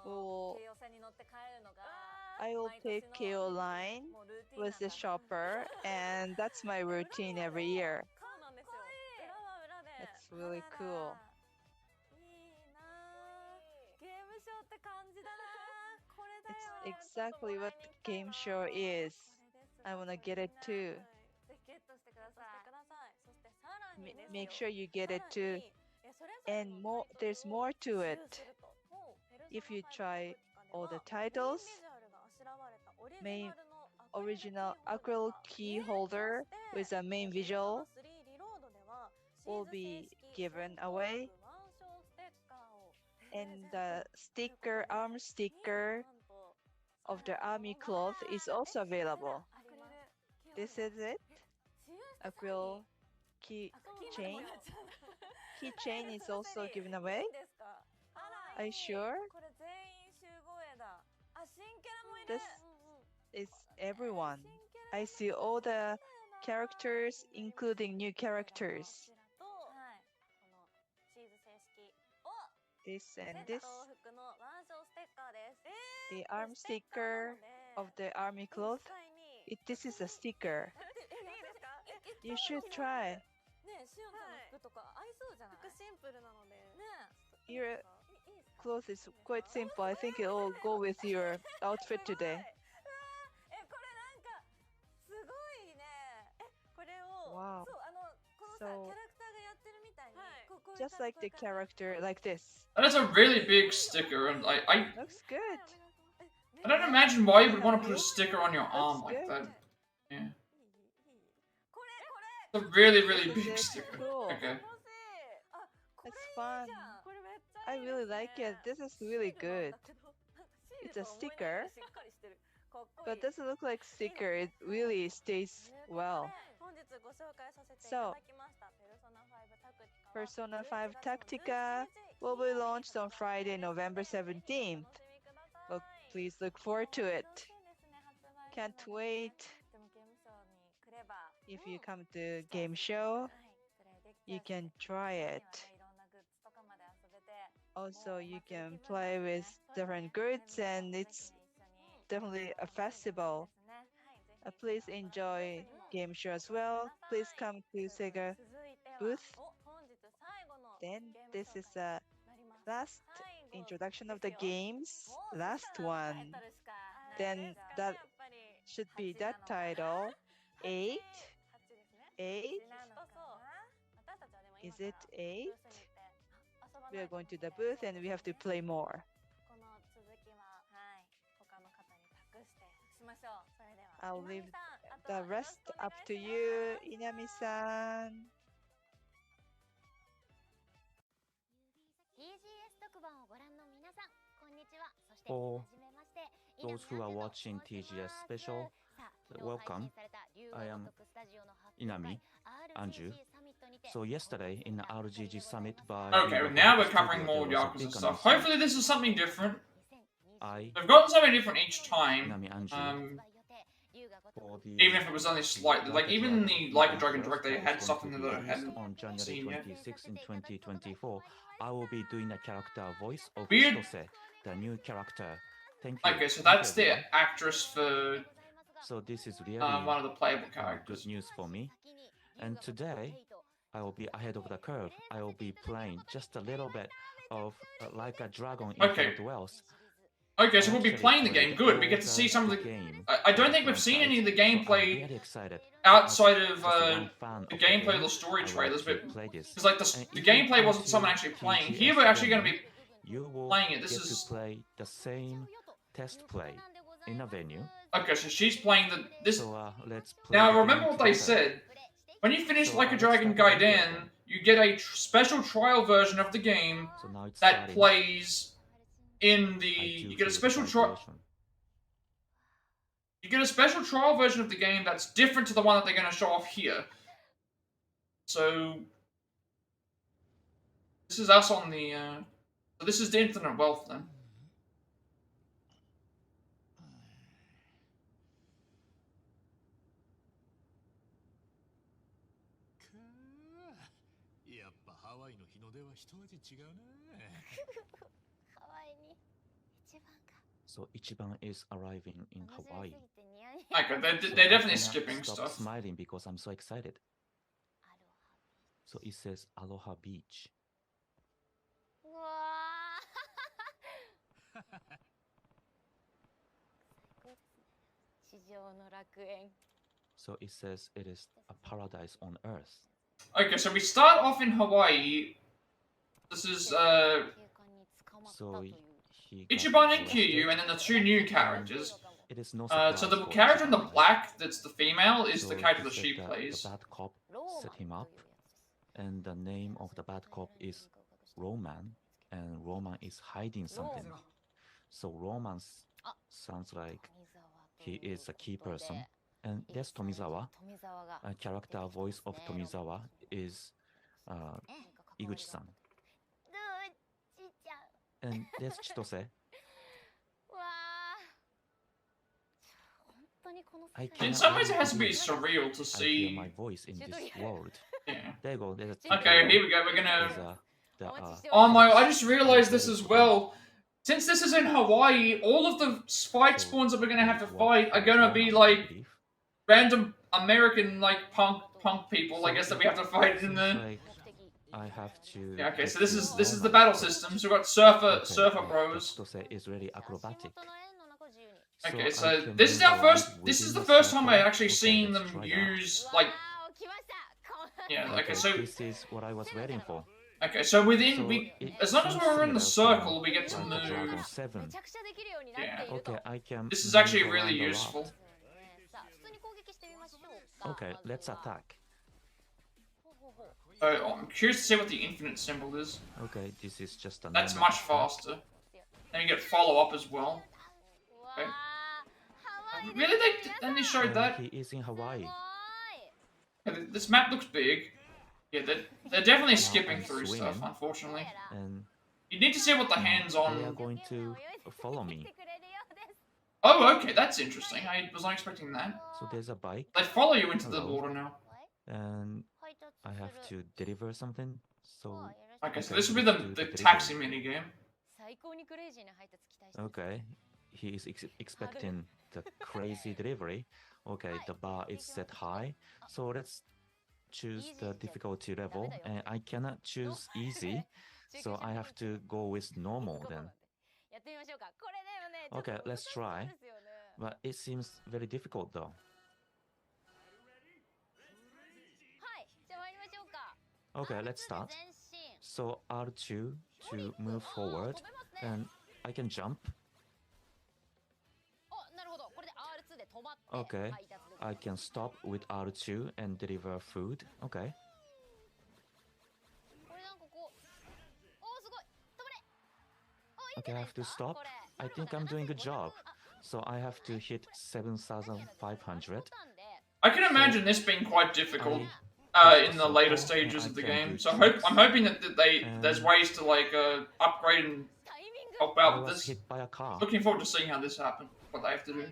Well, I will take KO line with the shopper, and that's my routine every year. Let's really cool. いいなぁ。ゲームショーって感じだなぁ。これだよ。 It's exactly what the game show is. I wanna get it too. ぜひゲットしてください。そしてさらにですよ。 Make sure you get it さら too. にそれぞれ And more, there's more to it. If you try all the titles, main original acrylic key holder with a main visual will be given away. And the sticker, arm sticker of the army cloth is also available. This is it. Acrylic keychain. Keychain is also given away. Are you sure? これ全員集合絵だ。あ、新キャラもいる。 This is everyone. I see all the characters, including new characters. と、はい、このシーズ正式。お、 This セ and ッ this. ト往復のワンショーステッカーです。 The arm sticker of the army cloth. This is a sticker. いいですか？ You should try. ね、しおんちゃんの服とか合いそうじゃない？服シンプルなので。ね。 Your clothes is quite simple. I think it will go with your outfit today. これなんかすごいね。これを Wow. そうこのさ So- キャラクターがやってるみたいに、こう Just like the character, like this. That is a really big sticker, and Looks good. I don't imagine why you would want to put a sticker on your arm like good. that. Yeah. It's a really, really big This is sticker. cool. Okay. It's fun. I really like it. This is really good. It's a sticker, but doesn't look like sticker. It really stays well. 本日ご紹介させてい So, ただきましたペルソナ5タクティカは Persona 5 Tactica will be launched on Friday, November 17th. Look, please look forward to it. Can't wait. If you come to game show, you can try it. Also, you can play with different goods, and it's definitely a festival. Please enjoy game show as well. Please come to Sega Booth. Then this is the last introduction of the games. Last one. Then that should be that title. 8? 8? Is it 8? We are going to the booth and we have to play more. この続きは、はい、他の方に託してしましょう。それでは、 I'll leave the rest up to you, Inami-san. TGS 特番をご覧の皆さん、こんにちは。そして、 For はじめまして、 those who are watching TGS special, welcome. I am Inami, Anju. So yesterday in the RGG summit by Okay, well now we're covering more Yakuza stuff. Hopefully this is something different. I They've gotten something different each time. Inami Anju. For the Even if it was only slightly. Like, even in the Like a Dragon Direct, they had is something going that to I be hadn't on January seen yet. 26 in 2024. I will be doing the character voice of Weird. Chitose, the new character. Thank you. Okay, so Thank that's you, the everyone. actress for So this is really one of the playable good characters. news for me. And today, I will be ahead of the curve. I will be playing just a little bit of Like a Dragon in Okay. Infinite Wells. Okay, so we'll be Actually playing the played game. Good, we get to see some of the... I don't think we've seen any of the gameplay Really excited. outside of Just one fan the of gameplay game. or the story I will trailers, but actually play this. because like the And if you gameplay come wasn't to someone actually playing. TGS Here we're actually going to be you will playing it. This get is to play the same test play in a venue. okay. So she's playing the this. So let's play Now the remember game what they together. said. When you finish So Like a let's Dragon start the Gaiden, you get a special trial version of the game So now it's that starting. plays in the. I do You get a feel special trial. vibration. You get a special trial version of the game that's different to the one that they're going to show off here. So this is us on the. So this is the Infinite Wealth then. So Ichiban is arriving in Hawaii. Okay, they're definitely skipping Stop stuff. smiling because I'm so excited. So it says Aloha Beach. So it says it is a paradise on Earth. Okay, so we start off in Hawaii. This is So Ichiban and Kiryu, and then the two new characters. It is no So the character in the black, that's the female, is the character that she The plays. bad cop set him up, and the name of the bad cop is Roman, and Roman is hiding something. So Roman sounds like he is a key person. And there's Tomizawa. A character voice of Tomizawa is Iguchi-san. And there's Chitose. In some ways, it has to be surreal to I hear see my voice in this world. Yeah. There you go. Okay, here we go. We're gonna. There's Oh my! I just realized this as well. Since this is in Hawaii, all of the fight spawns that we're gonna have to fight are gonna be like random American like punk people. I guess that we have to fight in the. Like, I have to. Yeah. Okay. So this is the battle system. So we've got surfer bros. Chitose is really acrobatic. Okay, so this is our first. This is the first time I've actually seen them use like. Yeah. Okay. So. This is what I was waiting for. Okay, so as long as we're in the circle, we get to move. Yeah. Okay, I can. This is actually really useful. Okay, let's attack. Oh, I'm curious to see what the infinite symbol is. Okay, this is just a. That's much faster. Then you get follow up as well. Okay. Really? They showed that? He is in Hawaii. Yeah, this map looks big. Yeah, they're definitely skipping through stuff, unfortunately. And you need to see what the hands-on. They are going to follow me. Oh, okay, that's interesting. I was not expecting that. So there's a bike. They follow you into the water now. And I have to deliver something. So. Okay, so this will be the taxi minigame. Okay, he is expecting the crazy delivery. Okay, the bar is set high. So let's choose the difficulty level, and I cannot choose easy, so I have to go with normal then. Okay, let's try, but it seems very difficult though. Okay, let's start. So R2 to move forward, and I can jump. Okay, I can stop with R2 and deliver food. Okay. Okay, I have to stop. I think I'm doing a good job. So I have to hit 7,500. I can imagine this being quite difficult in the later stages of the game. So I'm hoping that there's ways to like upgrade and help out with this. Hit by a car. Looking forward to seeing how this happens. What they have to do.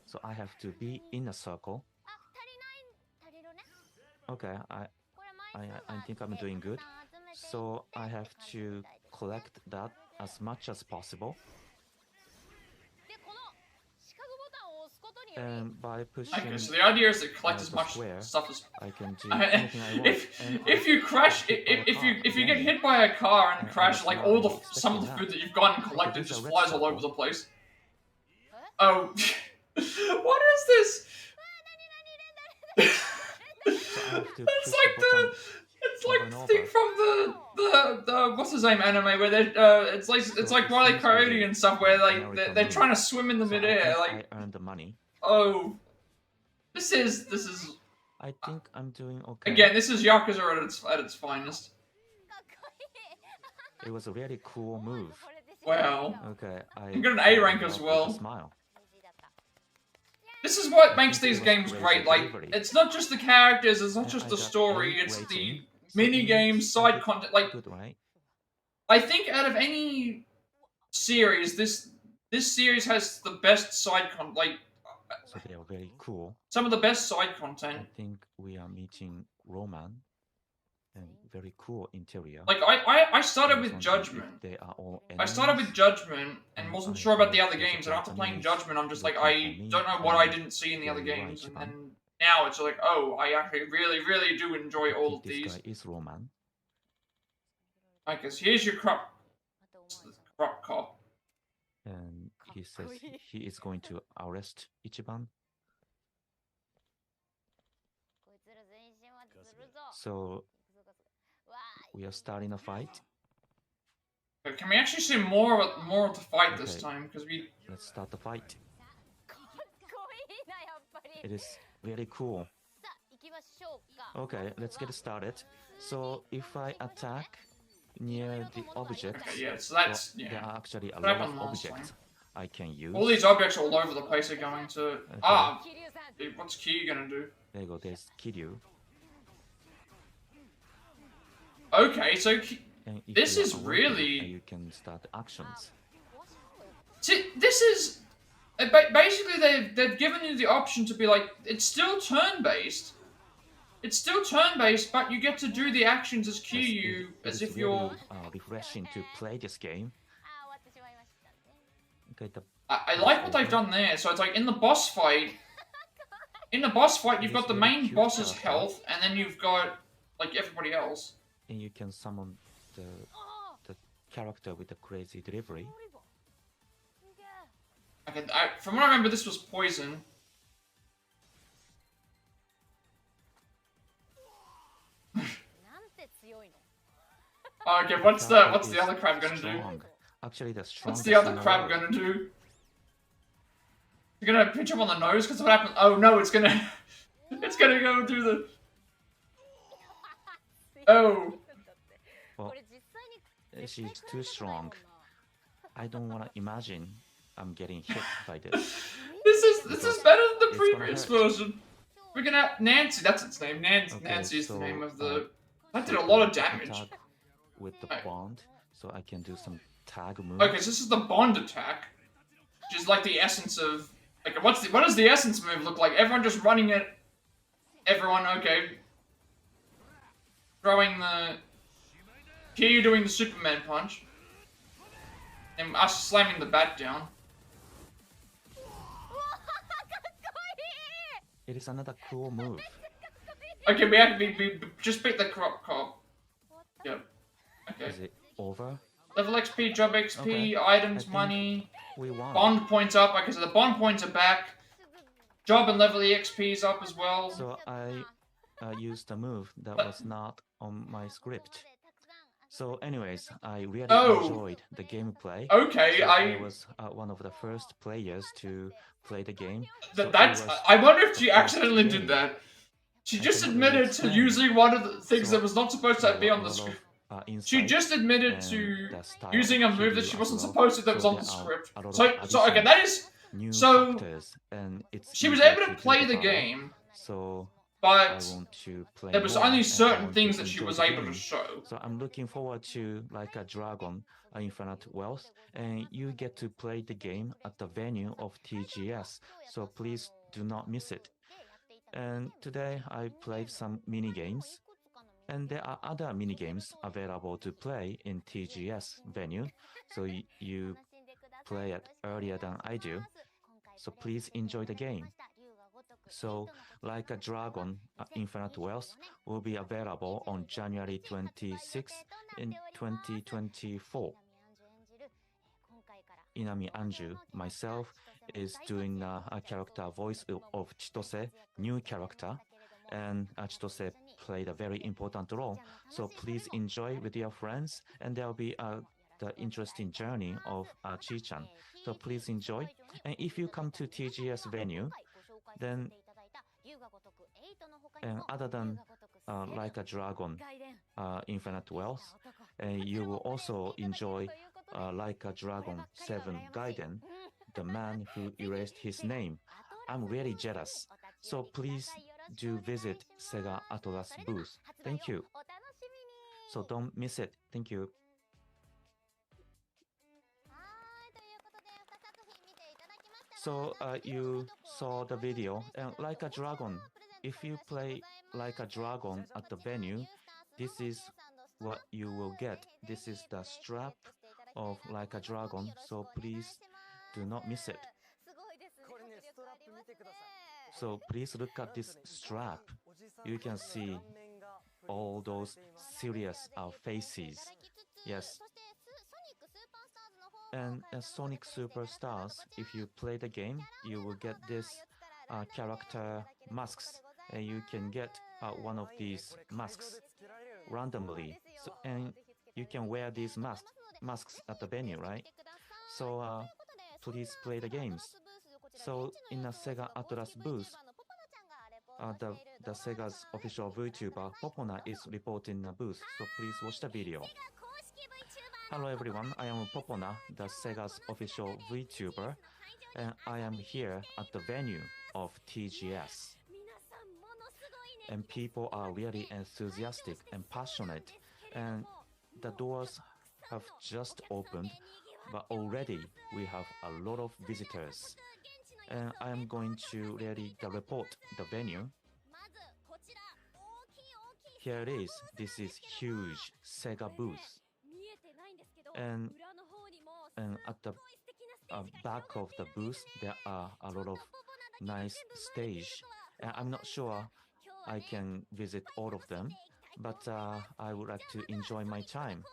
So I have to be in a circle. Okay, I think I'm doing good. So I have to collect that as much as possible. And by pushing. Okay, so the idea is to collect as much stuff as I can do anything I want. If you crash, if you get hit by a car and crash, like some of the food that you've gotten collected just flies all over the place. Oh. What is this? It's like the thing from the what's his name anime where they it's like Wile E. Coyote and stuff where like they're trying to swim in the midair like. I earned the money. Oh, this is. I think I'm doing okay. Again, this is Yakuza at its finest. It was a really cool move. Wow. Okay, I got an A rank as well. Smile. This is what makes these games great. Like, it's not just the characters, it's not just the story, it's the mini-games, side content. Like, I think out of any series, this series has the best side content. Like, so they are very cool. Some of the best side content. I think we are meeting Roman. And very cool interior. Like, I started with Judgment. They are all I started with Judgment and wasn't sure about the other games, and after playing Judgment, I'm just like, I don't know what I didn't see in the other games, and then now it's like, oh, I actually really do enjoy all of This these. guy is Roman. I guess here's your crop cop. And he says he is going to arrest Ichiban. So we are starting a fight. Can we actually see more of the fight this time? Because let's start the fight. It is really cool. Okay, let's get started. So if I attack near the object, so that's there are actually a lot of objects I can use. All these objects all over the place are going to. What's Kiryu gonna do? There you go. There's Kiryu. Okay, so this is really. You can start actions. See, this is basically they've given you the option to be like, it's still turn-based. It's still turn-based, but you get to do the actions as Kiryu as if you're. Refreshing to play this game. Okay, I like what they've done there. So it's like in the boss fight. In the boss fight, you've got the main boss's health, and then you've got like everybody else. And you can summon the character with the crazy delivery. Okay, from what I remember, this was poison. Okay, what's the other crab gonna do? Actually, the What's the other crab gonna do? You're gonna pinch him on the nose? Because what happened? Oh no, it's gonna go through the. Oh. Well, she's too strong. I don't want to imagine I'm getting hit by this. This is better than the previous version. We're gonna Nancy. That's its name. Nancy is the name of the. That did a lot of damage. With the bond, so I can do some tag moves. Okay, so this is the bond attack, which is like the essence of. Like, what does the essence move look like? Everyone just running it. Everyone, okay. Throwing the. Kiryu doing the Superman punch. And us slamming the bat down. It is another cool move. Okay, we just beat the crop cop. Yep. Okay. Is it over? Level XP, job XP, Okay. items, money. We won. Bond points up. Okay, so the bond points are back. Job and level EXP is up as well. So I used a move that was not on my script. So anyways, I really enjoyed the gameplay. Okay, so I was one of the first players to play the game. I wonder if she accidentally did that. She just admitted to using one of the things that was not supposed to be on the script. She just admitted to using a move that she wasn't supposed to that was on the script. So okay, that is so. She was able to play the game. But there was only certain things that she was able to show. So I'm looking forward to like a Dragon Infinite Wealth, and you get to play the game at the venue of TGS. So please do not miss it. And today I played some mini games, and there are other mini games available to play in TGS venue. So you play it earlier than I do. So please enjoy the game. So, Like a Dragon Infinite Wealth will be available on January 26th in 2024. Inami Anju, myself, is doing a character voice of Chitose, new character, and Chitose played a very important role. So please enjoy with your friends, and there will be the interesting journey of Chi-chan. So please enjoy. And if you come to TGS venue, then and other than Like a Dragon Infinite Wealth, you will also enjoy Like a Dragon 7 Gaiden, the man who erased his name. I'm really jealous. So please do visit Sega Atlas booth. Thank you. So don't miss it. Thank you. So you saw the video, and Like a Dragon, if you play Like a Dragon at the venue, this is what you will get. This is the strap of Like a Dragon, so please do not miss it. So please look at this strap. You can see all those serious faces. Yes. And Sonic Superstars, if you play the game, you will get this character masks, and you can get one of these masks randomly. So, and you can wear these masks at the venue, right? So please play the games. So in the Sega Atlas booth, the Sega's official VTuber Popona is reporting the booth, so please watch the video. Hello everyone, I am Popona, the Sega's official VTuber, and I am here at the venue of TGS. And people are really enthusiastic and passionate, and the doors have just opened, but already we have a lot of visitors. And I am going to really report the venue. Here it is. This is huge Sega booth. And at the back of the booth, there are a lot of nice stage. And I'm not sure I can visit all of them, but I would like to enjoy my time.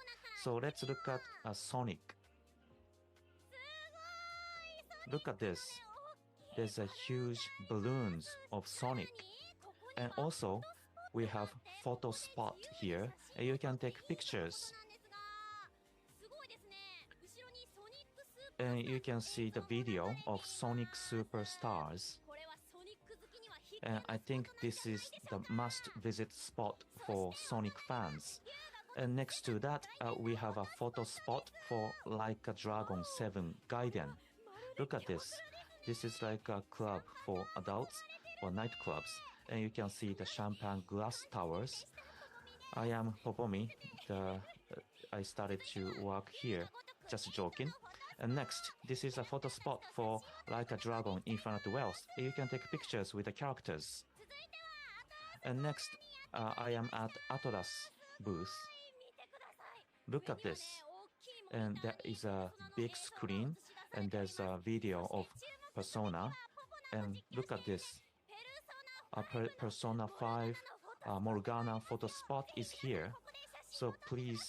So let's look at Sonic. Look at this. There's a huge balloons of Sonic. And also, we have photo spot here, and you can take pictures. And you can see the video of Sonic Superstars. And I think this is the must-visit spot for Sonic fans. And next to that, we have a photo spot for Like a Dragon 7 Gaiden. Look at this. This is like a club for adults or nightclubs. And you can see the champagne glass towers. I am Popomi. I started to work here. Just joking. And next, this is a photo spot for Like a Dragon Infinite Wealth. You can take pictures with the characters. And next, I am at Atlas booth. Look at this. And there is a big screen, and there's a video of Persona. And look at this. Persona 5 Morgana photo spot is here. So please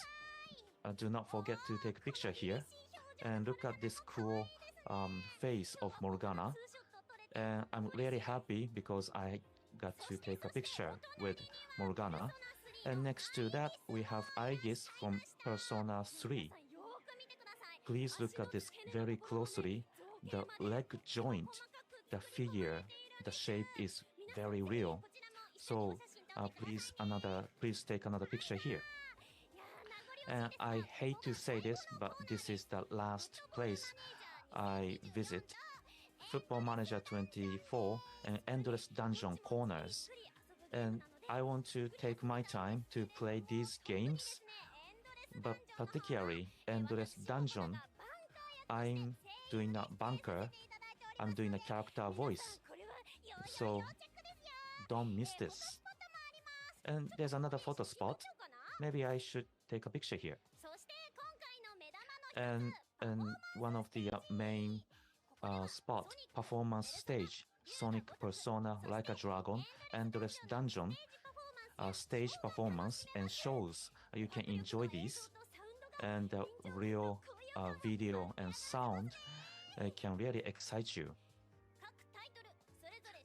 do not forget to take a picture here. And look at this cool face of Morgana. And I'm really happy because I got to take a picture with Morgana. And next to that, we have Aegis from Persona 3. Please look at this very closely. The leg joint, the figure, the shape is very real. So please take another picture here. And I hate to say this, but this is the last place I visit. Football Manager 24 and Endless Dungeon Corners. And I want to take my time to play these games, but particularly Endless Dungeon. I'm doing a bunker. I'm doing a character voice. So don't miss this. And there's another photo spot. Maybe I should take a picture here. And one of the main spot, performance stage, Sonic Persona Like a Dragon, Endless Dungeon, stage performance and shows. You can enjoy these. And the real video and sound can really excite you.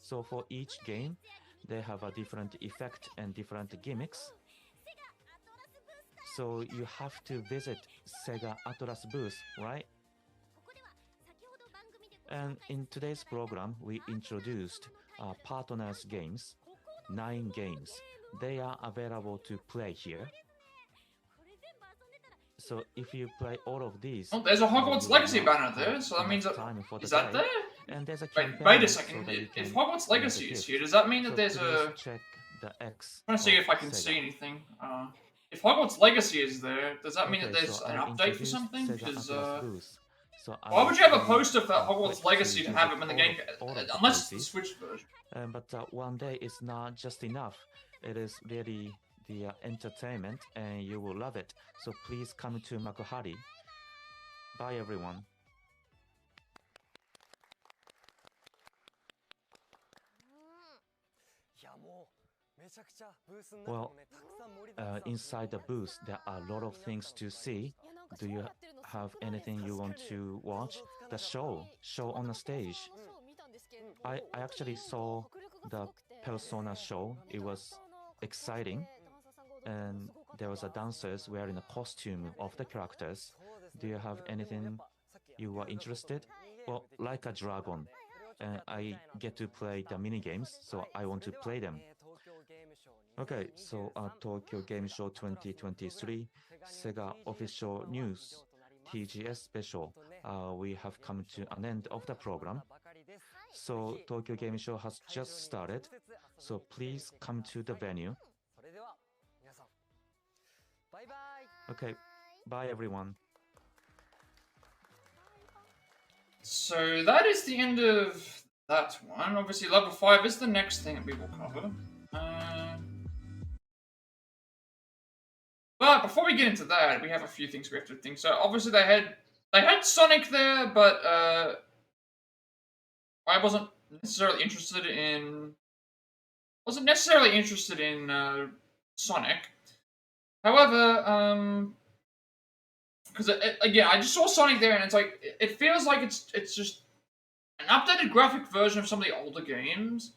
So for each game, they have a different effect and different gimmicks. So you have to visit Sega Atlas booth, right? And in today's program, we introduced partners games, 9 games. They are available to play here. So if you play all of these... Oh, there's a Hogwarts Legacy banner there, so that means that... Is that there? And there's a wait a second, if Hogwarts Legacy is here, does that mean that there's a... Check the X. I'm trying to see if I can see anything. If Hogwarts Legacy is there, does that mean that there's an update for something? Because, why would you have a poster for Hogwarts Legacy to have it in the game? Unless it's the Switch version. But one day is not just enough. It is really the entertainment, and you will love it. So please come to Makuhari. Bye, everyone. Well, inside the booth, there are a lot of things to see. Do you have anything you want to watch? The show on the stage. I actually saw the Persona show. It was exciting. And there was a dancers wearing a costume of the characters. Do you have anything you are interested? Well, like a dragon. I get to play the mini games, so I want to play them. Okay, so at Tokyo Game Show 2023, Sega official news, TGS special. We have come to an end of the program. So Tokyo Game Show has just started. So please come to the venue. Okay, bye everyone. So that is the end of that one. Obviously, Level 5 is the next thing that we will cover. But before we get into that, we have a few things we have to think. So obviously they had Sonic there, but I wasn't necessarily interested in Sonic. However, because again, I just saw Sonic there, and it's like it feels like it's just an updated graphic version of some of the older games,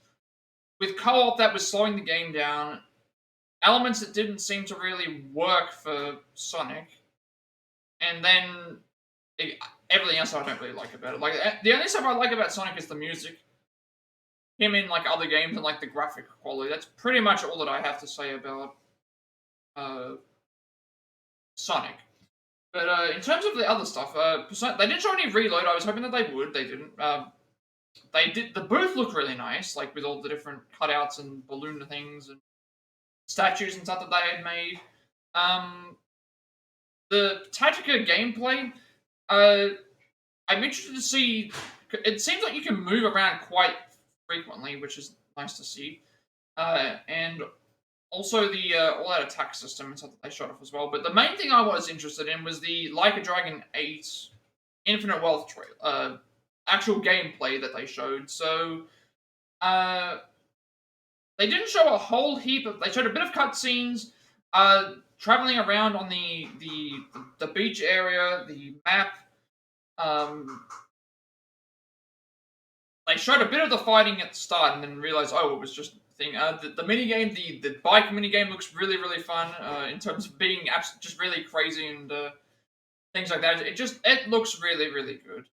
with co-op that was slowing the game down, elements that didn't seem to really work for Sonic, and then everything else I don't really like about it. Like the only stuff I like about Sonic is the music, him in like other games, and like the graphic quality. That's pretty much all that I have to say about Sonic. But in terms of the other stuff, they didn't show any reload. I was hoping that they would. They didn't. They did. The booth looked really nice, like with all the different cutouts and balloon things and statues and stuff that they had made. The Tactica gameplay, I'm interested to see. It seems like you can move around quite frequently, which is nice to see. And also the all-out attack system and stuff that they showed off as well. But the main thing I was interested in was the Like a Dragon 8 Infinite Wealth actual gameplay that they showed. So they didn't show a whole heap of. They showed a bit of cutscenes, traveling around on the beach area, the map. They showed a bit of the fighting at the start, and then realized, oh, it was just a thing. The minigame, the bike minigame looks really, really fun in terms of being just really crazy and things like that. It looks really, really good.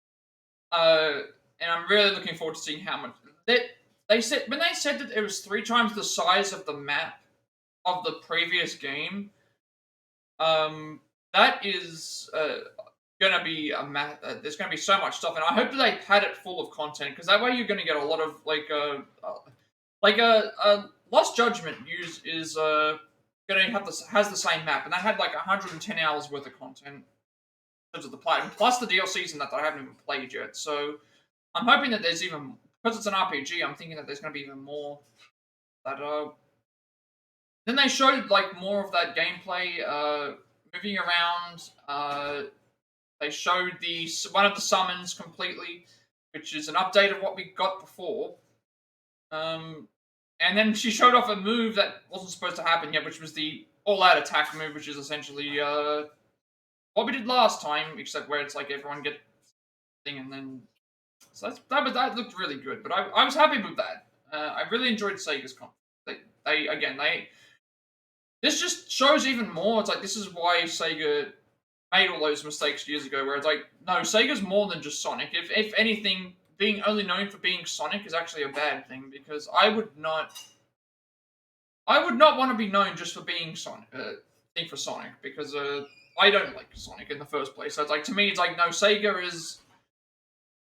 And I'm really looking forward to seeing how much they said when they said that it was 3 times the size of the map of the previous game. That is gonna be there's gonna be so much stuff, and I hope that they pad it full of content, because that way you're gonna get a lot of Lost Judgment is gonna have has the same map, and that had like 110 hours worth of content in terms of the Plat, plus the DLCs and that I haven't even played yet. So I'm hoping that there's even, because it's an RPG, I'm thinking that there's gonna be even more that Then they showed like more of that gameplay, moving around. They showed one of the summons completely, which is an update of what we got before. And then she showed off a move that wasn't supposed to happen yet, which was the all-out attack move, which is essentially what we did last time, except where it's like everyone get thing, and then so that looked really good. But I was happy with that. I really enjoyed Sega's content. This just shows even more. It's like this is why Sega made all those mistakes years ago, where it's like, no, Sega's more than just Sonic. If anything, being only known for being Sonic is actually a bad thing, because I would not want to be known just for being Sonic. For Sonic, because I don't like Sonic in the first place. So it's like, to me, it's like, no, Sega is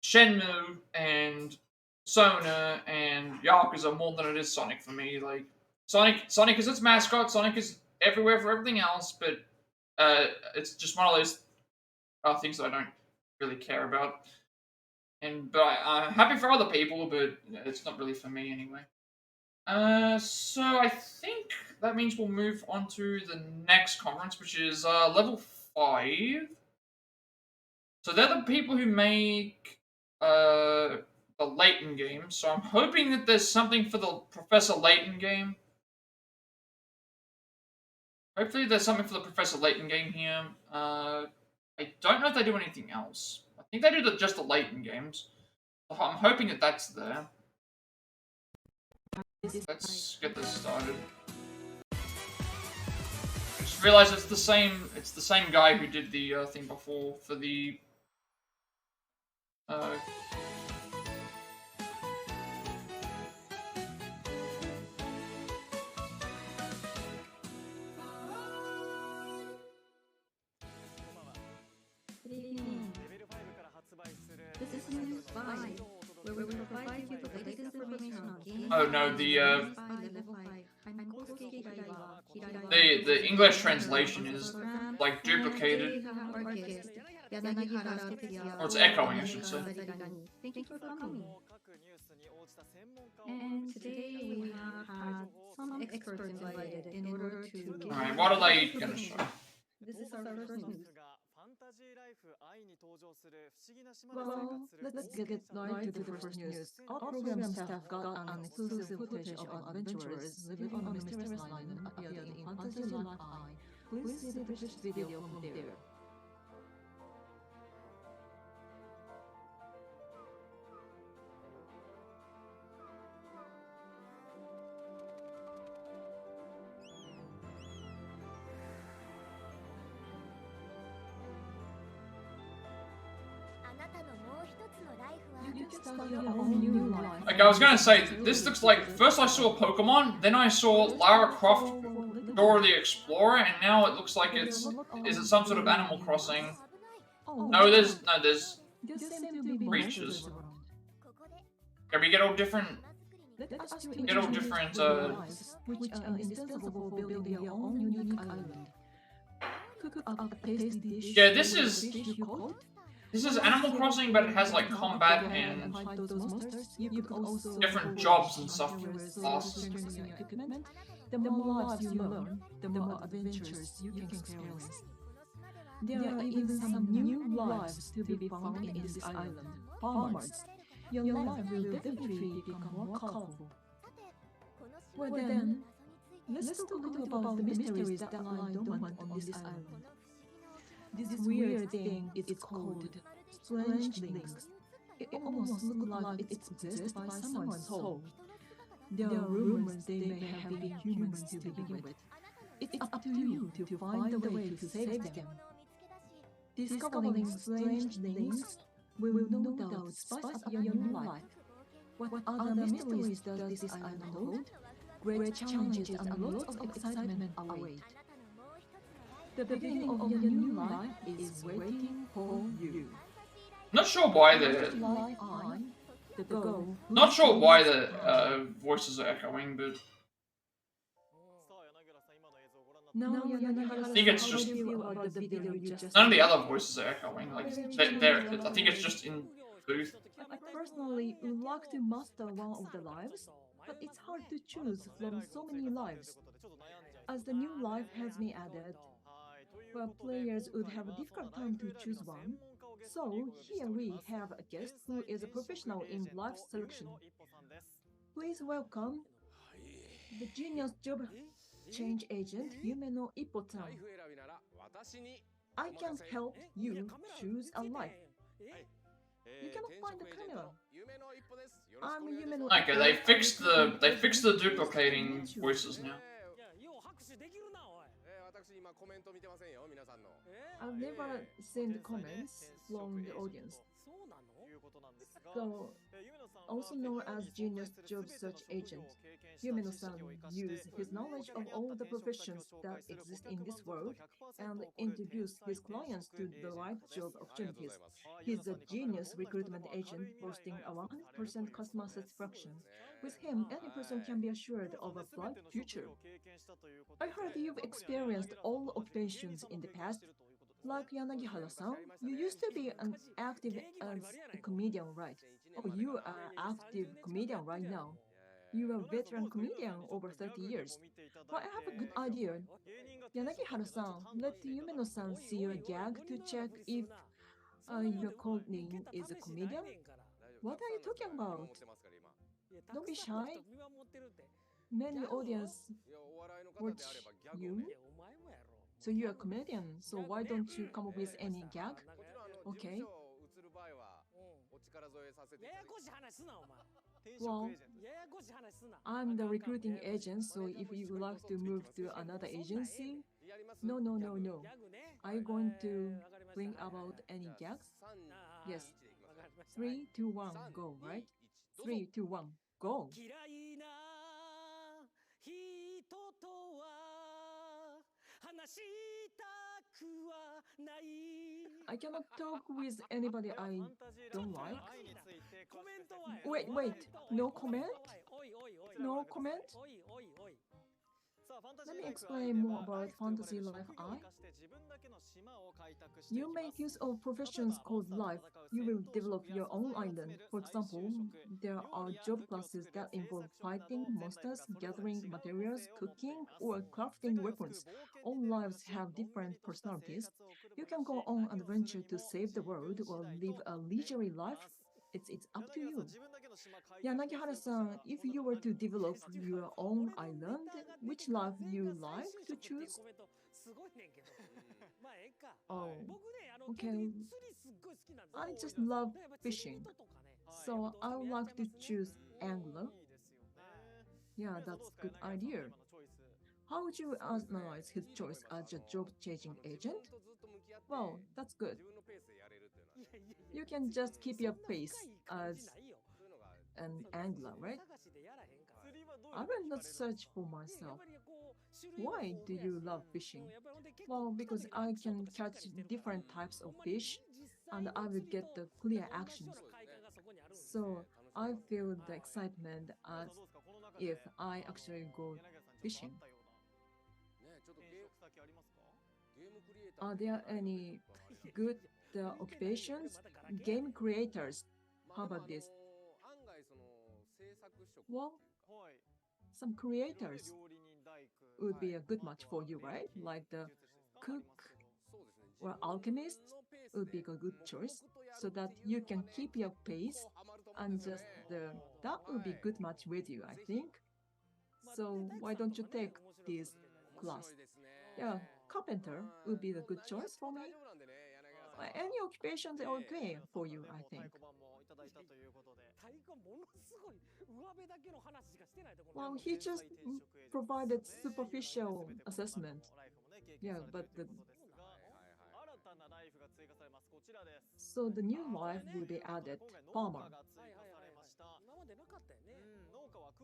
Shenmue and Sona and Yakuza more than it is Sonic for me. Like Sonic is its mascot. Sonic is everywhere for everything else, but it's just one of those things that I don't really care about. But I'm happy for other people, but it's not really for me anyway. So I think that means we'll move on to the next conference, which is Level 5. So they're the people who make the Layton game, so I'm hoping that there's something for the Professor Layton game. Hopefully there's something for the Professor Layton game here. I don't know if they do anything else. I think they do just the Layton games. I'm hoping that that's there. Let's get this started. Just realized it's the same guy who did the thing before for the Oh no, the English translation is like duplicated. Or it's echoing, I should say. Thank you for coming. And today we have had some experts invited in order to... Alright, what are they gonna show? This is our first news. Well, let's get right to the first news. Our program staff got an exclusive footage of adventurers living on a mysterious island appeared in Fantasy Life-5. Please see the video from there. Like I was gonna say, this looks like, first I saw Pokemon, then I saw Lara Croft, Dora the Explorer, and now it looks like is it some sort of Animal Crossing? No, there's creatures. Can we get all different, yeah, this is Animal Crossing, but it has like combat and different jobs and stuff. Awesome. The more lives you learn, the more adventures you can experience. There are even some new lives to be found in this island. Palworld. Your life will definitely become more colorful. Well then, let's talk about the mysteries that lie dormant on this island. This weird thing is called strange links. It almost looks like it's possessed by someone's soul. There are rumors they may have been humans to begin with. It's up to you to find a way to save them. Discovering strange links will no doubt spice up your new life. What other mysteries does this island hold? Great challenges and lots of excitement await. The beginning of your new life is waiting for you. Not sure why the voices are echoing, but I think it's just none of the other voices are echoing. Like I think it's just in booth. I personally would like to master one of the lives, but it's hard to choose from so many lives. As the new life has been added, well, players would have a difficult time to choose one. So here we have a guest who is a professional in life selection. Please welcome the genius job change agent Yumeno Ippo-san. I can help you choose a life. You cannot find the camera. I'm Yumeno. Okay, they fixed the duplicating voices now. I've never seen the comments from the audience. So, also known as Genius Job Search Agent, Yumeno-san uses his knowledge of all the professions that exist in this world and introduce his clients to the right job opportunities. He's a genius recruitment agent boasting a 100% customer satisfaction. With him, any person can be assured of a bright future. I heard you've experienced all occupations in the past. Like Yanagihara-san, you used to be an active as a comedian, right? Oh, you are an active comedian right now. You are a veteran comedian over 30 years. But I have a good idea. Yanagihara-san, let Yumeno-san see your gag to check if your code name is a comedian. What are you talking about? Don't be shy. Many audience watch you. So you're a comedian, so why don't you come up with any gag? Okay. Well, I'm the recruiting agent, so if you would like to move to another agency, no. Are you going to bring about any gags? Yes. 3, 2, 1, go, right? 3, 2, 1, go. I cannot talk with anybody I don't like. Wait, no comment? No comment? Let me explain more about Fantasy Life I. You make use of professions called life. You will develop your own island. For example, there are job classes that involve fighting monsters, gathering materials, cooking, or crafting weapons. All lives have different personalities. You can go on an adventure to save the world or live a leisurely life. It's up to you. Yanagihara-san, if you were to develop your own island, which life you like to choose? Oh, okay. I just love fishing, so I would like to choose angler. Yeah, that's a good idea. How would you analyze his choice as a job-chasing agent? Well, that's good. You can just keep your pace as an angler, right? I will not search for myself. Why do you love fishing? Well, because I can catch different types of fish and I will get the clear actions. So I feel the excitement as if I actually go fishing. Are there any good occupations? Game creators. How about this? Well, some creators would be a good match for you, right? Like the cook or alchemist would be a good choice, so that you can keep your pace and just that would be good match with you, I think. So why don't you take this class? Yeah, carpenter would be the good choice for me. Any occupations are okay for you, I think. Well, he just provided superficial assessment. Yeah, but so the new life will be added, farmer.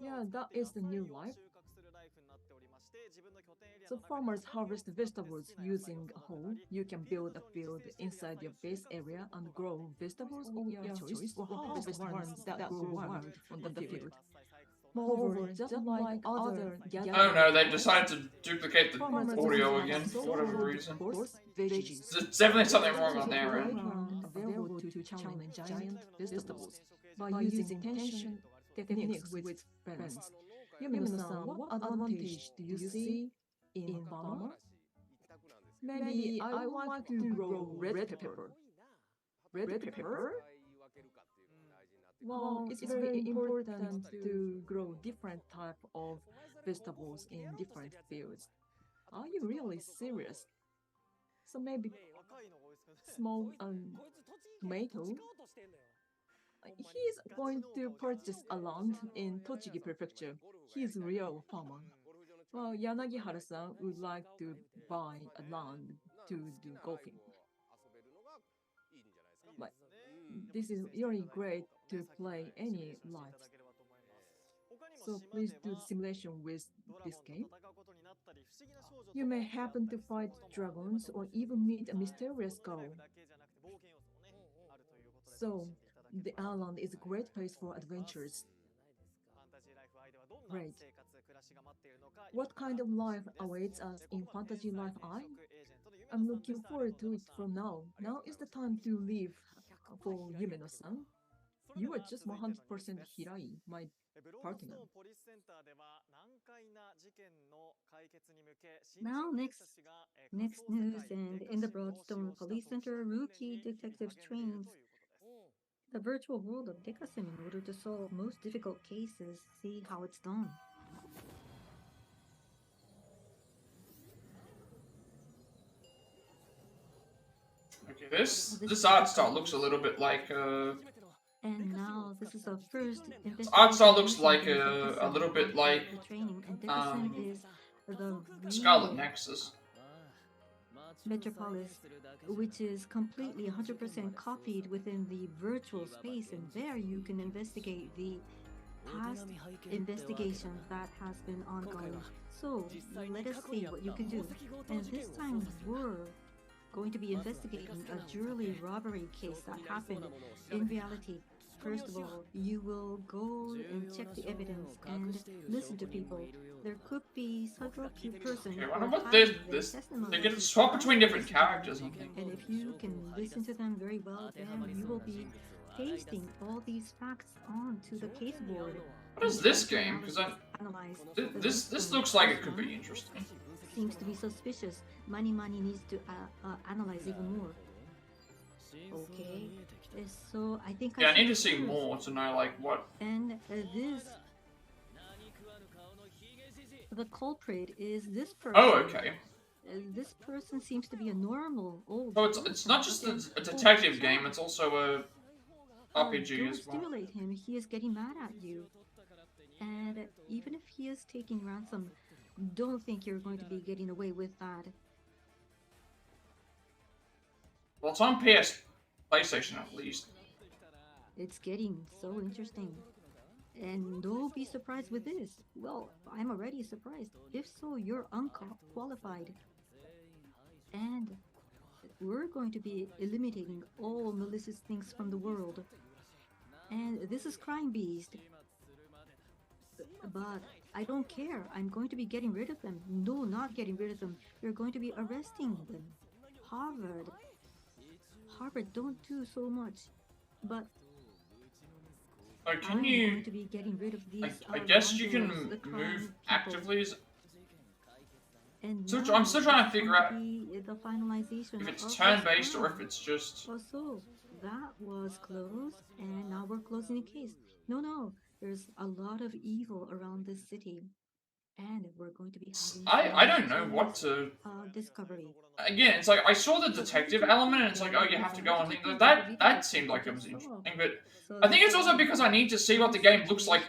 Yeah, that is the new life. So farmers harvest vegetables using a hoe. You can build a field inside your base area and grow vegetables of your choice or harvest ones that grow wild on the field. Moreover, just like other Oh no, they decided to duplicate the audio again for whatever reason. There's definitely something wrong on their end. Available to challenge giant vegetables by using tension techniques with friends. Yumino-san, what advantage do you see in farmer? Maybe I want to grow red pepper. Red pepper? Well, it's very important to grow different type of vegetables in different fields. Are you really serious? So maybe small tomato. He's going to purchase a land in Tochigi Prefecture. He's a real farmer. Well, Yanagihara-san would like to buy a land to do golfing. But this is really great to play any life. So please do the simulation with this game. You may happen to fight dragons or even meet a mysterious girl. So the island is a great place for adventures. Great. What kind of life awaits us in Fantasy Life I? I'm looking forward to it from now. Now is the time to live for Yumeno-san. You are just 100% Hirai, my partner. Now, next news, and in the Broadstone Police Center, rookie detectives trains. the virtual world of Decasim in order to solve most difficult cases. See how it's done. Okay, this art style looks a little bit like And now this is the first art style looks like a little bit like the training, and Decasim is the Scarlet real Nexus. Metropolis, which is completely 100% copied within the virtual space, and there you can investigate the past investigation that has been ongoing. So let us see what you can do. And this time we're going to be investigating a jewelry robbery case that happened in reality. First of all, you will go and check the evidence and listen to people. There could be several key persons. Okay, I wonder what they get to swap between different characters. I think. And if you can listen to them very well, then you will be pasting all these facts onto the case board. What is this game? Because this looks like it could be interesting. Seems to be suspicious. Money needs to analyze even more. Okay, so I think I need to see more to know like what. And the culprit is this person. Oh, okay. This person seems to be a normal old. So it's not just a detective game; it's also a RPG don't as well. Stimulate him. He is getting mad at you, and even if he is taking ransom, don't think you're going to be getting away with that. Well, it's on PlayStation at least. It's getting so interesting. And don't be surprised with this. Well, I'm already surprised. If so, you're unqualified. And we're going to be eliminating all malicious things from the world. And this is Crime Beast. But I don't care. I'm going to be getting rid of them. No, not getting rid of them. You're going to be arresting them. Harvard, don't do so much. But can I'm you? going to be getting rid of these. I guess you can move actively. And I'm still trying to figure out the finalization if it's turn-based or if it's just. So that was closed, and now we're closing the case. No, there's a lot of evil around this city, and we're going to be having. I don't know what to. Discovery. Again, it's like I saw the detective element, and it's like, oh, you have to go on things. That seemed like it was interesting, but I think it's also because I need to see what the game looks like,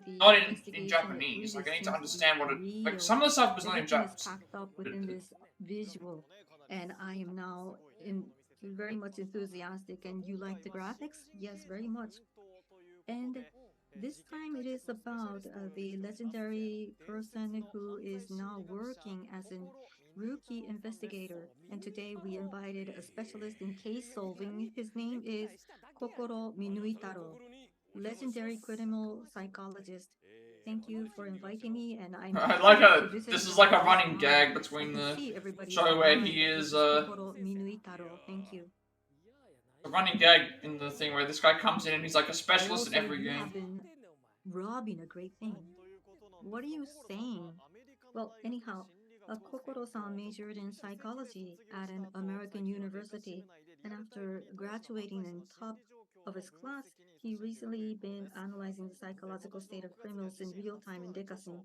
not in Japanese. Like I need to understand what it. Like some of the stuff was not in Japanese. Packed up within this visual, and I am now very much enthusiastic. And you like the graphics? Yes, very much. And this time it is about the legendary person who is now working as a rookie investigator. And today we invited a specialist in case solving. His name is Kokoro Minuitaro, legendary criminal psychologist. Thank you for inviting me, and I'm. I like how this is like a running gag between the show where he is. Kokoro Minuitaro, thank you. A running gag in the thing where this guy comes in and he's like a specialist in every game. Have been robbing a great thing. What are you saying? Well, anyhow, Kokoro-san majored in psychology at an American university, and after graduating in top of his class, he recently been analyzing the psychological state of criminals in real time in Decasim.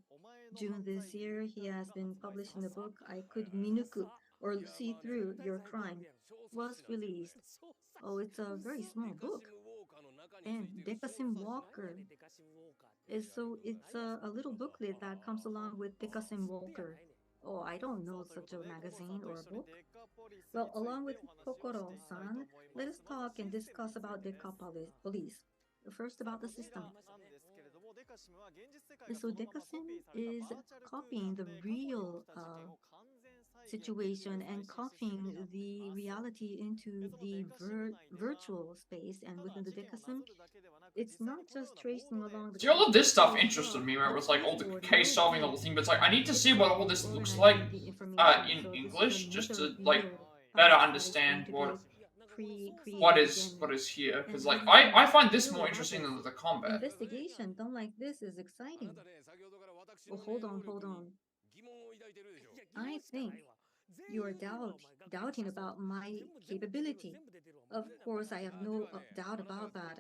June this year, he has been publishing the book I Could Minuku, or See Through Your Crime, was released. Oh, it's a very small book. And Decasim Walker. It's a little booklet that comes along with Decasim Walker. Oh, I don't know such a magazine or a book. Well, along with Kokoro-san, let us talk and discuss about Decapolice. First, about the system. So Decasim is copying the real situation and copying the reality into the virtual space, and within the Decasim, it's not just tracing along the. See, all of this stuff interested me, where it was like all the case solving, the whole thing. But it's like I need to see what all this looks like in English, just to like better understand what is here. Because like I find this more interesting than the combat. Investigation done like this is exciting. Oh, hold on. I think You are doubting about my capability. Of course, I have no doubt about that.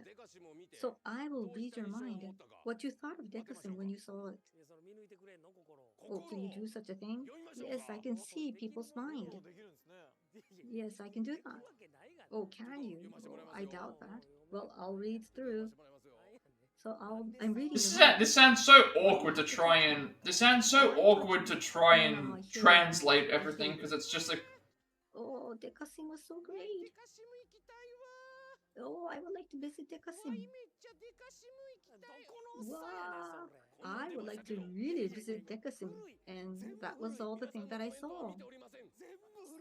So I will read your mind. What you thought of Decasim when you saw it? Oh, can you do such a thing? Yes, I can see people's mind. Yes, I can do that. Oh, can you? Oh, I doubt that. Well, I'll read through. So I'm reading. This sounds so awkward to try and. This sounds so awkward to try and translate everything because it's just like. Oh, Decasim was so great. Oh, I would like to visit Decasim. Wow, I would like to really visit Decasim, and that was all the thing that I saw.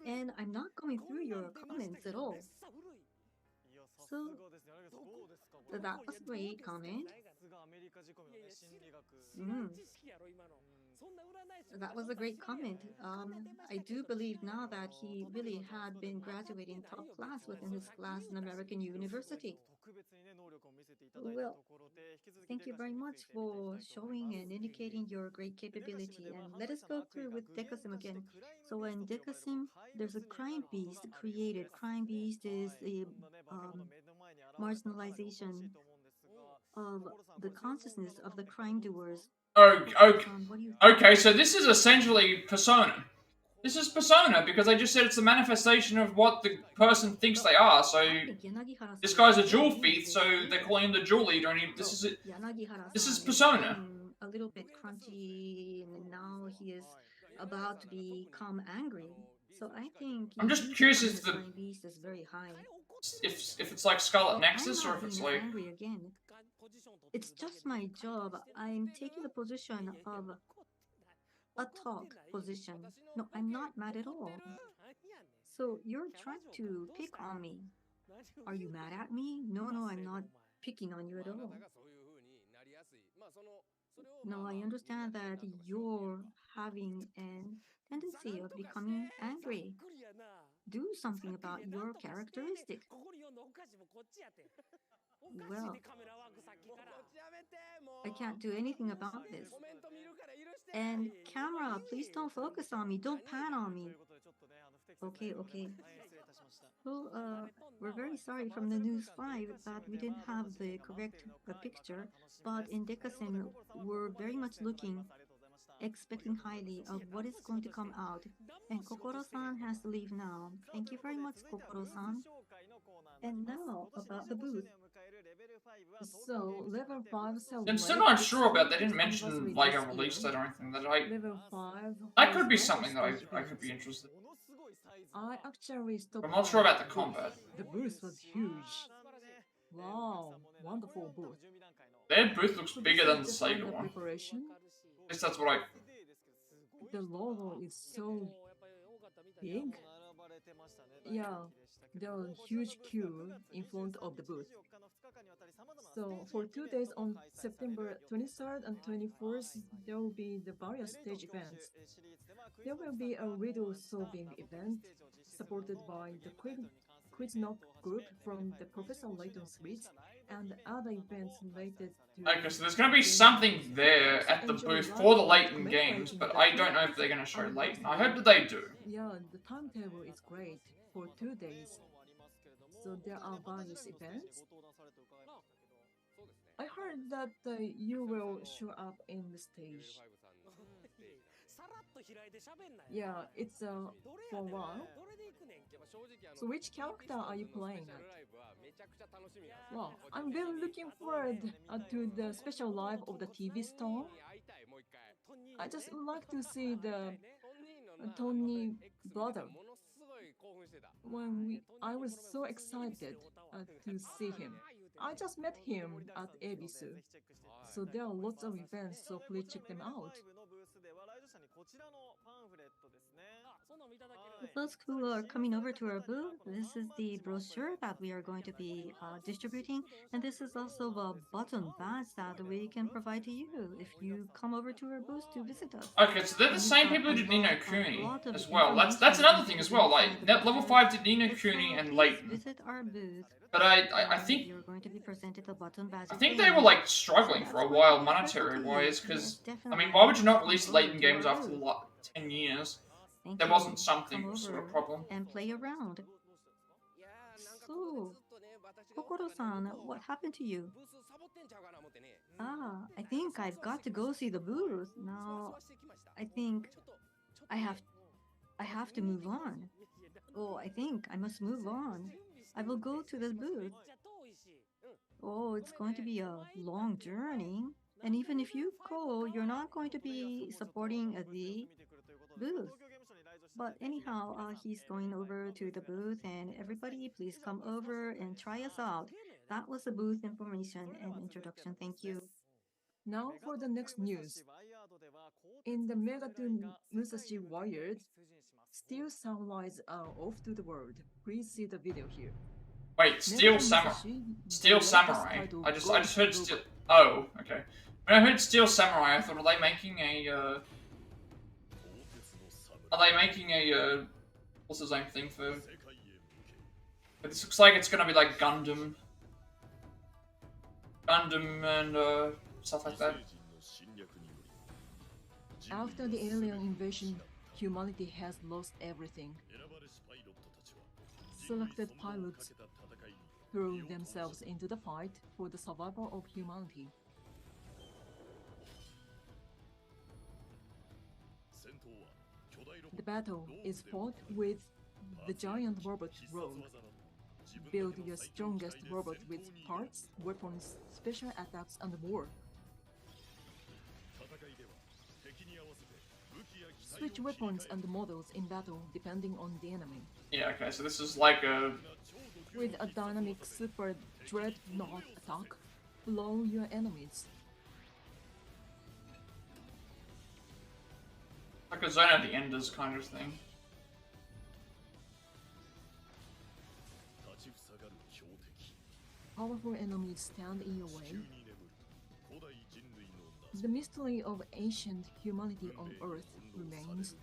And I'm not going through your comments at all. So that was a great comment. That was a great comment. I do believe now that he really had been graduating top class within his class in American University. Well, thank you very much for showing and indicating your great capability. And let us go through with Decasim again. So in Decasim, there's a crime beast created. Crime beast is a marginalization of the consciousness of the crime doers. Okay, so this is essentially Persona. This is Persona because I just said it's a manifestation of what the person thinks they are. So this guy's a jewel thief, so they're calling him the jewel leader, and this is Persona. A little bit crunchy, and now he is about to become angry. So I think I'm just curious if the crime beast is very high. If it's like Scarlet Nexus or if it's like angry again. It's just my job. I'm taking the position of a talk position. No, I'm not mad at all. So you're trying to pick on me. Are you mad at me? No, I'm not picking on you at all. No, I understand that you're having a tendency of becoming angry. Do something about your characteristic. Well, I can't do anything about this. And camera, please don't focus on me. Don't pan on me. Okay. Well, we're very sorry from the News 5 that we didn't have the correct picture, but in Decasim, we're very much expecting highly of what is going to come out. And Kokoro-san has to leave now. Thank you very much, Kokoro-san. And now, about the booth. So, Level 5 I'm still not sure about. They didn't mention like a release date or anything. Level 5. That could be something that I could be interested in. I actually stopped. I'm not sure about the combat. The booth was huge. Wow, wonderful booth. Their booth looks bigger than the Sega one. At least that's what I. The logo is so big. Yeah, there are huge queue in front of the booth. So for 2 days on September 23rd and 24th, there will be the various stage events. There will be a riddle solving event supported by the Quizknock group from the Professor Layton suite and other events related to... Okay, so there's going to be something there at the booth for the Layton games, but I don't know if they're going to show Layton. I hope that they do. Yeah, the timetable is great for 2 days. So there are various events. I heard that you will show up in the stage. Yeah, it's for a while. So which character are you playing at? Well, I'm really looking forward to the special live of the TV Storm. I just would like to see the Tony brother. I was so excited to see him. I just met him at Ebisu. So there are lots of events, so please check them out. For those who are coming over to our booth, this is the brochure that we are going to be distributing, and this is also a button badge that we can provide to you if you come over to our booth to visit us. Okay, so they're the same people who did Ni no Kuni as well. That's another thing as well. Like Level 5 did Ni no Kuni and Layton. Visit our booth. But I think you're going to be presented a button badge. I think they were like struggling for a while monetary wise, because I mean, why would you not release Layton games after 10 years? Thank there you. wasn't something Come sort of over problem. and play around. So, Kokoro-san, what happened to you? Ah, I think I've got to go see the booth. Now, I think I have to move on. Oh, I think I must move on. I will go to the booth. Oh, it's going to be a long journey. And even if you go, you're not going to be supporting the booth. But anyhow, he's going over to the booth, and everybody, please come over and try us out. That was the booth information and introduction. Thank you. Now for the next news. In the Megaton Musashi Wired, Steel Samurais are off to the world. Please see the video here. Wait, Steel Samurai. I just heard Steel. Oh, okay. When I heard Steel Samurai, I thought, are they making a what's the same thing for? But this looks like it's gonna be like Gundam and stuff like that. After the alien invasion, humanity has lost everything. Selected pilots threw themselves into the fight for the survival of humanity. The battle is fought with the giant robot Rogue. Build your strongest robot with parts, weapons, special attacks, and more. Switch weapons and models in battle depending on the enemy. Yeah, okay, so this is like a... With a dynamic super dreadnought attack, blow your enemies. Like a Zone of the Enders kind of thing. Powerful enemies stand in your way. The mystery of ancient humanity on Earth remains.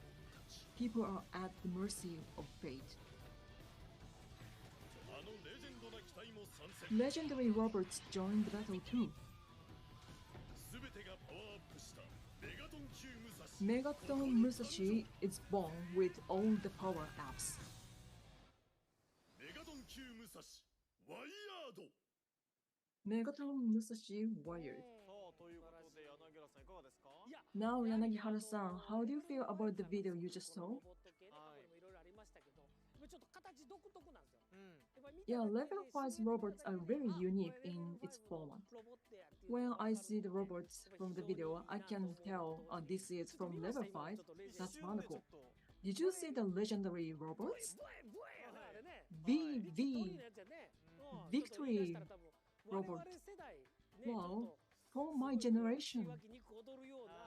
People are at the mercy of fate. Legendary robots join the battle too. Megaton Musashi is born with all the power-ups. Megaton Musashi Wired. Now, Yanagihara-san, how do you feel about the video you just saw? Yeah, Level-5's robots are very unique in its format. When I see the robots from the video, I can tell this is from Level-5. That's wonderful. Did you see the legendary robots? Victory robot. Wow, for my generation.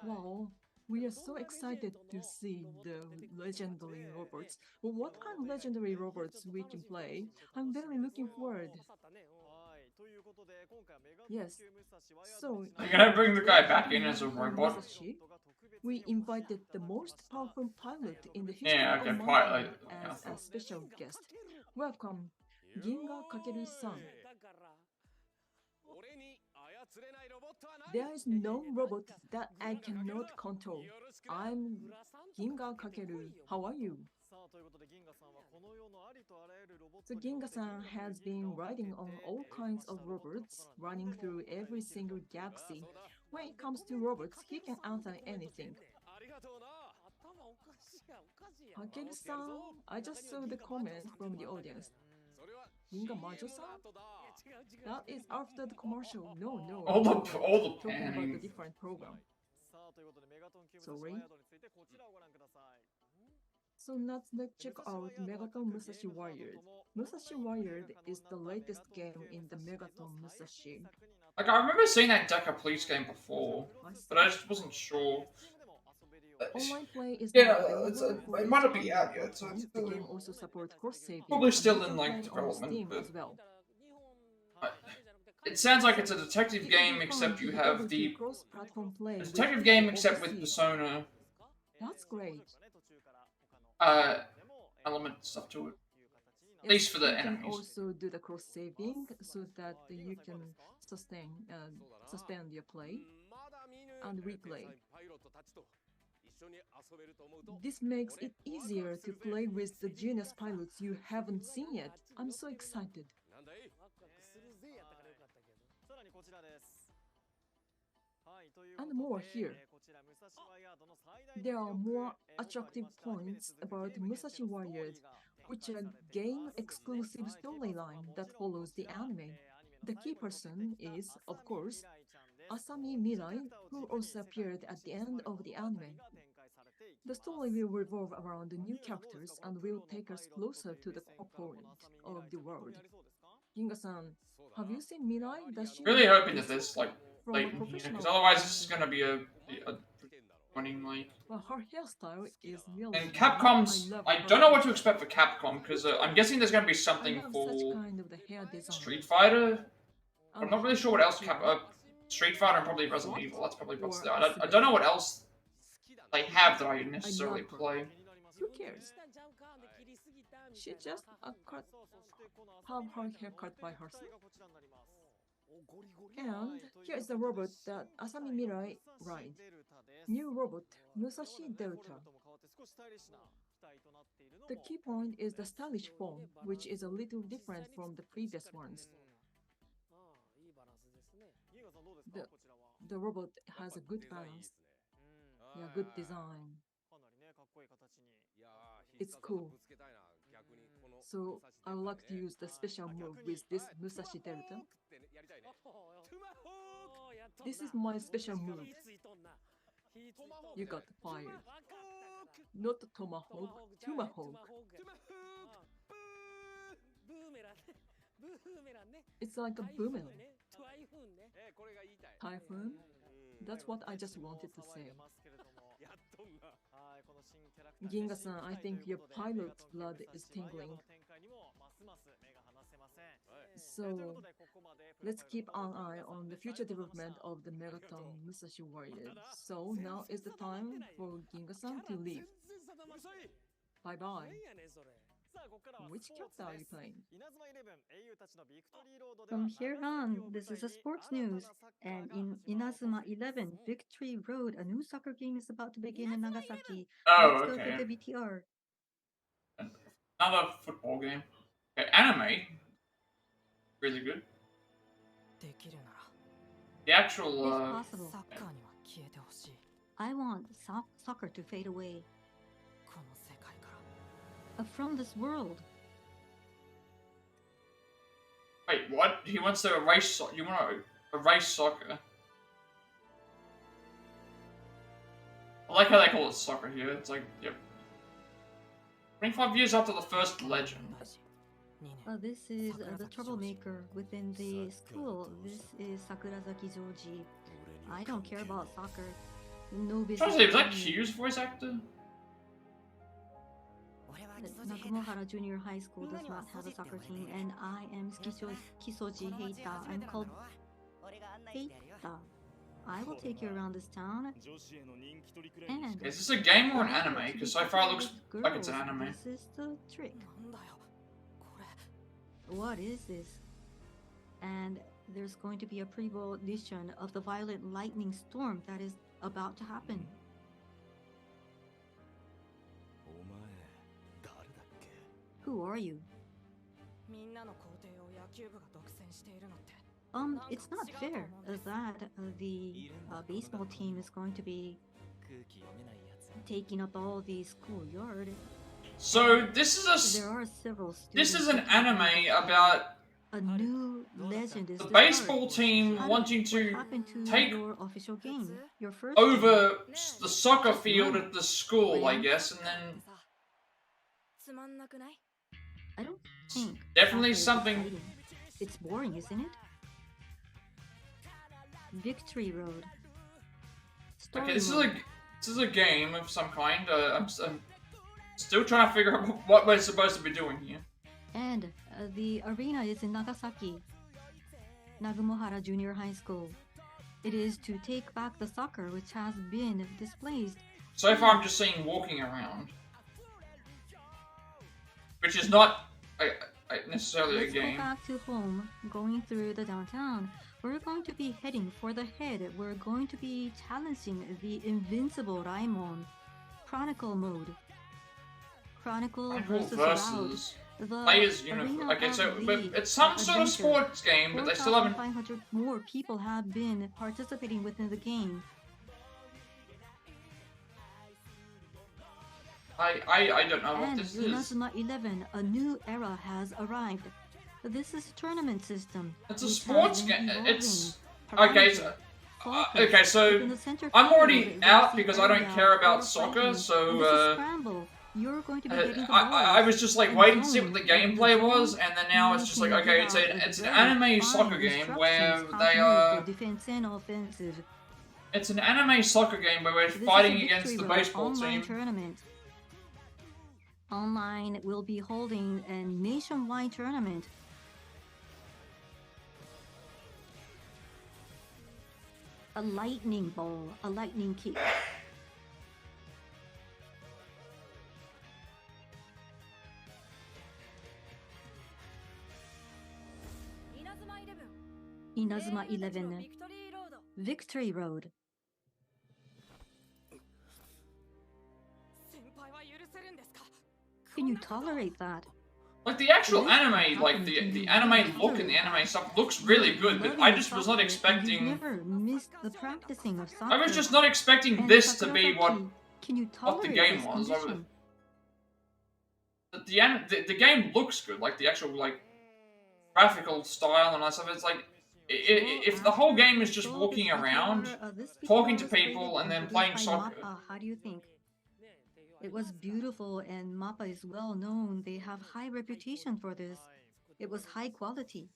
Wow, we are so excited to see the legendary robots. Well, what kind of legendary robots we can play? I'm very looking forward. Yes. So, you're gonna bring the guy back in as a robot? We invited the most powerful pilot in the history yeah, okay, of pilot as a special guest. Welcome, Ginga Kakeru-san. There is no robot that I cannot control. I'm Ginga Kakeru. How are you? So Ginga-san has been riding on all kinds of robots, running through every single galaxy. When it comes to robots, he can answer anything. Kakeru-san, I just saw the comment from the audience. Ginga Majo-san? That is after the commercial. No. All the talking about panning. the different program. Sorry. So let's check out Megaton Musashi Wired. Musashi Wired is the latest game in the Megaton Musashi. Like, I remember seeing that Decapolice game before, but I just wasn't sure. Online play is it might not be out yet, so it's the game also supports cross-saving. probably still in like development, but as well. It sounds like it's a detective game, except you have the detective game, except with Persona. That's great. Element stuff to it. At least for the you enemies. can also do the cross-saving so that you can suspend your play and replay. This makes it easier to play with the genius pilots you haven't seen yet. I'm so excited. And more here. There are more attractive points about Musashi Warriors, which is a game-exclusive storyline that follows the anime. The key person is, of course, Asami Mirai, who also appeared at the end of the anime. The story will revolve around the new characters and will take us closer to the core point of the world. Ginga-san, have you seen Mirai? Does she Really hoping that there's like from a Layton here, professional because otherwise this is gonna be a winning like. Well, her hairstyle is really And unique. Capcom's, love I her don't know what to hairstyle. expect for Capcom, because I'm guessing there's gonna be I something love for such kind of the hair design. Street Fighter. I'm And not really sure what else Street Fighter and probably Resident Evil. That's probably what's there. I don't know what else they have that I necessarily love her. play. Who cares? She just have her hair cut by herself. And here is the robot that Asami Mirai rides. New robot, Musashi Delta. The key point is the stylish form, which is a little different from the previous ones. The robot has a good balance. Yeah, good design. It's cool. So I would like to use the special move with this Musashi Delta. This is my special move. You got fired. Not tomahawk, tomahawk. It's like a boomerang. Typhoon? That's what I just wanted to say. Ginga-san, I think your pilot's blood is tingling. So, let's keep an eye on the future development of the Megaton Musashi Warriors. So, now is the time for Ginga-san to leave. Bye-bye. Which character are you playing? From here on, this is a sports news. And in Inazuma 11 Victory Road, a new soccer game is about to begin in Nagasaki. Oh, Let's go okay. to the VTR. Another football game. Okay, anime. Really good. The actual. If possible. I want soccer to fade away. From this world. Wait, what? He wants to erase. You want to erase soccer? I like how they call it soccer here. It's like, yep. 25 years after the first legend. This is the troublemaker within the school. This is Sakurazaki Joji. I don't care about soccer. No business. Trying to say, was that Q's voice actor? Nagumohara Junior High School does not have a soccer team, and I am Kisoji Heita. I'm called Heita. I will take you around this town. And Is this a game or an anime? Because so far it looks like it's an anime. This is the trick. What is this? And there's going to be a pre-roll edition of the violent lightning storm that is about to happen. Who are you? It's not fair that the baseball team is going to be taking up all the schoolyard. So this is There are several this is an anime about a new legend is the the baseball start. team What wanting to happened to take your official game, your first over game? the soccer field at the school, I guess, and then I don't think definitely soccer is something. exciting. It's boring, isn't it? Victory Road. Okay, this Story is a game of some kind. I'm still trying to figure out what we're supposed to be doing here. And the arena is in Nagasaki, Nagumohara Junior High School. It is to take back the soccer which has been displaced. So far, I'm just seeing walking around, which is not. necessarily a Let's go game. back to home, going through the downtown. We're going to be heading for the head. We're going to be challenging the invincible Raimon. Chronicle mode. Chronicle versus Route. The Players uniform. Okay, so it's some sort of sports game, but they still haven't. 4,500 more people have been participating within the game. I don't know what this is. Inazuma 11, a new era has arrived. This is a tournament system. It's a sports game. It's okay. So, I'm already out because I don't care about soccer. So you're going to be getting the I was just like waiting to see what the gameplay was, and then now it's just like, okay, it's an anime soccer game where they are. It's an anime soccer game where we're fighting against the baseball team. Tournament. Online will be holding a nationwide tournament. A lightning ball, a lightning kick. Inazuma 11, Victory Road. Can you tolerate that? Like the actual anime, like the anime look and the anime stuff looks really good, but I just was not expecting. Never missed the practicing of soccer. I was just not expecting this to be what the game was. The game looks good, like the actual like graphical style and all that stuff. It's like if the whole game is just walking around, talking to people, and then playing soccer. How do you think? It was beautiful, and Mappa is well known. They have high reputation for this. It was high quality.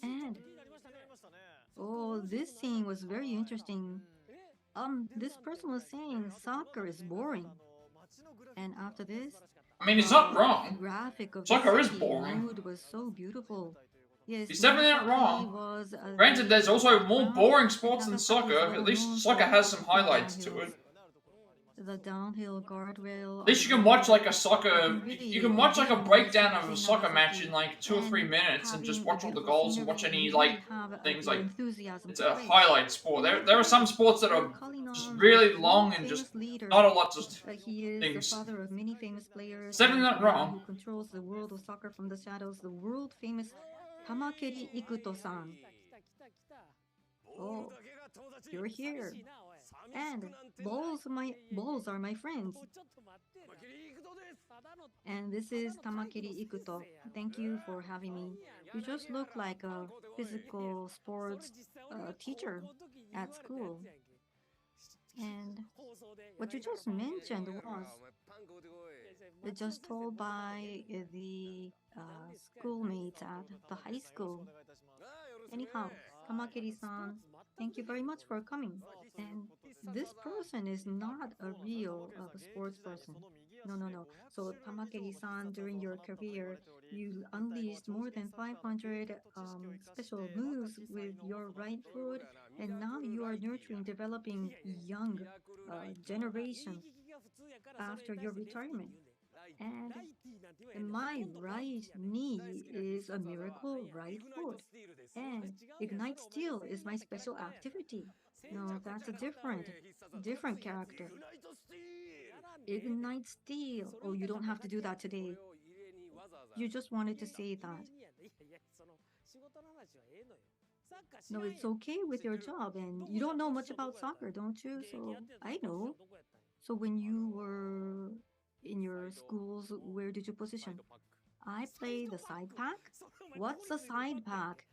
And this scene was very interesting. This person was saying soccer is boring. And after this, I mean, it's not wrong. Graphic of Soccer is boring. Mood was so beautiful. Yes, he's definitely not wrong. Granted, there's also more boring sports than soccer. At least soccer has some highlights to it. The downhill guardrail. At least you can watch like a soccer. You can watch like a breakdown of a soccer match in like 2 or 3 minutes and just watch all the goals and watch any like things like. It's a highlight sport. There are some sports that are just really long and just not a lot of He is things. the father of many famous players. It's definitely not wrong. Who controls the world of soccer from the shadows? The world famous Tamakeri Ikuto-san. Oh, you're here. And balls are my friends. And this is Tamakeri Ikuto. Thank you for having me. You just look like a physical sports teacher at school. And what you just mentioned was just told by the schoolmates at the high school. Anyhow, Tamakeri-san, thank you very much for coming. And this person is not a real sports person. No. So Tamakeri-san, during your career, you unleashed more than 500 special moves with your right foot, and now you are nurturing, developing young generation after your retirement. And my right knee is a miracle right foot, and Ignite Steel is my special activity. No, that's a different character. Ignite Steel. Oh, you don't have to do that today. You just wanted to say that. No, it's okay with your job, and you don't know much about soccer, don't you? So, I know. So when you were in your schools, where did you position? I play the side pack? What's a side pack?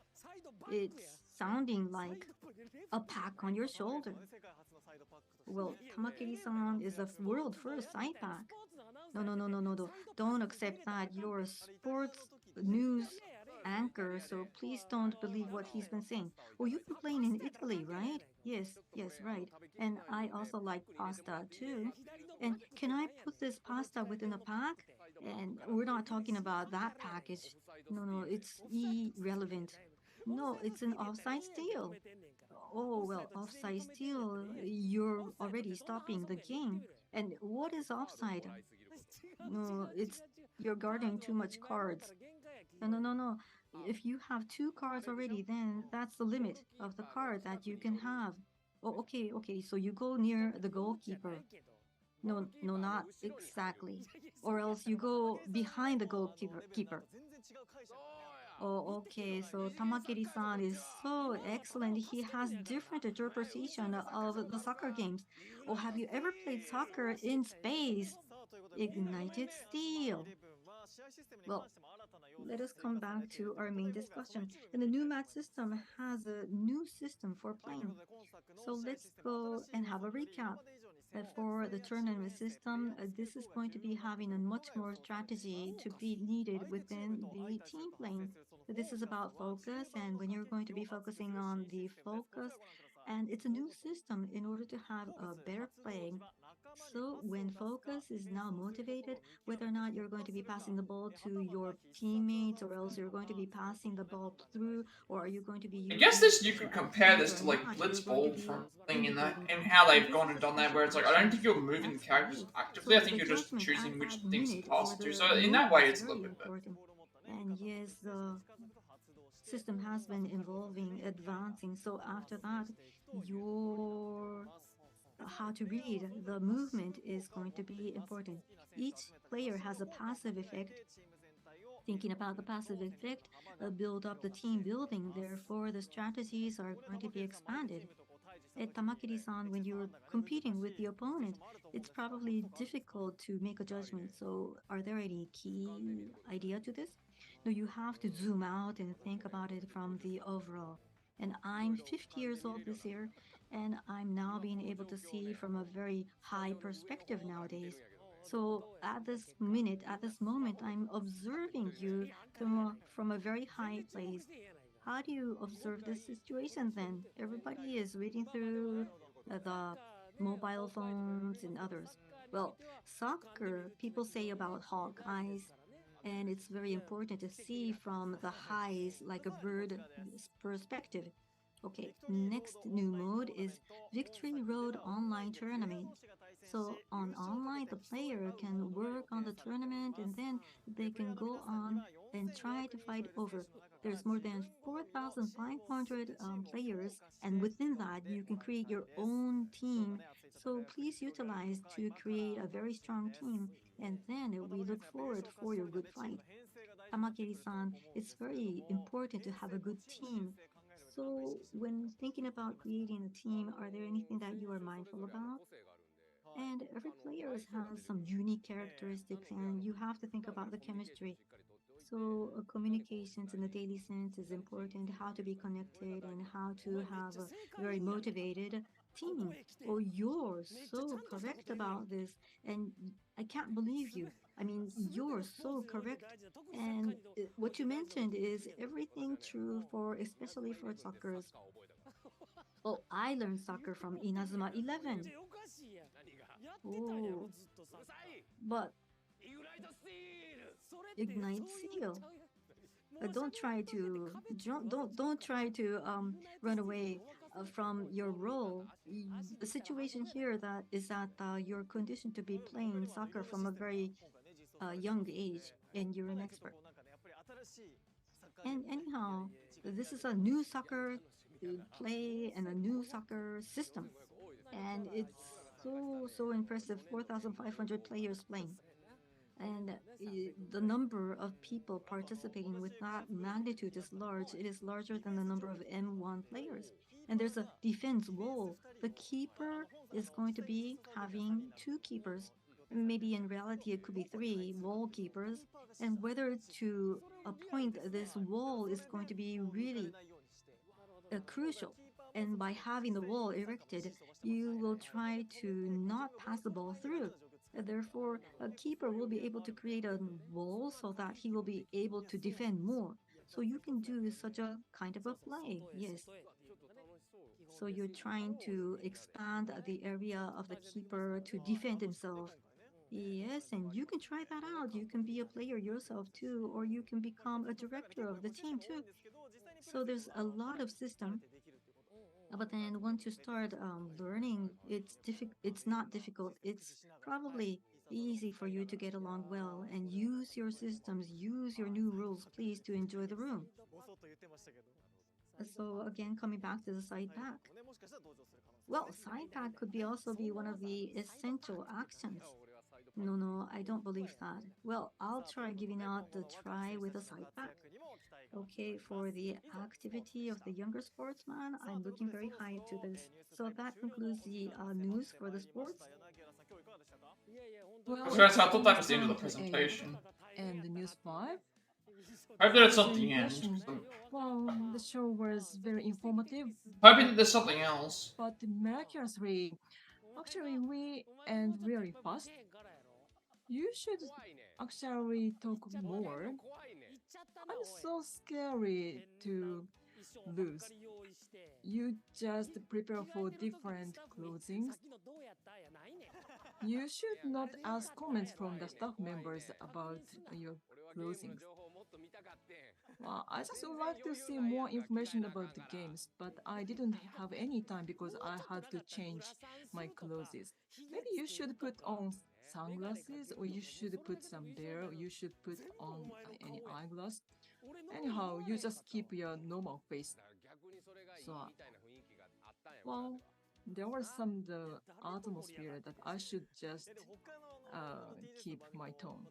It's sounding like a pack on your shoulder. Well, Tamakeri-san is the world first side pack. No. Don't accept that. You're a sports news anchor, so please don't believe what he's been saying. Oh, you've been playing in Italy, right? Yes, right. And I also like pasta too. And can I put this pasta within a pack? And we're not talking about that package. No, it's irrelevant. No, it's an offside steal. Oh, well, offside steal, you're already stopping the game. And what is offside? No, it's you're guarding too much cards. No, no, no, no. If you have two cards already, then that's the limit of the card that you can have. Oh, okay, okay. So you go near the goalkeeper. No, no, not exactly. Or else you go behind the goalkeeper. Keeper. Oh, okay. So Tamakiri-san is so excellent. He has different interpretation of the soccer games. Oh, have you ever played soccer in space? Ignited Steel. Well, let us come back to our main discussion. And the new match system has a new system for playing. So let's go and have a recap. For the tournament system, this is going to be having a much more strategy to be needed within the team playing. This is about focus, and when you're going to be focusing on the focus, and it's a new system in order to have a better playing. So when focus is now motivated, whether or not you're going to be passing the ball to your teammates, or else you're going to be passing the ball through, or are you going to be I guess using, this you so could as compare this whether or to like not you're going to Blitzball be from thing in that indicating and that. how And they've this gone is and a done that, special where it's like I don't action, think you're so moving the that's characters great. actively. I So think the you're just judgment choosing at which that things to minute pass for it to. the So in that move way, is it's a little very bit better. important. And yes, the system has been evolving, advancing. So after that, your how to read the movement is going to be important. Each player has a passive effect. Thinking about the passive effect, build up the team building. Therefore, the strategies are going to be expanded. At Tamakiri-san, when you're competing with the opponent, it's probably difficult to make a judgment. So, are there any key idea to this? No, you have to zoom out and think about it from the overall. And I'm 50 years old this year, and I'm now being able to see from a very high perspective nowadays. So at this minute, at this moment, I'm observing you from a very high place. How do you observe this situation then? Everybody is reading through the mobile phones and others. Well, soccer, people say about hawk eyes, and it's very important to see from the highs like a bird perspective. Okay, next new mode is Victory Road Online Tournament. So on online, the player can work on the tournament and then they can go on and try to fight over. There's more than 4,500 players, and within that, you can create your own team. So please utilize to create a very strong team, and then we look forward for your good fight. Tamakiri-san, it's very important to have a good team. So when thinking about creating a team, are there anything that you are mindful about? And every player has some unique characteristics, and you have to think about the chemistry. So, communications in the daily sense is important, how to be connected and how to have a very motivated team. Oh, you're so correct about this, and I can't believe you. I mean, you're so correct. And what you mentioned is everything true for, especially for soccer's. Oh, I learned soccer from Inazuma 11. Oh, but Ignite Seal. Don't try to run away from your role. The situation here that is that you're conditioned to be playing soccer from a very young age, and you're an expert. And anyhow, this is a new soccer play and a new soccer system, and it's so impressive. 4,500 players playing. And the number of people participating with that magnitude is large. It is larger than the number of M1 players. And there's a defense wall. The keeper is going to be having two keepers. Maybe in reality, it could be three wall keepers. And whether to appoint this wall is going to be really crucial. And by having the wall erected, you will try to not pass the ball through. Therefore, a keeper will be able to create a wall so that he will be able to defend more. So you can do such a kind of a play, yes. So you're trying to expand the area of the keeper to defend himself. Yes, and you can try that out. You can be a player yourself too, or you can become a director of the team too. So there's a lot of system, but then once you start learning, it's not difficult. It's probably easy for you to get along well and use your systems, use your new rules, please, to enjoy the room. So again, coming back to the side pack. Well, side pack could be also be one of the essential actions. No, I don't believe that. Well, I'll try giving out the try with a side pack. Okay, for the activity of the younger sportsman, I'm looking very high to this. So that concludes the news for the sports. Well, I thought that was the end of the it's time to presentation. And the news 5. Hope that it's not The the end. impression- Well, the show was very informative. Hoping that there's something else. But miraculously, actually, we end really fast. You should actually talk more. I'm so scary to lose. You just prepare for different closings. You should not ask comments from the staff members about your closings. Well, I just would like to see more information about the games, but I didn't have any time because I had to change my clothes. Maybe you should put on sunglasses, or you should put some there, or you should put on any eyeglass. Anyhow, you just keep your normal face. So, well, there was some the atmosphere that I should just keep my tone.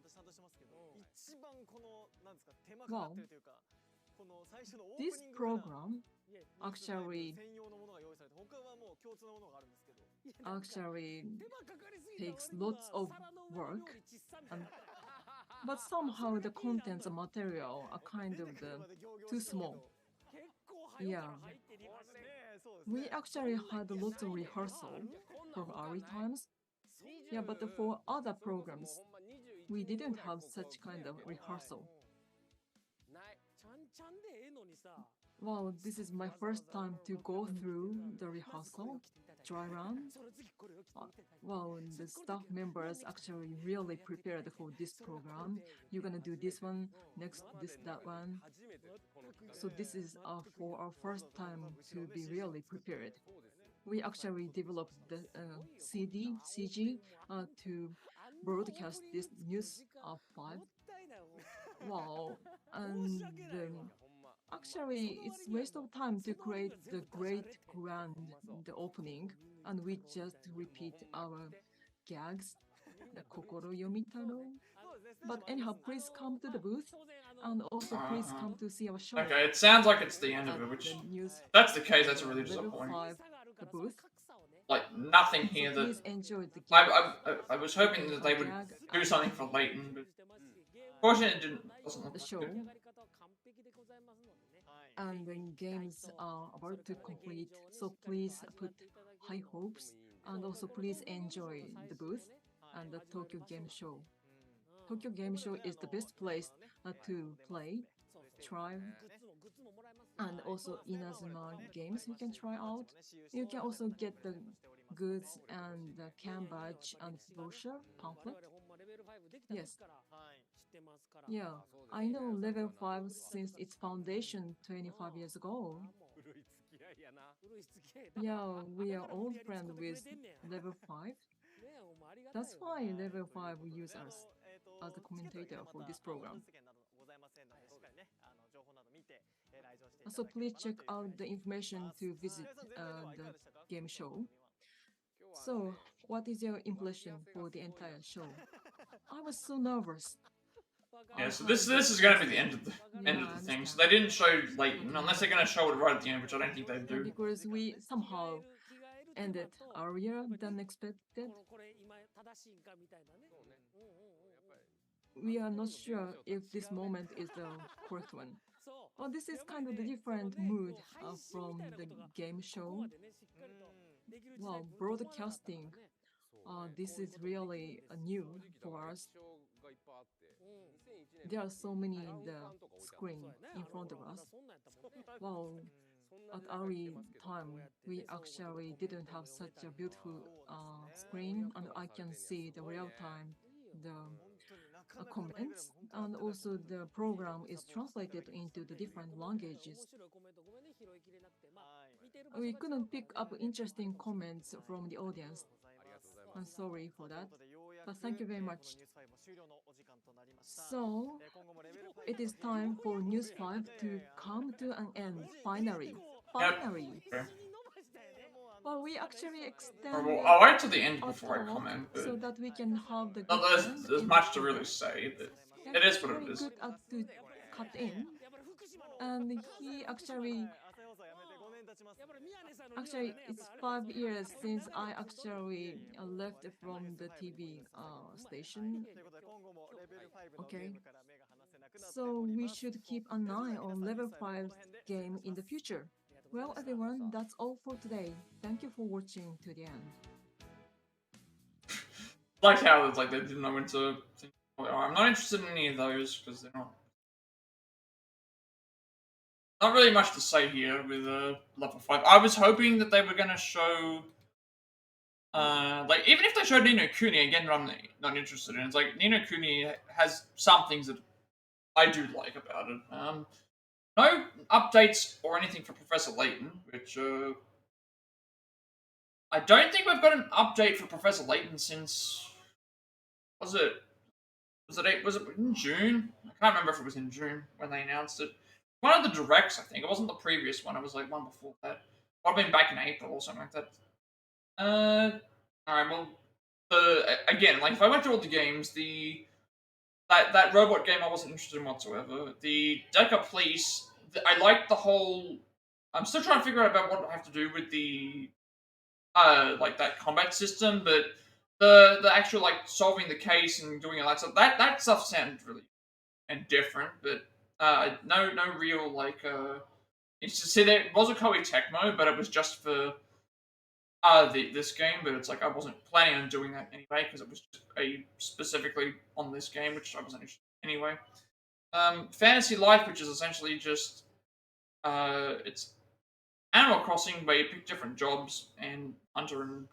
Well, this program actually takes lots of work, but somehow the contents and material are kind of too small. Yeah. We actually had lots of rehearsal from early times. Yeah, but for other programs, we didn't have such kind of rehearsal. Well, this is my first time to go through the rehearsal, dry run. Well, the staff members actually really prepared for this program. You're gonna do this one, next this, that one. So this is for our first time to be really prepared. We actually developed the CG to broadcast this news of 5. Wow, and actually, it's waste of time to create the great grand the opening, and we just repeat our gags, the Kokoro Yomitaro. But anyhow, please come to the booth, and also please come to see our show. Okay, it sounds like it's the end of it, which if that's the case, that's really disappointing. Level-5, the booth. Like nothing here So that please enjoy the I was hoping that they would do something for Leighton, but fortunately it doesn't look the like show. it. And the games are about to complete, so please put high hopes, and also please enjoy the booth and the Tokyo Game Show. Tokyo Game Show is the best place to play, try, and also Inazuma games you can try out. You can also get the goods and the cam badge and brochure pamphlet. Yes. Yeah, I know Level 5 since its foundation 25 years ago. Yeah, we are old friends with Level 5. That's why Level 5 use us as a commentator for this program. So please check out the information to visit the game show. So, what is your impression for the entire show? I was so nervous. Yeah, so this is gonna be the end of the thing. So they didn't show Leighton, unless they're gonna show it right at the end, which I don't think they do. Because we somehow ended earlier than expected. We are not sure if this moment is the correct one. Well, this is kind of the different mood from the game show. Well, broadcasting, this is really new for us. There are so many in the screen in front of us. Well, at early time, we actually didn't have such a beautiful screen, and I can see the real time, the comments, and also the program is translated into the different languages. We couldn't pick up interesting comments from the audience. I'm sorry for that. But thank you very much. So, it is time for News 5 to come to an end, finally. Finally! Okay. Well, we actually extended Well, I'll wait till the end our before I talk comment, but so that we can have the not good that end there's in much the to really middle. say, but He's it is what very it is. good at to cut in, and he actually it's 5 years since I actually left from the TV station. Okay, so we should keep an eye on Level 5 game in the future. Well, everyone, that's all for today. Thank you for watching to the end. Like how it's like they didn't know when to. I'm not interested in any of those because they're not really much to say here with Level 5. I was hoping that they were going to show like even if they showed Ni no Kuni again, I'm not interested in. It's like Ni no Kuni has some things that I do like about it. No updates or anything for Professor Layton, which I don't think we've got an update for Professor Layton since was it in June? I can't remember if it was in June when they announced it. One of the directs, I think. It wasn't the previous one. It was like one before that. Might have been back in April or something like that. Alright, well, again, like if I went through all the games, that robot game I wasn't interested in whatsoever. The Decapolice, I liked the whole. I'm still trying to figure out about what I have to do with the like that combat system, but the actual like solving the case and doing all that stuff, that stuff sounded really and different, but no real like it's to say there was a Koei Tecmo, but it was just for this game, but it's like I wasn't planning on doing that anyway because it was just specifically on this game, which I wasn't interested in anyway. Fantasy Life, which is essentially just it's Animal Crossing where you pick different jobs and hunter and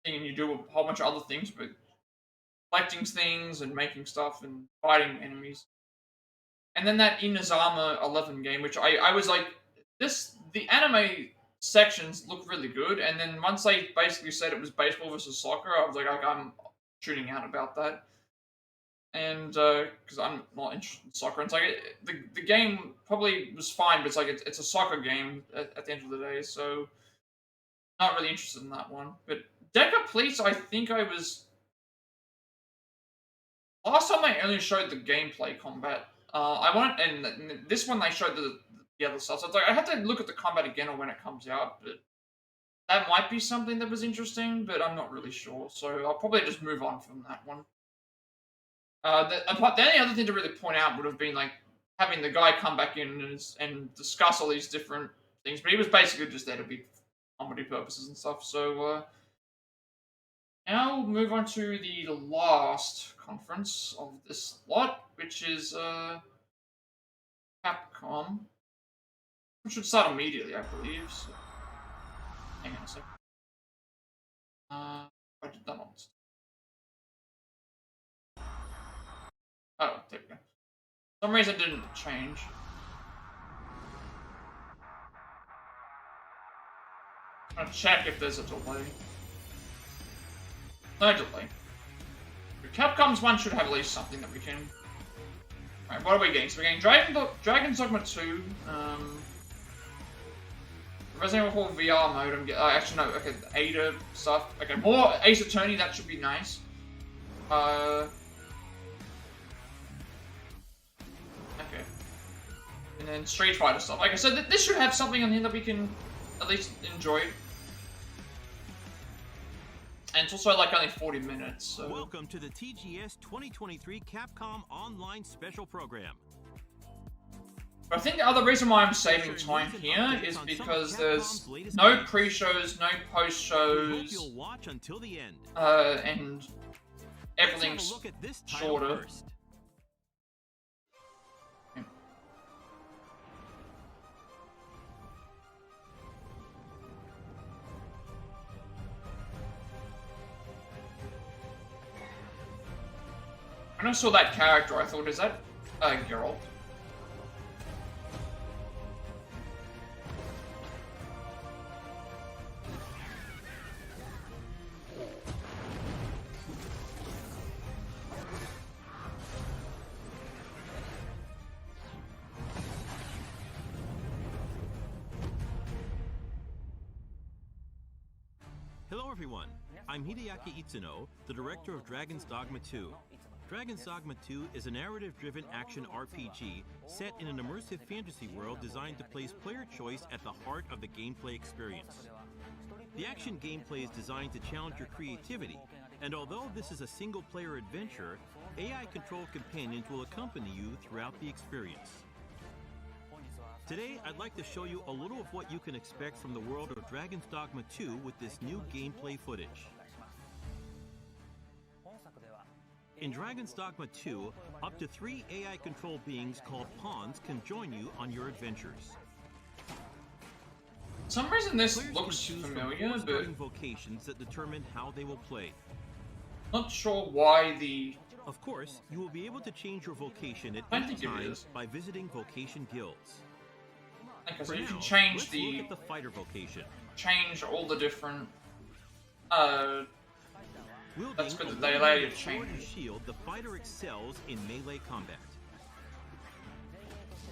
thing, and you do a whole bunch of other things, but collecting things and making stuff and fighting enemies. And then that Inazuma 11 game, which I was like, the anime sections look really good, and then once they basically said it was baseball versus soccer, I was like I'm tuning out about that. And because I'm not interested in soccer, and it's like the game probably was fine, but it's like it's a soccer game at the end of the day, so not really interested in that one. But Decapolice, I think I was last time they only showed the gameplay combat. And this one they showed the other stuff. So it's like I have to look at the combat again or when it comes out, but that might be something that was interesting, but I'm not really sure. So I'll probably just move on from that one. The only other thing to really point out would have been like having the guy come back in and discuss all these different things, but he was basically just there to be comedy purposes and stuff. So now we'll move on to the last conference of this lot, which is Capcom. Which should start immediately, I believe. So. Hang on a sec. I did that on. Oh, there we go. For some reason it didn't change. I'm gonna check if there's a delay. No delay. Capcom's one should have at least something that we can. Alright, what are we getting? So we're getting Dragon's Dogma 2, Resident Evil 4 VR mode. Actually, no, okay, Ada stuff. Okay, more Ace Attorney, that should be nice. Okay. And then Street Fighter stuff. Like I said, this should have something on here that we can at least enjoy. And it's also like only 40 minutes, so. Welcome to the TGS 2023 Capcom Online Special Program. I think the other reason why I'm saving time here is because there's no pre-shows, no post-shows, You'll watch until the end. And everything's shorter. First. When I saw that character, I thought, is that Geralt? Hello everyone, I'm Hideaki Itsuno, the director of Dragon's Dogma 2. Dragon's Dogma 2 is a narrative-driven action RPG set in an immersive fantasy world designed to place player choice at the heart of the gameplay experience. The action gameplay is designed to challenge your creativity, and although this is a single-player adventure, AI-controlled companions will accompany you throughout the experience. Today, I'd like to show you a little of what you can expect from the world of Dragon's Dogma 2 with this new gameplay footage. In Dragon's Dogma 2, up to 3 AI-controlled beings called pawns can join you on your adventures. For some reason this looks familiar, but vocations that determine how they will play. Not sure why the... Of course, you will be able to change your vocation at any time by visiting vocation guilds. Okay, so you can change the fighter vocation. Change all the different... That's good that they allow you to change. Shield, the fighter excels in melee combat.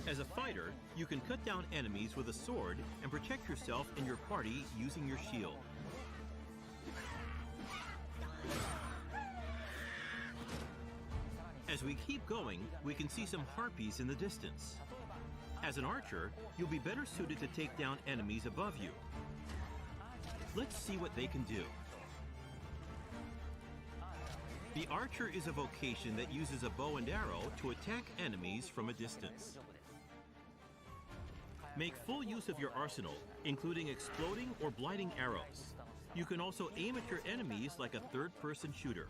As a fighter, you can cut down enemies with a sword and protect yourself and your party using your shield. As we keep going, we can see some harpies in the distance. As an archer, you'll be better suited to take down enemies above you. Let's see what they can do. The archer is a vocation that uses a bow and arrow to attack enemies from a distance. Make full use of your arsenal, including exploding or blighting arrows. You can also aim at your enemies like a third-person shooter.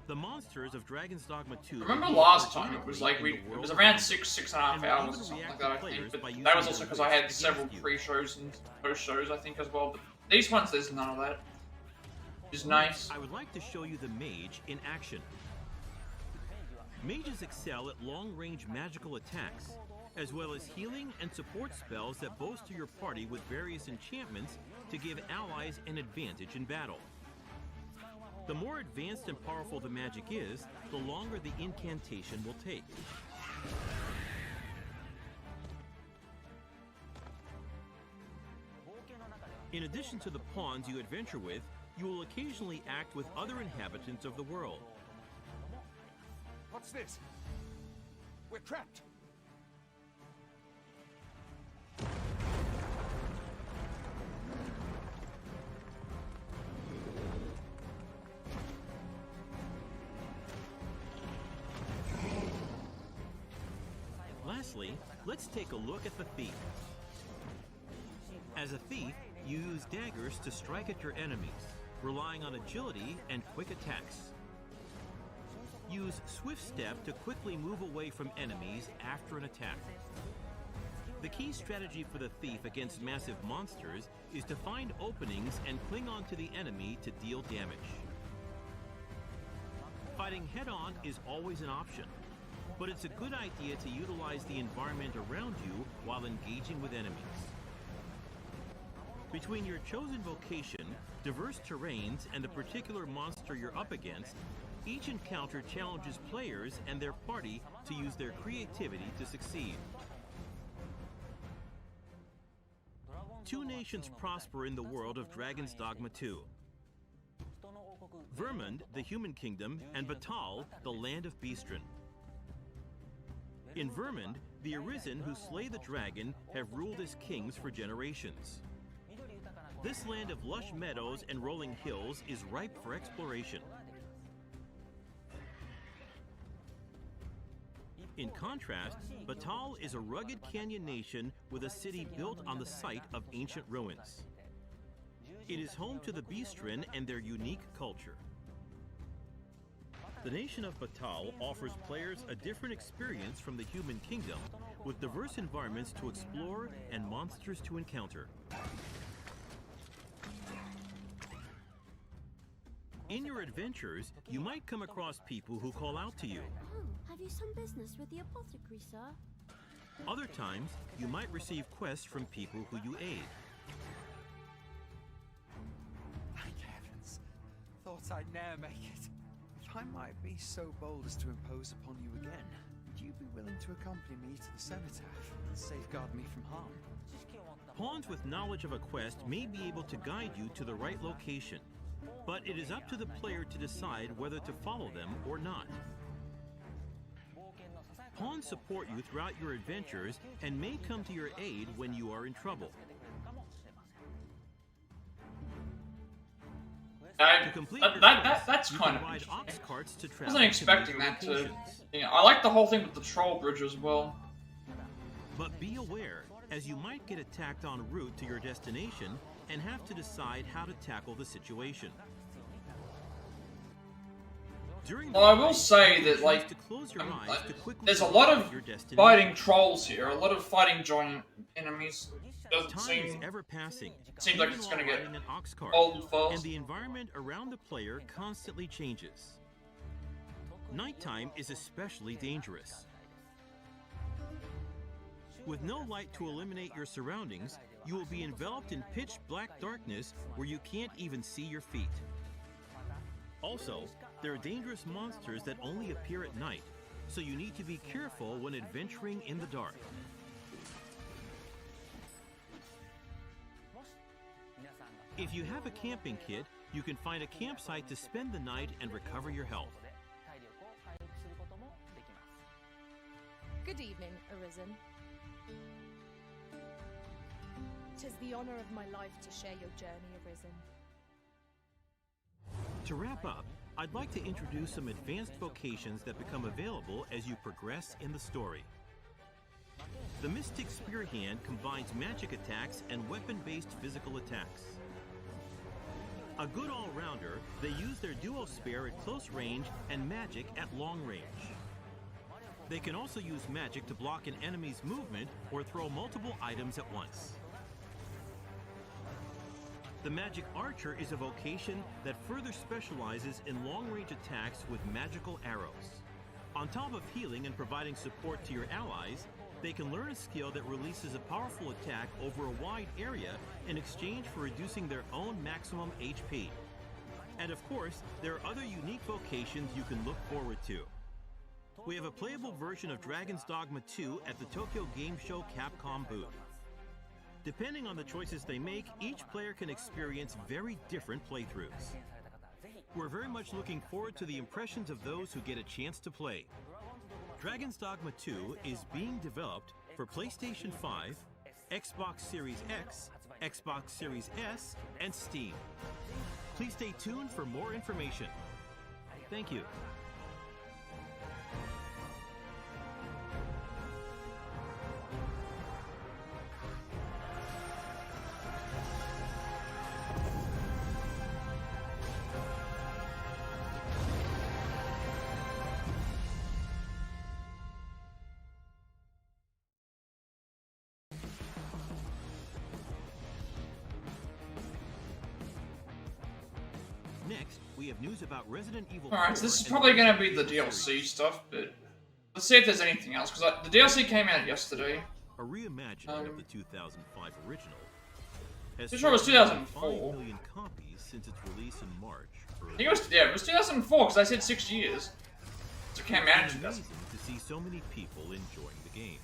The monsters of Dragon's Dogma 2... Remember last time it was like it was around 6.5 hours or something like that, I think, but that was also because I had several pre-shows and post-shows, I think, as well, but these ones, there's none of that. It's nice. I would like to show you the mage in action. Mages excel at long-range magical attacks, as well as healing and support spells that bolster your party with various enchantments to give allies an advantage in battle. The more advanced and powerful the magic is, the longer the incantation will take. In addition to the pawns you adventure with, you will occasionally act with other inhabitants of the world. What's this? We're trapped! Lastly, let's take a look at the thief. As a thief, you use daggers to strike at your enemies, relying on agility and quick attacks. Use Swift Step to quickly move away from enemies after an attack. The key strategy for the thief against massive monsters is to find openings and cling on to the enemy to deal damage. Fighting head-on is always an option, but it's a good idea to utilize the environment around you while engaging with enemies. Between your chosen vocation, diverse terrains, and the particular monster you're up against, each encounter challenges players and their party to use their creativity to succeed. Two nations prosper in the world of Dragon's Dogma 2. Vermund, the human kingdom, and Batal, the land of Beastren. In Vermund, the Arisen who slay the dragon have ruled as kings for generations. This land of lush meadows and rolling hills is ripe for exploration. In contrast, Batal is a rugged canyon nation with a city built on the site of ancient ruins. It is home to the Beastren and their unique culture. The nation of Batal offers players a different experience from the human kingdom, with diverse environments to explore and monsters to encounter. In your adventures, you might come across people who call out to you. Oh, have you some business with the apothecary, sir? Other times, you might receive quests from people who you aid. Thank heavens. Thought I'd ne'er make it. If I might be so bold as to impose upon you again, would you be willing to accompany me to the cenotaph and safeguard me from harm? Pawns with knowledge of a quest may be able to guide you to the right location, but it is up to the player to decide whether to follow them or not. Pawns support you throughout your adventures and may come to your aid when you are in trouble. That's kind of interesting. I wasn't expecting that to... Yeah, I like the whole thing with the troll bridge as well. But be aware, as you might get attacked en route to your destination and have to decide how to tackle the situation. Well, I will say that, like, there's a lot of fighting trolls here, a lot of fighting giant enemies. Doesn't seem ever passing. Seems like it's gonna get old fast. And the environment around the player constantly changes. Nighttime is especially dangerous. With no light to illuminate your surroundings, you will be enveloped in pitch black darkness where you can't even see your feet. Also, there are dangerous monsters that only appear at night, so you need to be careful when adventuring in the dark. If you have a camping kit, you can find a campsite to spend the night and recover your health. Good evening, Arisen. 'Tis the honor of my life to share your journey, Arisen. To wrap up, I'd like to introduce some advanced vocations that become available as you progress in the story. The Mystic Spear Hand combines magic attacks and weapon-based physical attacks. A good all-rounder, they use their duo spear at close range and magic at long range. They can also use magic to block an enemy's movement or throw multiple items at once. The Magic Archer is a vocation that further specializes in long-range attacks with magical arrows. On top of healing and providing support to your allies, they can learn a skill that releases a powerful attack over a wide area in exchange for reducing their own maximum HP. And of course, there are other unique vocations you can look forward to. We have a playable version of Dragon's Dogma 2 at the Tokyo Game Show Capcom booth. Depending on the choices they make, each player can experience very different playthroughs. We're very much looking forward to the impressions of those who get a chance to play. Dragon's Dogma 2 is being developed for PlayStation 5, Xbox Series X, Xbox Series S, and Steam. Please stay tuned for more information. Thank you. Next, we have news about Resident Evil 4. Alright, so this is probably going to be the DLC stuff, but let's see if there's anything else, because the DLC came out yesterday. A reimagining of the 2005 original has Pretty sure it was sold 2004. 5 million copies since its release in March. I think it was 2004, because I said 6 years. So it came out in It's amazing to see so many people enjoying the game.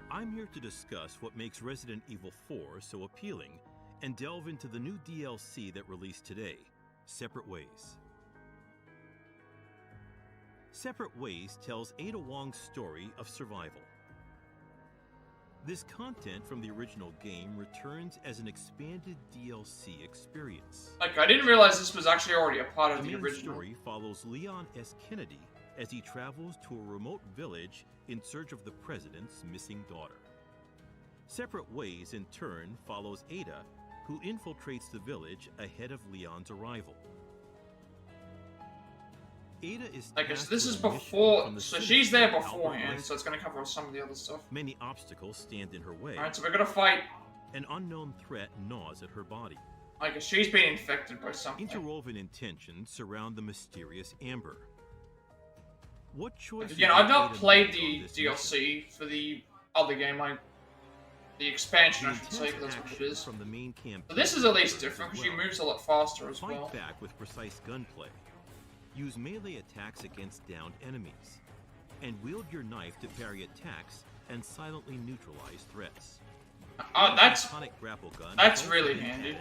I'm here to discuss what makes Resident Evil 4 so appealing and delve into the new DLC that released today, Separate Ways. Separate Ways tells Ada Wong's story of survival. This content from the original game returns as an expanded DLC experience. Like, I didn't realize this was actually already a part of the main original. story follows Leon S. Kennedy as he travels to a remote village in search of the president's missing daughter. Separate Ways, in turn, follows Ada, who infiltrates the village ahead of Leon's arrival. Ada is I guess tasked this with is a mission before, from the so city she's there of Albert beforehand, West. so it's going to cover some of the other stuff. Many obstacles stand in her way. Alright, so we're going to fight. An unknown threat gnaws at her body. I guess she's been infected by something. Interwoven intentions surround the mysterious Amber. What choices? Again, I've not Ada played make the on this mission? DLC for the other game, the expansion, I should say, Intense because that's what it action is. from the main campaign But this is at least different, because she moves a lot faster as Fight well. back with precise gunplay. Use melee attacks against downed enemies. And wield your knife to parry attacks and silently neutralize threats. Oh, that's really handy.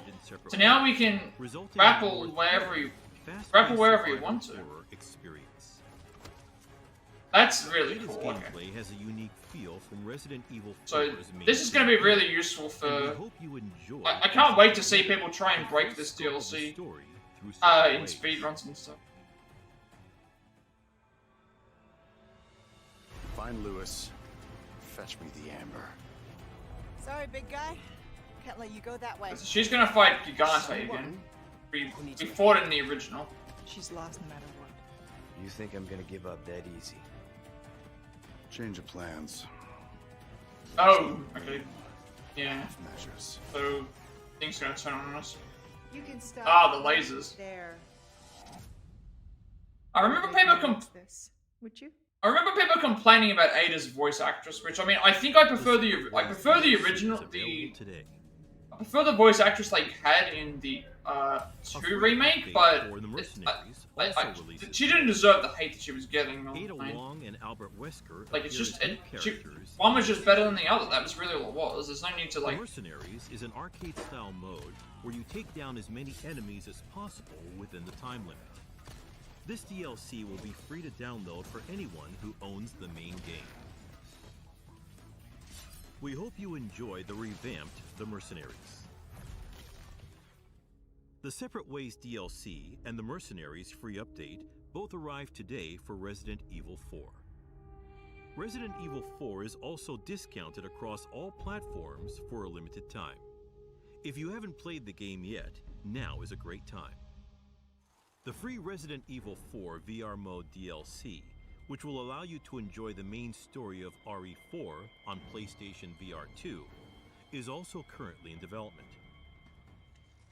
So now we can grapple wherever you want to. That's really cool. Gameplay has a unique feel from Resident Evil 4's So main this is going to be really useful for. I can't wait to see people try and break this DLC in speedruns and stuff. Find Lewis. Fetch me the amber. Sorry, big guy. Can't let you go that way. She's going to fight Gigante again. We fought in the original. She's lost no matter what. You think I'm gonna give up that easy? Change of plans. Oh, okay. Yeah. Measures. So things gonna turn on us. You can stop. Ah, the lasers. There. I remember people Would you? I remember people complaining about Ada's voice actress, which I mean, I think I prefer the original. I prefer the voice actress they had in the 2 remake, but she didn't deserve the hate that she was getting. Ada Wong and Albert Wesker Like, it's just characters. one was just better than the other. That was really all it was. There's no need to like. Mercenaries is an arcade-style mode where you take down as many enemies as possible within the time limit. This DLC will be free to download for anyone who owns the main game. We hope you enjoy the revamped The Mercenaries. The Separate Ways DLC and the Mercenaries free update both arrived today for Resident Evil 4. Resident Evil 4 is also discounted across all platforms for a limited time. If you haven't played the game yet, now is a great time. The free Resident Evil 4 VR Mode DLC, which will allow you to enjoy the main story of RE4 on PlayStation VR 2, is also currently in development.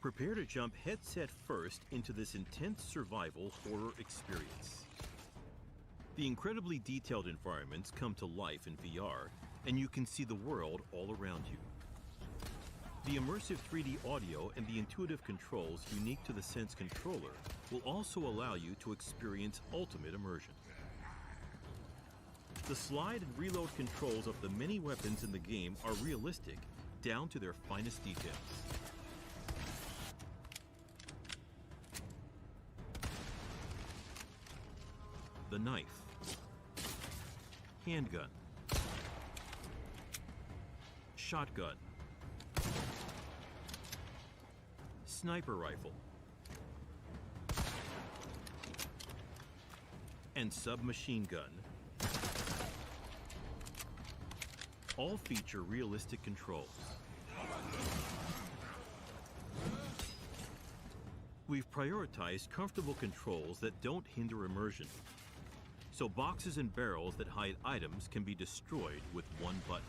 Prepare to jump headset first into this intense survival horror experience. The incredibly detailed environments come to life in VR, and you can see the world all around you. The immersive 3D audio and the intuitive controls unique to the Sense controller will also allow you to experience ultimate immersion. The slide and reload controls of the many weapons in the game are realistic, down to their finest details. The knife, handgun, shotgun, sniper rifle, and submachine gun all feature realistic controls. We've prioritized comfortable controls that don't hinder immersion, so boxes and barrels that hide items can be destroyed with one button.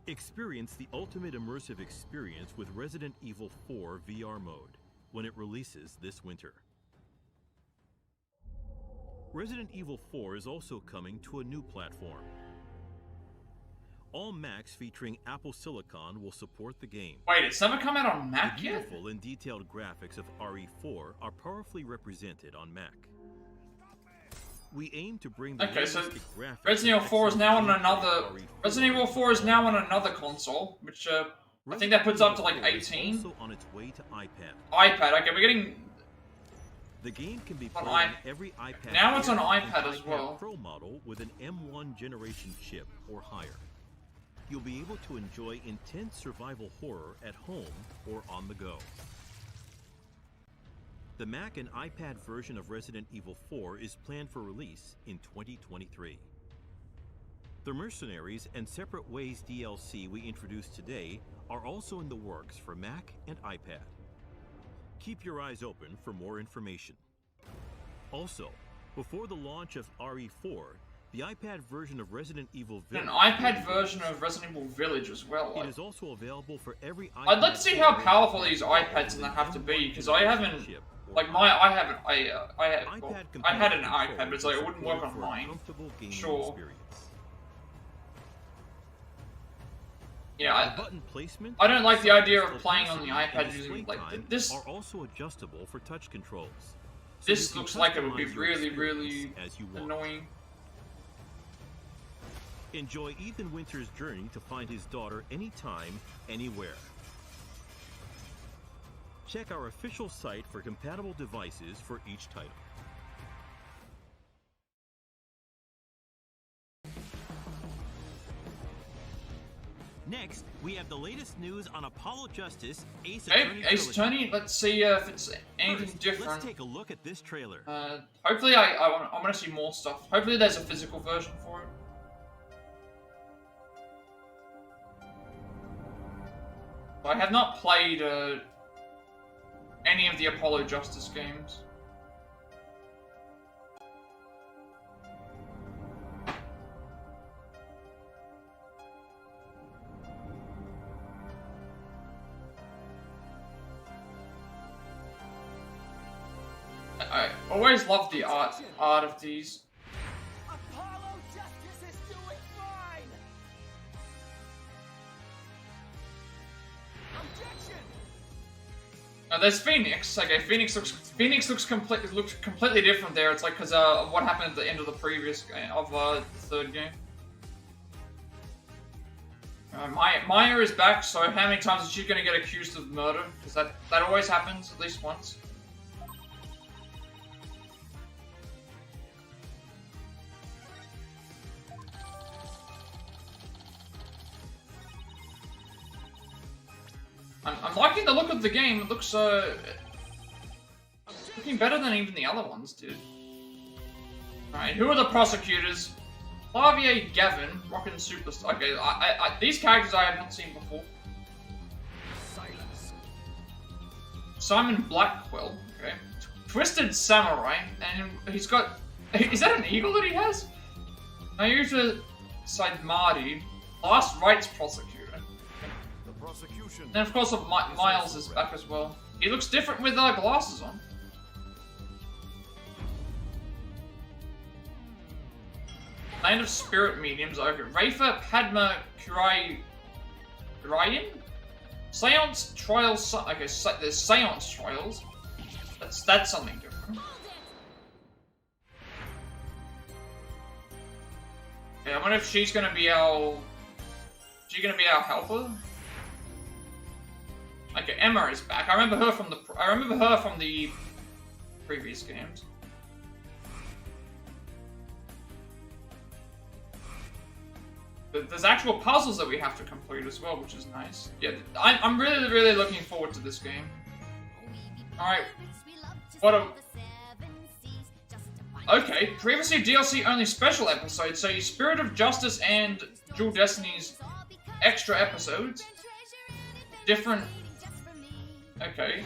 Experience the ultimate immersive experience with Resident Evil 4 VR mode when it releases this winter. Resident Evil 4 is also coming to a new platform. All Macs featuring Apple Silicon will support the game. Wait, it's never come out on Mac the yet? beautiful and detailed graphics of RE4 are powerfully represented on Mac. We aim to bring the Okay, so realistic graphics Resident Evil 4 is now on another. Resident Evil 4 is now on another console, which I think that puts up to like 18. Also on its way to iPad. iPad. Okay, we're getting. The game can be On played on every iPad. Now it's on Air iPad and as well. Pro model with an M1 generation chip or higher. You'll be able to enjoy intense survival horror at home or on the go. The Mac and iPad version of Resident Evil 4 is planned for release in 2023. The Mercenaries and Separate Ways DLC we introduced today are also in the works for Mac and iPad. Keep your eyes open for more information. Also, before the launch of RE4, the iPad version of Resident Evil Village... An iPad version of Resident Evil Village as well. It is also available for every iPad... I'd like to see how powerful these iPads gonna have to be, because I haven't... Like, I had an iPad, but it's like, it wouldn't work on mine. Sure. Yeah, I don't like the idea of playing on the iPad using, like, this... are also adjustable for touch controls. This looks like it would be really, really annoying. Enjoy Ethan Winter's journey to find his daughter anytime, anywhere. Check our official site for compatible devices for each title. Next, we have the latest news on Apollo Justice, Ace Attorney. Ace Attorney. Let's see if it's anything different. Let's take a look at this trailer. Hopefully, I want to see more stuff. Hopefully, there's a physical version for it. I have not played any of the Apollo Justice games. I always love the art of these. Apollo Justice is doing fine. Objection. Now there's Phoenix. Okay, Phoenix looks completely different there. It's like because of what happened at the end of the previous game of the third game. Maya is back. So how many times is she going to get accused of murder? Because that always happens at least once. I'm liking the look of the game. It looks looking better than even the other ones did. Alright, who are the prosecutors? Flavia Gavin, Rockin' Superstar. Okay, these characters I have not seen before. Silence. Simon Blackwell, okay. Twisted Samurai, and he's got... Is that an eagle that he has? Naruto Saidmadi, last rights prosecutor. And of course, Miles is back as well. He looks different with glasses on. Land of Spirit Mediums, okay. Rafa Padma Kurayan? Seance Trials, okay, there's Seance Trials. That's something different. Yeah, I wonder if she's gonna be our... helper? Okay, Emma is back. I remember her from the previous games. There's actual puzzles that we have to complete as well, which is nice. Yeah, I'm really looking forward to this game. Alright. Okay, previously DLC only special episodes, so your Spirit of Justice and Dual Destinies extra episodes. Different... Okay.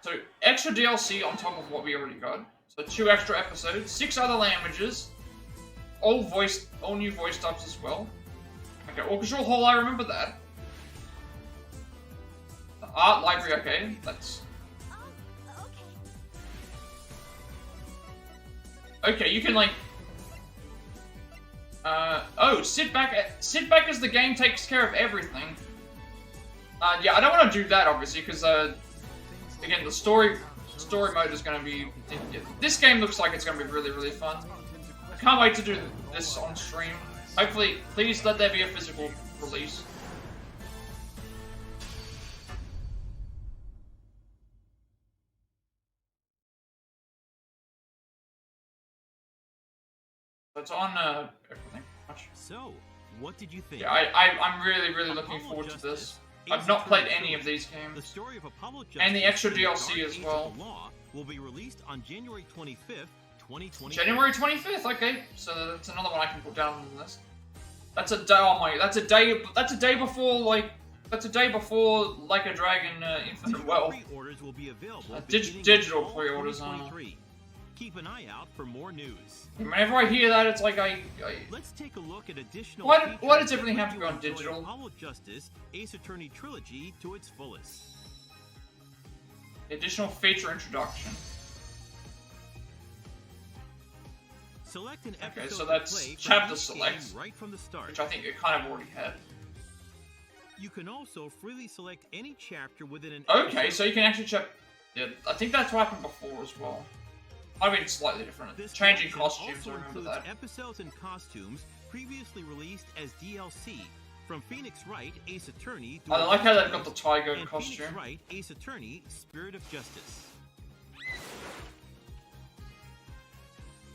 So, extra DLC on top of what we already got. So, 2 extra episodes, 6 other languages, all new voice dubs as well. Okay, Orchestral Hall, I remember that. The Art Library, okay, that's... Okay, you can like... oh, sit back as the game takes care of everything. Yeah, I don't want to do that, obviously, because, again, the story mode is going to be... This game looks like it's going to be really fun. I can't wait to do this on stream. Hopefully, please let there be a physical release. So it's on, everything. So, what did you think? Yeah, I'm really looking forward to this. I've not played any of these games. The story of Apollo and the extra DLC as well. Will be released on January 25th, 2020. January 25th, okay. So that's another one I can put down on the list. That's a day. Oh my! That's a day before like a Dragon Infinite Well. Pre-orders will be available. Digital pre-orders on. Keep an eye out for more news. Whenever I hear that, it's like Let's take a look at additional. Why does everything have to go on digital? Apollo Justice Ace Attorney Trilogy to its fullest. Additional feature introduction. Select an episode. Okay, so that's chapter select, right from the start, which I think it kind of already had. You can also freely select any chapter within an. Okay, so you can actually check. Yeah, I think that's what happened before as well. I mean, it's slightly different. This Changing costumes, also I remember includes that. episodes and costumes previously released as DLC from Phoenix Wright, Ace Attorney. I like how they've got the tiger and costume. Phoenix Wright, Ace Attorney, Spirit of Justice.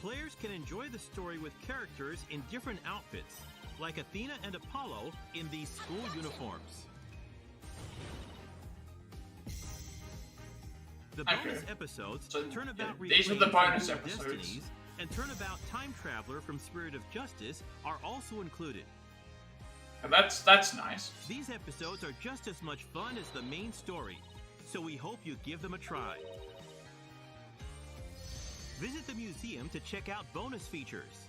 Players can enjoy the story with characters in different outfits, like Athena and Apollo in these school uniforms. The bonus episodes, Turnabout these are the bonus episodes. Destinies, and Turnabout Time Traveler from Spirit of Justice are also included. And that's nice. These episodes are just as much fun as the main story, so we hope you give them a try. Visit the museum to check out bonus features.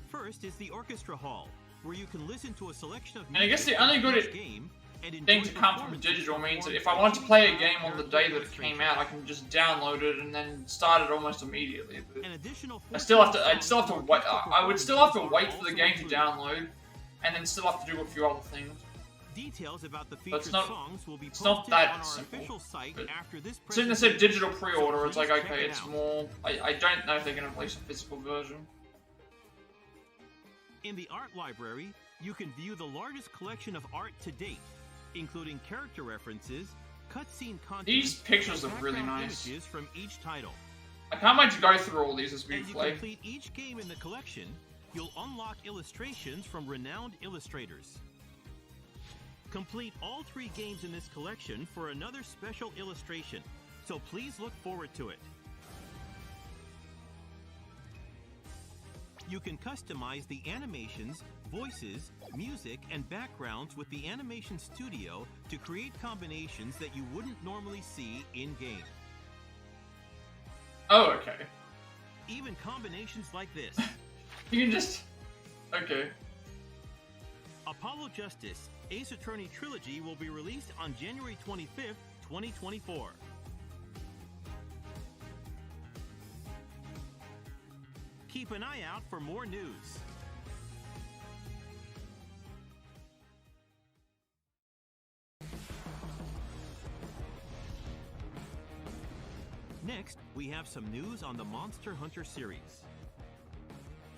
First is the Orchestra Hall, where you can listen to a selection of And I guess music the only from good each game and thing enjoy to come from digital means that if I want to play a game on the day that it came out, I can just download it and then start it almost immediately. But I'd still have to wait. I would still have to wait for the game to download, and then still have to do a few other things. Details about the But featured songs will be it's not posted on that our simple. official site after this Since they said digital presentation, pre-order, so it's like, please check okay, it it's out. more. I don't know if they're going to release a physical version. In the art library, you can view the largest collection of art to date, including character references, cutscene content, These pictures and are really background nice. images from each title. I can't wait to go through all these as we As you play. complete each game in the collection, you'll unlock illustrations from renowned illustrators. Complete all 3 games in this collection for another special illustration, so please look forward to it. You can customize the animations, voices, music, and backgrounds with the Animation Studio to create combinations that you wouldn't normally see in-game. Oh, okay. Even combinations like this. You can just... Okay. Apollo Justice, Ace Attorney Trilogy will be released on January 25th, 2024. Keep an eye out for more news. Next, we have some news on the Monster Hunter series.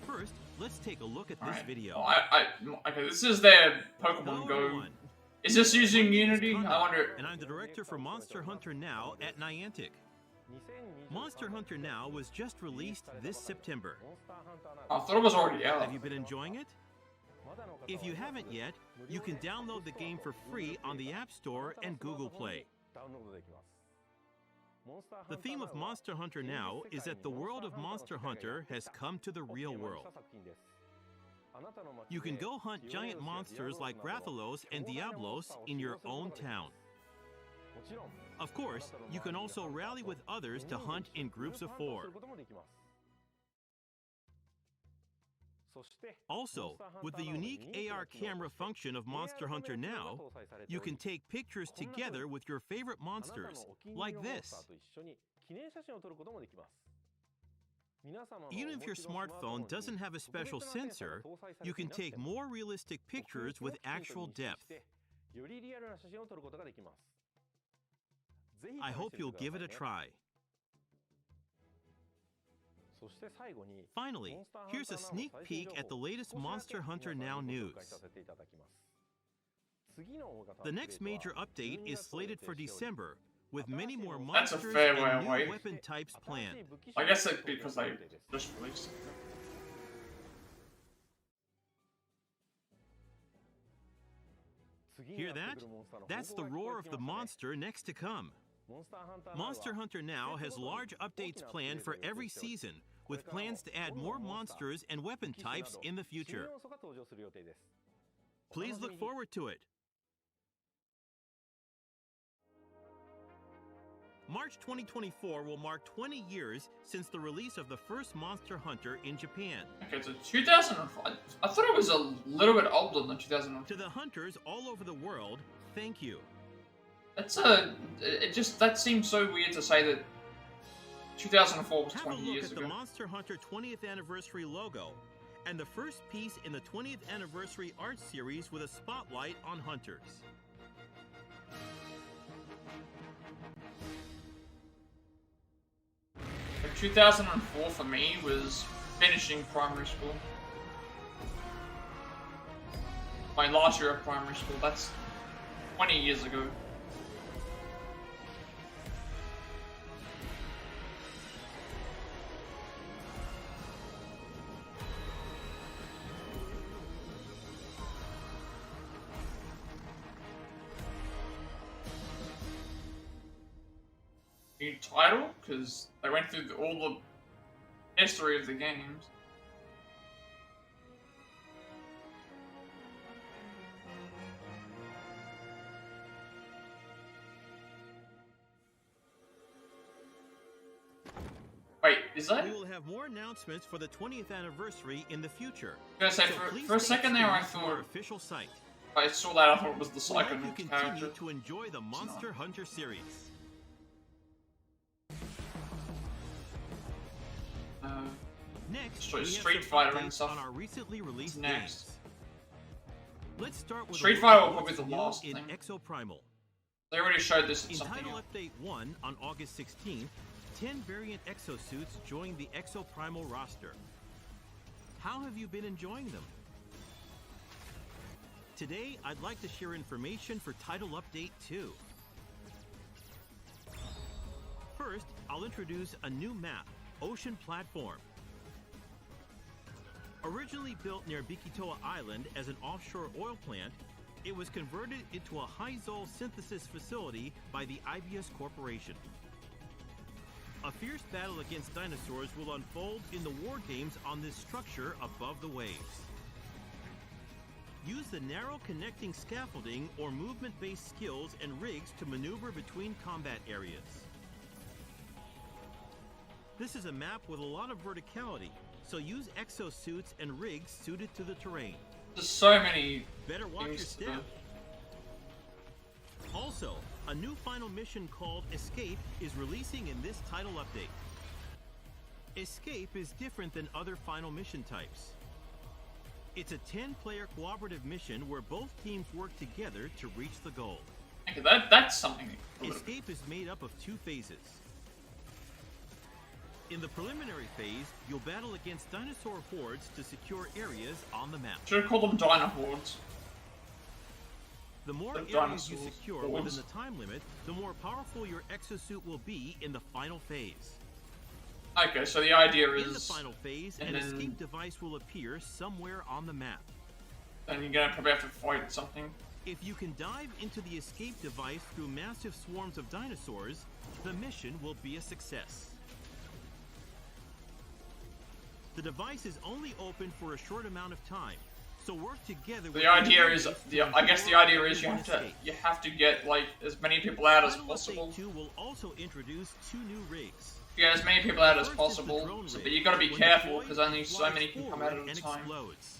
First, let's take a look at this video. Okay, this is their Pokemon Go. Is this using Unity? I wonder. And I'm the director for Monster Hunter Now at Niantic. Monster Hunter Now was just released this September. I thought it was already out. Have you been enjoying it? If you haven't yet, you can download the game for free on the App Store and Google Play. The theme of Monster Hunter Now is that the world of Monster Hunter has come to the real world. You can go hunt giant monsters like Rathalos and Diablos in your own town. Of course, you can also rally with others to hunt in groups of 4. Also, with the unique AR camera function of Monster Hunter Now, you can take pictures together with your favorite monsters, like this. Even if your smartphone doesn't have a special sensor, you can take more realistic pictures with actual depth. I hope you'll give it a try. Finally, here's a sneak peek at the latest Monster Hunter Now news. The next major update is slated for December, with many more That's a monsters fair way and of new waiting. weapon types planned. I guess that's because they just released it. Hear that? That's the roar of the monster next to come. Monster Hunter Now has large updates planned for every season, with plans to add more monsters and weapon types in the future. Please look forward to it. March 2024 will mark 20 years since the release of the first Monster Hunter in Japan. Okay, so 2005. I thought it was a little bit older than 2005. To the hunters all over the world, thank you. That seems so weird to say that 2004 was Have 20 a look years at ago. the Monster Hunter 20th Anniversary logo, and the first piece in the 20th Anniversary art series with a spotlight on hunters. 2004 for me was finishing primary school. My last year of primary school, that's 20 years ago. New title? Because they went through all the history of the games. Wait, is that? We will have more announcements for the 20th anniversary in the future. I was gonna say, for a second there, I thought our official site. I saw that, I thought it was the We hope Psycho you continue character. to enjoy the Monster Hunter series. Next, So we have Street some Fighter and updates stuff. on our recently released Next. games. Let's start with Street a Fighter look will at probably what's the new last in thing. Exoprimal. They already showed this at In something Title else. Update 1 on August 16th, 10 variant exosuits joined the Exoprimal roster. How have you been enjoying them? Today, I'd like to share information for Title Update 2. First, I'll introduce a new map, Ocean Platform. Originally built near Bikitoa Island as an offshore oil plant, it was converted into a high-zol synthesis facility by the Ibius Corporation. A fierce battle against dinosaurs will unfold in the war games on this structure above the waves. Use the narrow connecting scaffolding or movement-based skills and rigs to maneuver between combat areas. This is a map with a lot of verticality, so use exosuits and rigs suited to the terrain. There's so many Better watch your things to step. do. Also, a new final mission called Escape is releasing in this title update. Escape is different than other final mission types. It's a 10-player cooperative mission where both teams work together to reach the goal. Okay, that's something. Escape is made up of 2 phases. In the preliminary phase, you'll battle against dinosaur hordes to secure areas on the map. Should have called them Dino Hordes. The more The areas you dinosaurs, secure hordes. within the time limit, the more powerful your exosuit will be in the final phase. Okay, so the idea In the is, final phase, and an then- escape device will appear somewhere on the map. then you're gonna probably have to fight something. If you can dive into the escape device through massive swarms of dinosaurs, the mission will be a success. The device is only open for a short amount of time, so work together. The idea is, I guess the idea is you have to get like as many people out as possible. 2 will also introduce 2 new rigs. Get as many people out as First is the possible, drone but rig. you gotta be When careful deployed, because only it so flies many can come out at forward a and time. explodes.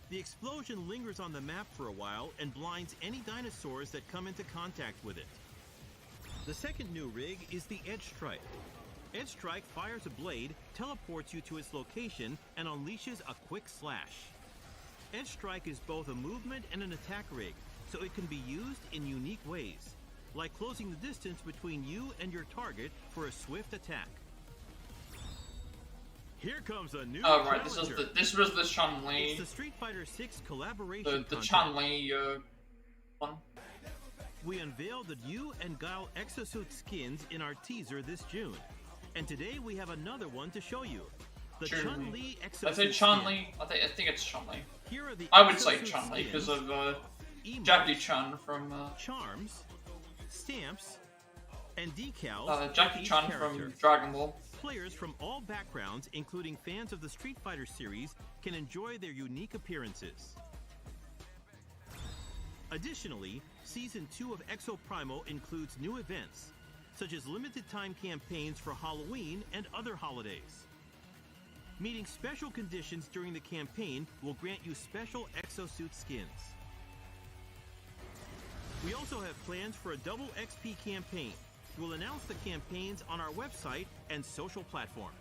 The explosion lingers on the map for a while and blinds any dinosaurs that come into contact with it. The second new rig is the Edge Strike. Edge Strike fires a blade, teleports you to its location, and unleashes a quick slash. Edge Strike is both a movement and an attack rig, so it can be used in unique ways, like closing the distance between you and your target for a swift attack. Here comes a new Oh right, this challenger. was the Chun It's Li, the Street Fighter 6 collaboration the content. Chun Li one. We unveiled the Yu and Guile exosuit skins in our teaser this June. And today we have another one to show you. The Chun-Li exosuit I say Chun skin. Li. I think it's Chun Li. Here are the I would say exosuit Chun Li because skins, of emotes, Jackie Chun from charms, stamps, and decals. for Jackie each Chun character. from Dragon Ball. Players from all backgrounds, including fans of the Street Fighter series, can enjoy their unique appearances. Additionally, Season 2 of Exoprimal includes new events, such as limited-time campaigns for Halloween and other holidays. Meeting special conditions during the campaign will grant you special exosuit skins. We also have plans for a double XP campaign. We'll announce the campaigns on our website and social platforms.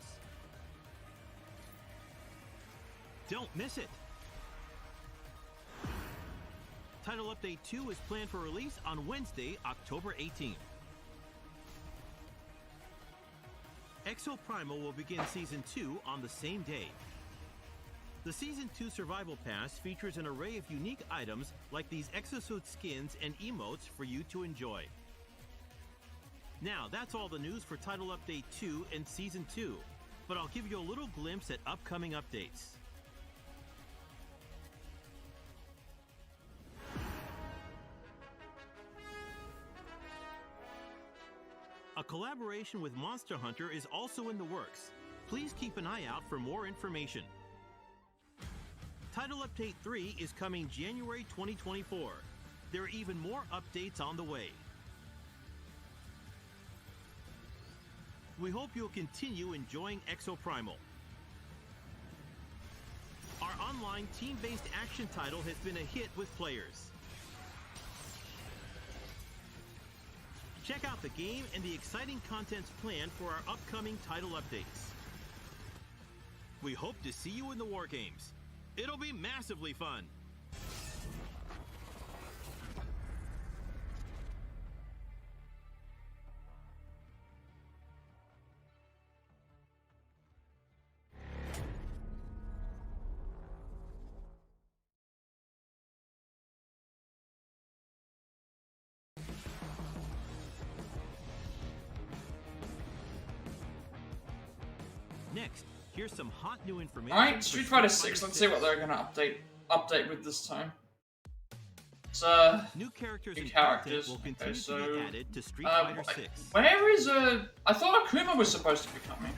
Don't miss it! Title Update 2 is planned for release on Wednesday, October 18th. Exoprimal will begin Season 2 on the same day. The Season 2 Survival Pass features an array of unique items like these exosuit skins and emotes for you to enjoy. Now, that's all the news for Title Update 2 and Season 2, but I'll give you a little glimpse at upcoming updates. A collaboration with Monster Hunter is also in the works. Please keep an eye out for more information. Title Update 3 is coming January 2024. There are even more updates on the way. We hope you'll continue enjoying Exoprimal. Our online team-based action title has been a hit with players. Check out the game and the exciting contents planned for our upcoming title updates. We hope to see you in the War Games. It'll be massively fun. Next, here's some hot new information. Alright, Street Fighter 6. Let's see what they're gonna update with this time. It's new characters characters. Will continue Okay, so to be added to Street Fighter 6. Where is I thought Akuma was supposed to be coming.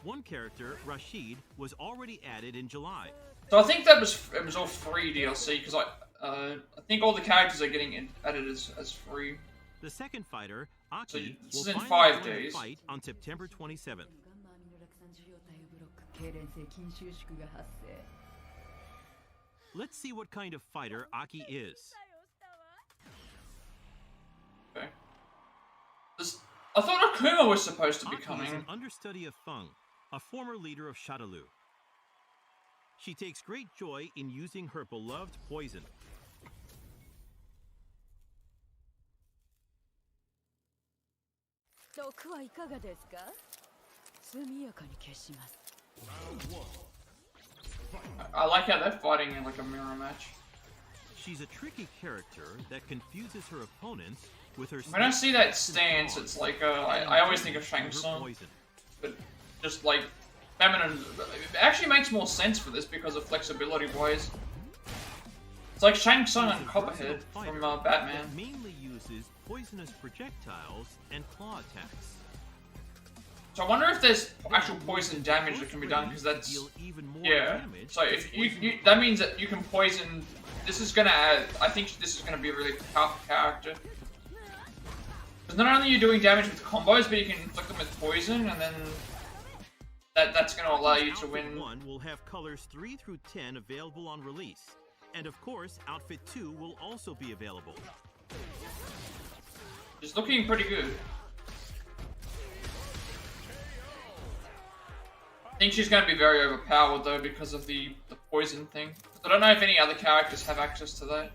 One character, Rashid, was already added in July. So I think it was all free DLC because I think all the characters are getting added as free. The second fighter, Aki, this will is in finally 5 join the days. fight on September 27th. Let's see what kind of fighter Aki is. Okay. I thought Akuma was supposed to be Aki coming. is an understudy of Feng, a former leader of Shadaloo. She takes great joy in using her beloved poison. I like how they're fighting in like a mirror match. She's a tricky character that confuses her opponents with her. When I see that stance, it's like I always think of Shang Tsung, but just like feminine. It actually makes more sense for this because of flexibility wise. It's like Shang Tsung and Copperhead from Batman. That mainly uses poisonous projectiles and claw attacks. So I wonder if there's actual poison damage that can be done, because that's So if you that means that you can poison. This is gonna add. I think this is gonna be a really powerful character. Because not only are you doing damage with combos, but you can inflict them with poison, and then that's gonna allow you to win. Outfit 1 will have colors 3 through 10 available on release, and of course, Outfit 2 will also be available. It's looking pretty good. I think she's going to be very overpowered though because of the poison thing. I don't know if any other characters have access to that.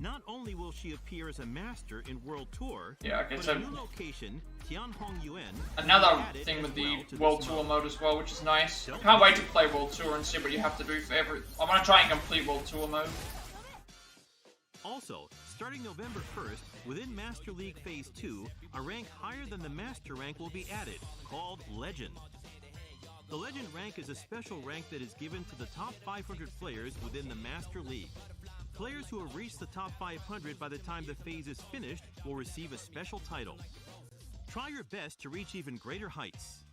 Not only will she appear as a master in World Tour, Yeah, okay, but so- a new location, Tianhong Yuan, Another thing with the World Tour mode as well, which is nice. I can't wait to play World Tour and see what you have to do for every. I want to try and complete World Tour mode. Also, starting November 1st, within Master League Phase 2, a rank higher than the Master rank will be added, called Legend. The Legend rank is a special rank that is given to the top 500 players within the Master League. Players who have reached the top 500 by the time the phase is finished will receive a special title. Try your best to reach even greater heights.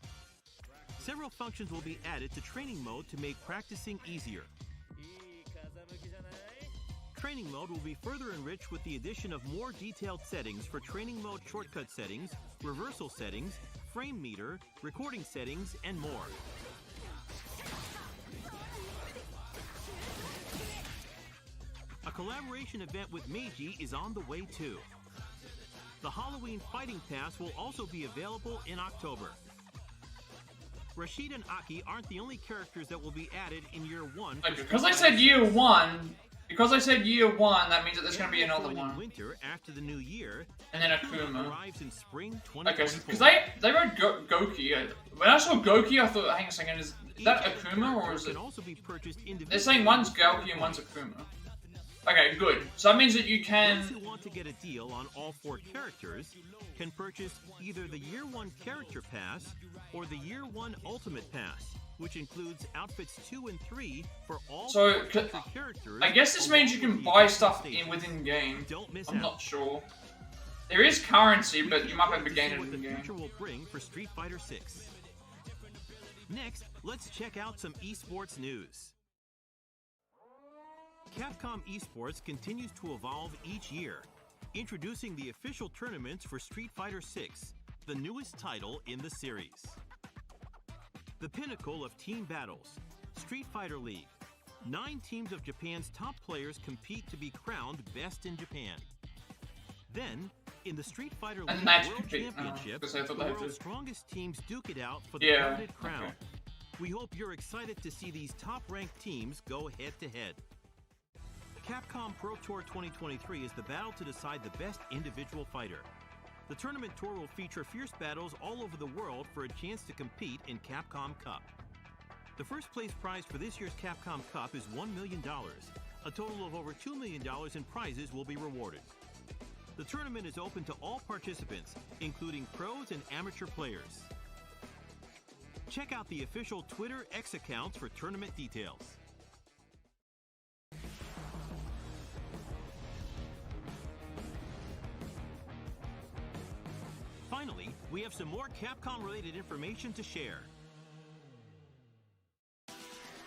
Several functions will be added to training mode to make practicing easier. Training mode will be further enriched with the addition of more detailed settings for training mode shortcut settings, reversal settings, frame meter, recording settings, and more. A collaboration event with Meiji is on the way too. The Halloween Fighting Pass will also be available in October. Rashid and Aki aren't the only characters that will be added in Year 1. Because I said Year 1, because I said year 1, that means that there's going to be another in one. winter after the new year, and then Akuma arrives in spring Okay, 2024. because they wrote Goki. When I saw Goki, I thought, hang on a second, is that Akuma or is it? Also be purchased They're saying one's Goki and one's Akuma. Okay, good. So that means that you can. Those who want to get a deal on all 4 characters can purchase either the Year 1 Character Pass or the Year 1 Ultimate Pass, which includes outfits 2 and 3 for all So, 4 characters. I guess this means you can buy stuff within game. I'm not sure. There is currency, but you might be able to gain it in the game. Future will bring for Street Fighter 6. Next, let's check out some esports news. Capcom Esports continues to evolve each year, introducing the official tournaments for Street Fighter 6, the newest title in the series. The pinnacle of team battles, Street Fighter League. 9 teams of Japan's top players compete to be crowned best in Japan. Then, in the Street Fighter League World Championship, the world's strongest teams duke it out for the coveted crown. Okay. We hope you're excited to see these top-ranked teams go head-to-head. Capcom Pro Tour 2023 is the battle to decide the best individual fighter. The tournament tour will feature fierce battles all over the world for a chance to compete in Capcom Cup. The first place prize for this year's Capcom Cup is $1 million. A total of over $2 million in prizes will be rewarded. The tournament is open to all participants, including pros and amateur players. Check out the official Twitter X accounts for tournament details. Finally, we have some more Capcom-related information to share.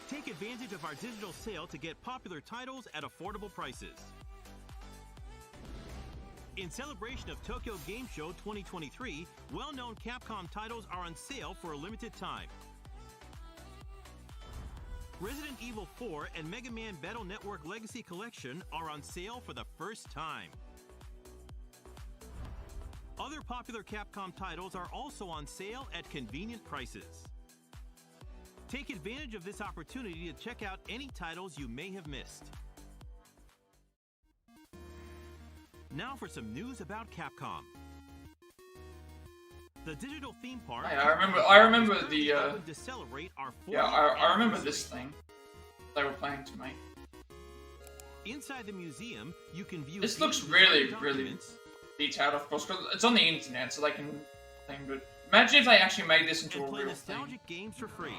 Take advantage of our digital sale to get popular titles at affordable prices. In celebration of Tokyo Game Show 2023, well-known Capcom titles are on sale for a limited time. Resident Evil 4 and Mega Man Battle Network Legacy Collection are on sale for the first time. Other popular Capcom titles are also on sale at convenient prices. Take advantage of this opportunity to check out any titles you may have missed. Now for some news about Capcom. The digital theme park. I remember the. To celebrate our I remember this thing they were planning to make. Inside the museum, you can view. This looks really detailed, of course, because it's on the internet, so they can think good. Imagine if they actually made this into a real nostalgic thing. Games for free.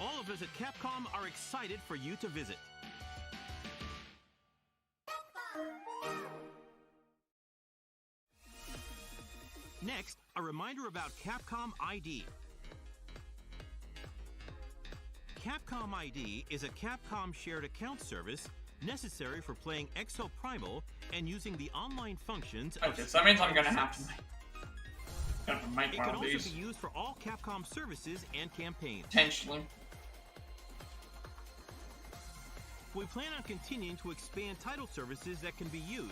All of us at Capcom are excited for you to visit. Next, a reminder about Capcom ID. Capcom ID is a Capcom shared account service necessary for playing Exoprimal and using the online functions of... Okay, so that means I'm gonna have to make it one can of also these. be used for all Capcom services and campaigns. Potentially. We plan on continuing to expand title services that can be used.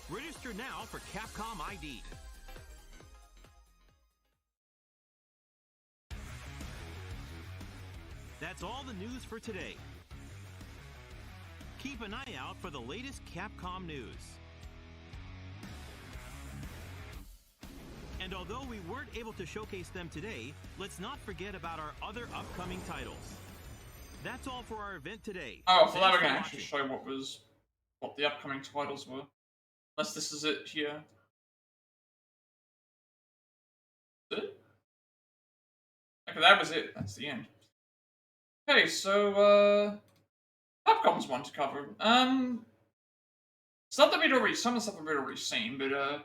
Register now for Capcom ID. That's all the news for today. Keep an eye out for the latest Capcom news. And although we weren't able to showcase them today, let's not forget about our other upcoming titles. That's all for our event today. Oh, so that Thanks we're for gonna actually watching. show what the upcoming titles were. Unless this is it here. Is it? Okay, that was it. That's the end. Okay, so Capcom's one to cover. Stuff that some of the stuff we'd already seen, but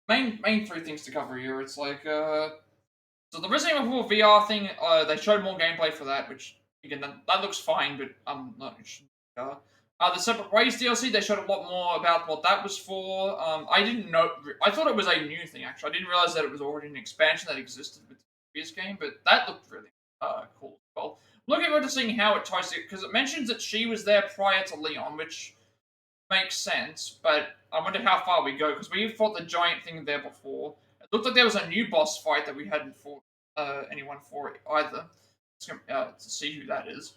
main 3 things to cover here. It's like so the Resident Evil VR thing. They showed more gameplay for that, which again that looks fine, but I'm not interested. The Separate Ways DLC, they showed a lot more about what that was for. I didn't know. I thought it was a new thing, actually. I didn't realize that it was already an expansion that existed with the previous game, but that looked really cool as well. Looking forward to seeing how it ties it, because it mentions that she was there prior to Leon, which makes sense, but I wonder how far we go, because we fought the giant thing there before. It looked like there was a new boss fight that we hadn't fought anyone for either. to see who that is.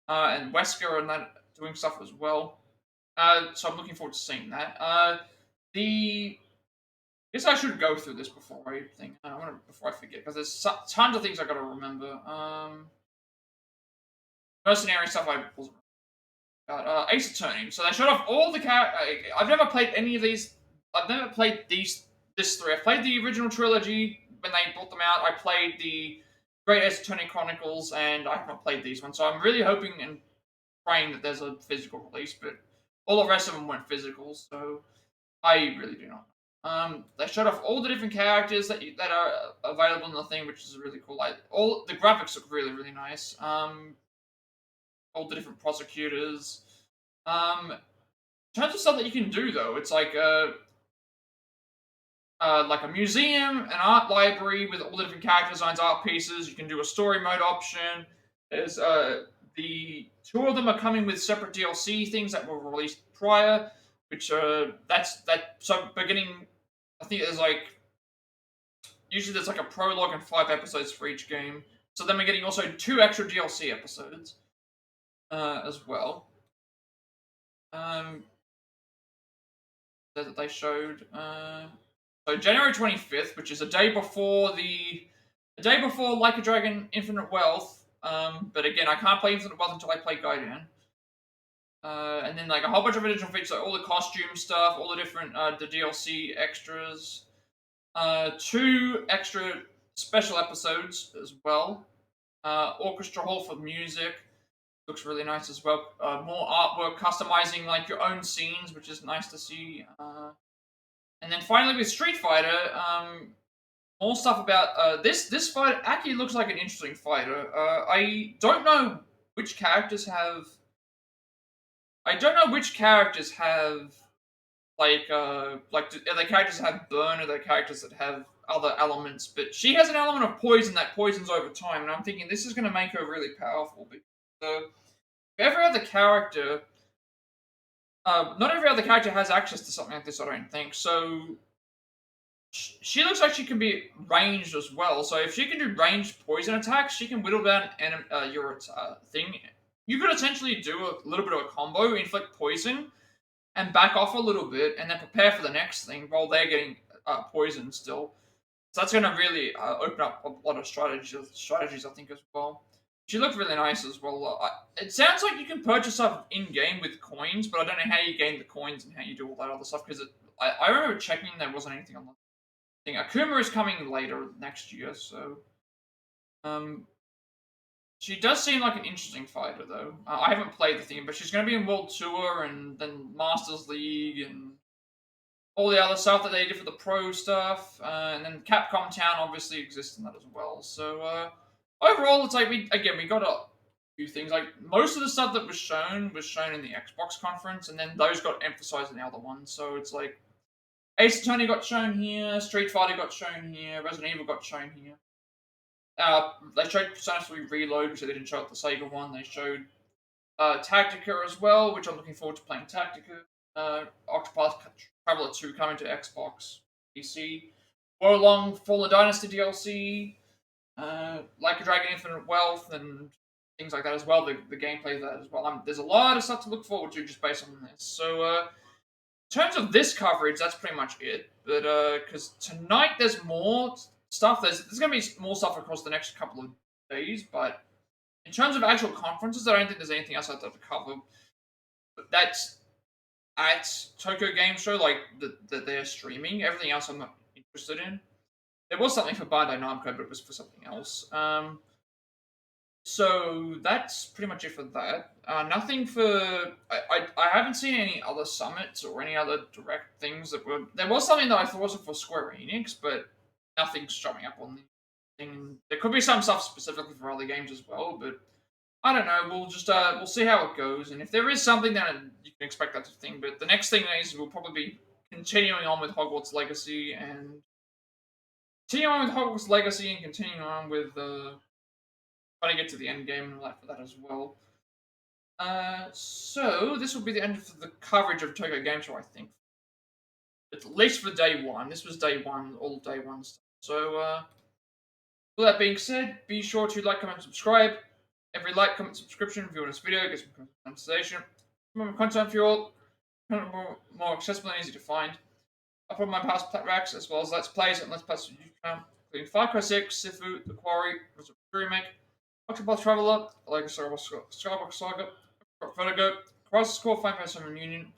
And Wesker and that doing stuff as well. So I'm looking forward to seeing that. I guess I should go through this before I think. Before I forget, because there's tons of things I gotta remember. Mercenary stuff I wasn't. Ace Attorney. So they showed off all the characters. I've never played any of these. I've never played this three. I've played the original trilogy when they brought them out. I played the Great Ace Attorney Chronicles, and I haven't played these ones. So I'm really hoping and praying that there's a physical release, but all the rest of them weren't physical, so I really do not. They showed off all the different characters that are available in the thing, which is really cool. Like all the graphics look really, really nice. All the different prosecutors. In terms of stuff that you can do, though, it's like a museum, an art library with all the different character designs, art pieces. You can do a story mode option. There's the two of them are coming with separate DLC things that were released prior, which so beginning. I think there's usually there's a prologue and 5 episodes for each game. So then we're getting also 2 extra DLC episodes as well. That they showed. So January 25th, which is a day before Like a Dragon Infinite Wealth. But again, I can't play Infinite Wealth until I play Gaiden. And then a whole bunch of additional features, all the costume stuff, all the different the DLC extras. 2 extra special episodes as well. Orchestra Hall for music. Looks really nice as well. More artwork, customizing your own scenes, which is nice to see. And then finally with Street Fighter, more stuff about this fight. Actually looks like an interesting fighter. I don't know which characters have. Do the characters that have burn, or the characters that have other elements? But she has an element of poison that poisons over time, and I'm thinking this is going to make her really powerful. So every other character, not every other character has access to something like this, I don't think. So she looks like she can be ranged as well. So if she can do ranged poison attacks, she can whittle down your thing. You could essentially do a little bit of a combo, inflict poison, and back off a little bit, and then prepare for the next thing while they're getting poisoned still. So that's going to really open up a lot of strategies, I think, as well. She looked really nice as well. It sounds like you can purchase stuff in-game with coins, but I don't know how you gain the coins and how you do all that other stuff, because I remember checking there wasn't anything on the thing. Akuma is coming later next year, so... She does seem like an interesting fighter, though. I haven't played the thing, but she's going to be in World Tour and then Masters League and all the other stuff that they did for the pro stuff. And then Capcom Town obviously exists in that as well. So overall, it's we got a few things. Most of the stuff that was shown in the Xbox conference, and then those got emphasized in the other ones. So it's Ace Attorney got shown here, Street Fighter got shown here, Resident Evil got shown here. They showed Persona 3 Reload, which they didn't show at the Sega one. They showed Tactica as well, which I'm looking forward to playing Tactica. Octopath Traveler 2 coming to Xbox, PC. Wolong Fallen Dynasty DLC. Like a Dragon Infinite Wealth, and things like that as well. The gameplay of that as well. There's a lot of stuff to look forward to just based on this. So, in terms of this coverage, that's pretty much it. But, because tonight there's more stuff. There's going to be more stuff across the next couple of days, but in terms of actual conferences, I don't think there's anything else I'd have to cover. But that's at Tokyo Game Show, that they're streaming. Everything else I'm not interested in. There was something for Bandai Namco, but it was for something else. So that's pretty much it for that. Nothing for... I haven't seen any other summits or any other direct things that were... There was something that I thought was for Square Enix, but nothing's showing up on the thing. There could be some stuff specifically for other games as well, but I don't know. We'll just we'll see how it goes, and if there is something, then you can expect that thing. But the next thing is we'll probably be continuing on with Hogwarts Legacy and continuing with trying to get to the end game and all that for that as well. So this will be the end of the coverage of Tokyo Game Show, I think. At least for day one. This was day one, all day one stuff. So, with that being said, be sure to like, comment, and subscribe. Every like, comment, subscription, view on this video gets more monetization. More content for you all, more accessible and easy to find. I put my past Plat racks as well as Let's Plays and Let's Plays on YouTube channel, including Far Cry 6, Sifu, The Quarry, Remake, Octopath Traveler, Lego Skywalker Saga, Vertigo, Crisis Core, Final Fantasy VII Reunion,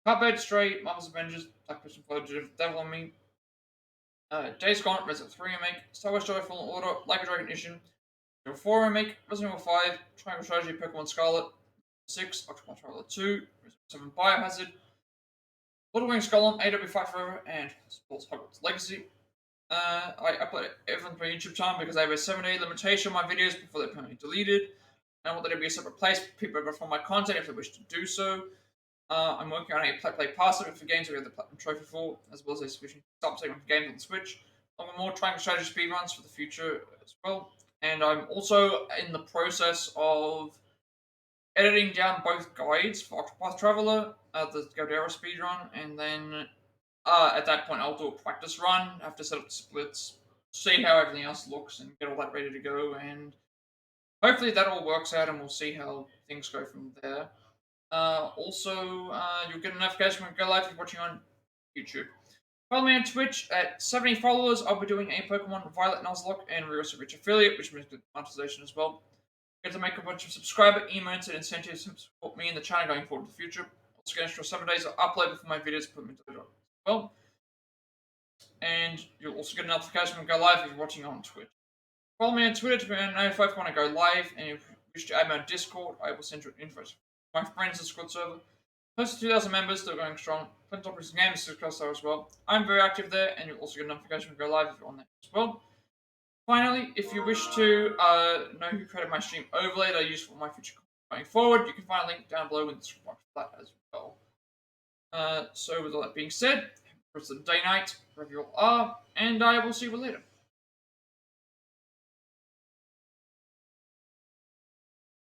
Cuphead, Stray, Marvel's Avengers, Black Prison Fugitive, Devil on Me, Days Gone, Resident 3 Remake, Star Wars Jedi Fallen Order, Like a Dragon Edition, 4 Remake, Resident Evil 5, Triangle Strategy, Pokemon Scarlet, 6, Octopath Traveler 2, Resident 7 Biohazard, Lord of the Rings Golem, AW5 Forever, and Sports Hogwarts Legacy. I upload everything to my YouTube channel because I have a 7-day limitation on my videos before they're permanently deleted. I want there to be a separate place for people to find my content if they wish to do so. I'm working on a Play Pass for games that we have the Platinum Trophy for, as well as a sufficient stop segment for games on the Switch. along with more Triangle Strategy speedruns for the future as well. And I'm also in the process of editing down both guides for Octopath Traveler, the Godera speedrun, and then at that point I'll do a practice run, have to set up the splits, see how everything else looks, and get all that ready to go, and hopefully that all works out and we'll see how things go from there. You'll get a notification when we go live if you're watching on YouTube. Follow me on Twitch at 70 followers. I'll be doing a Pokemon Violet Nuzlocke and Real Rich affiliate, which means good monetization as well. Get to make a bunch of subscriber emotes and incentives to support me in the channel going forward in the future. Also, get an extra 7 days of upload before my videos put them into the as well. And you'll also get a notification when we go live if you're watching on Twitch. Follow me on Twitter to be notified when I go live, and if you wish to add me on Discord, I will send you an invite. My friends' Discord server. Close to 2,000 members, still going strong. Plenty of games to discuss there as well. I'm very active there, and you'll also get a notification when we go live if you're on there as well. Finally, if you wish to know who created my stream overlay that I use for my future content going forward, you can find a link down below in the description box for that as well. So with all that being said, it's a day night, wherever you all are, and I will see you later.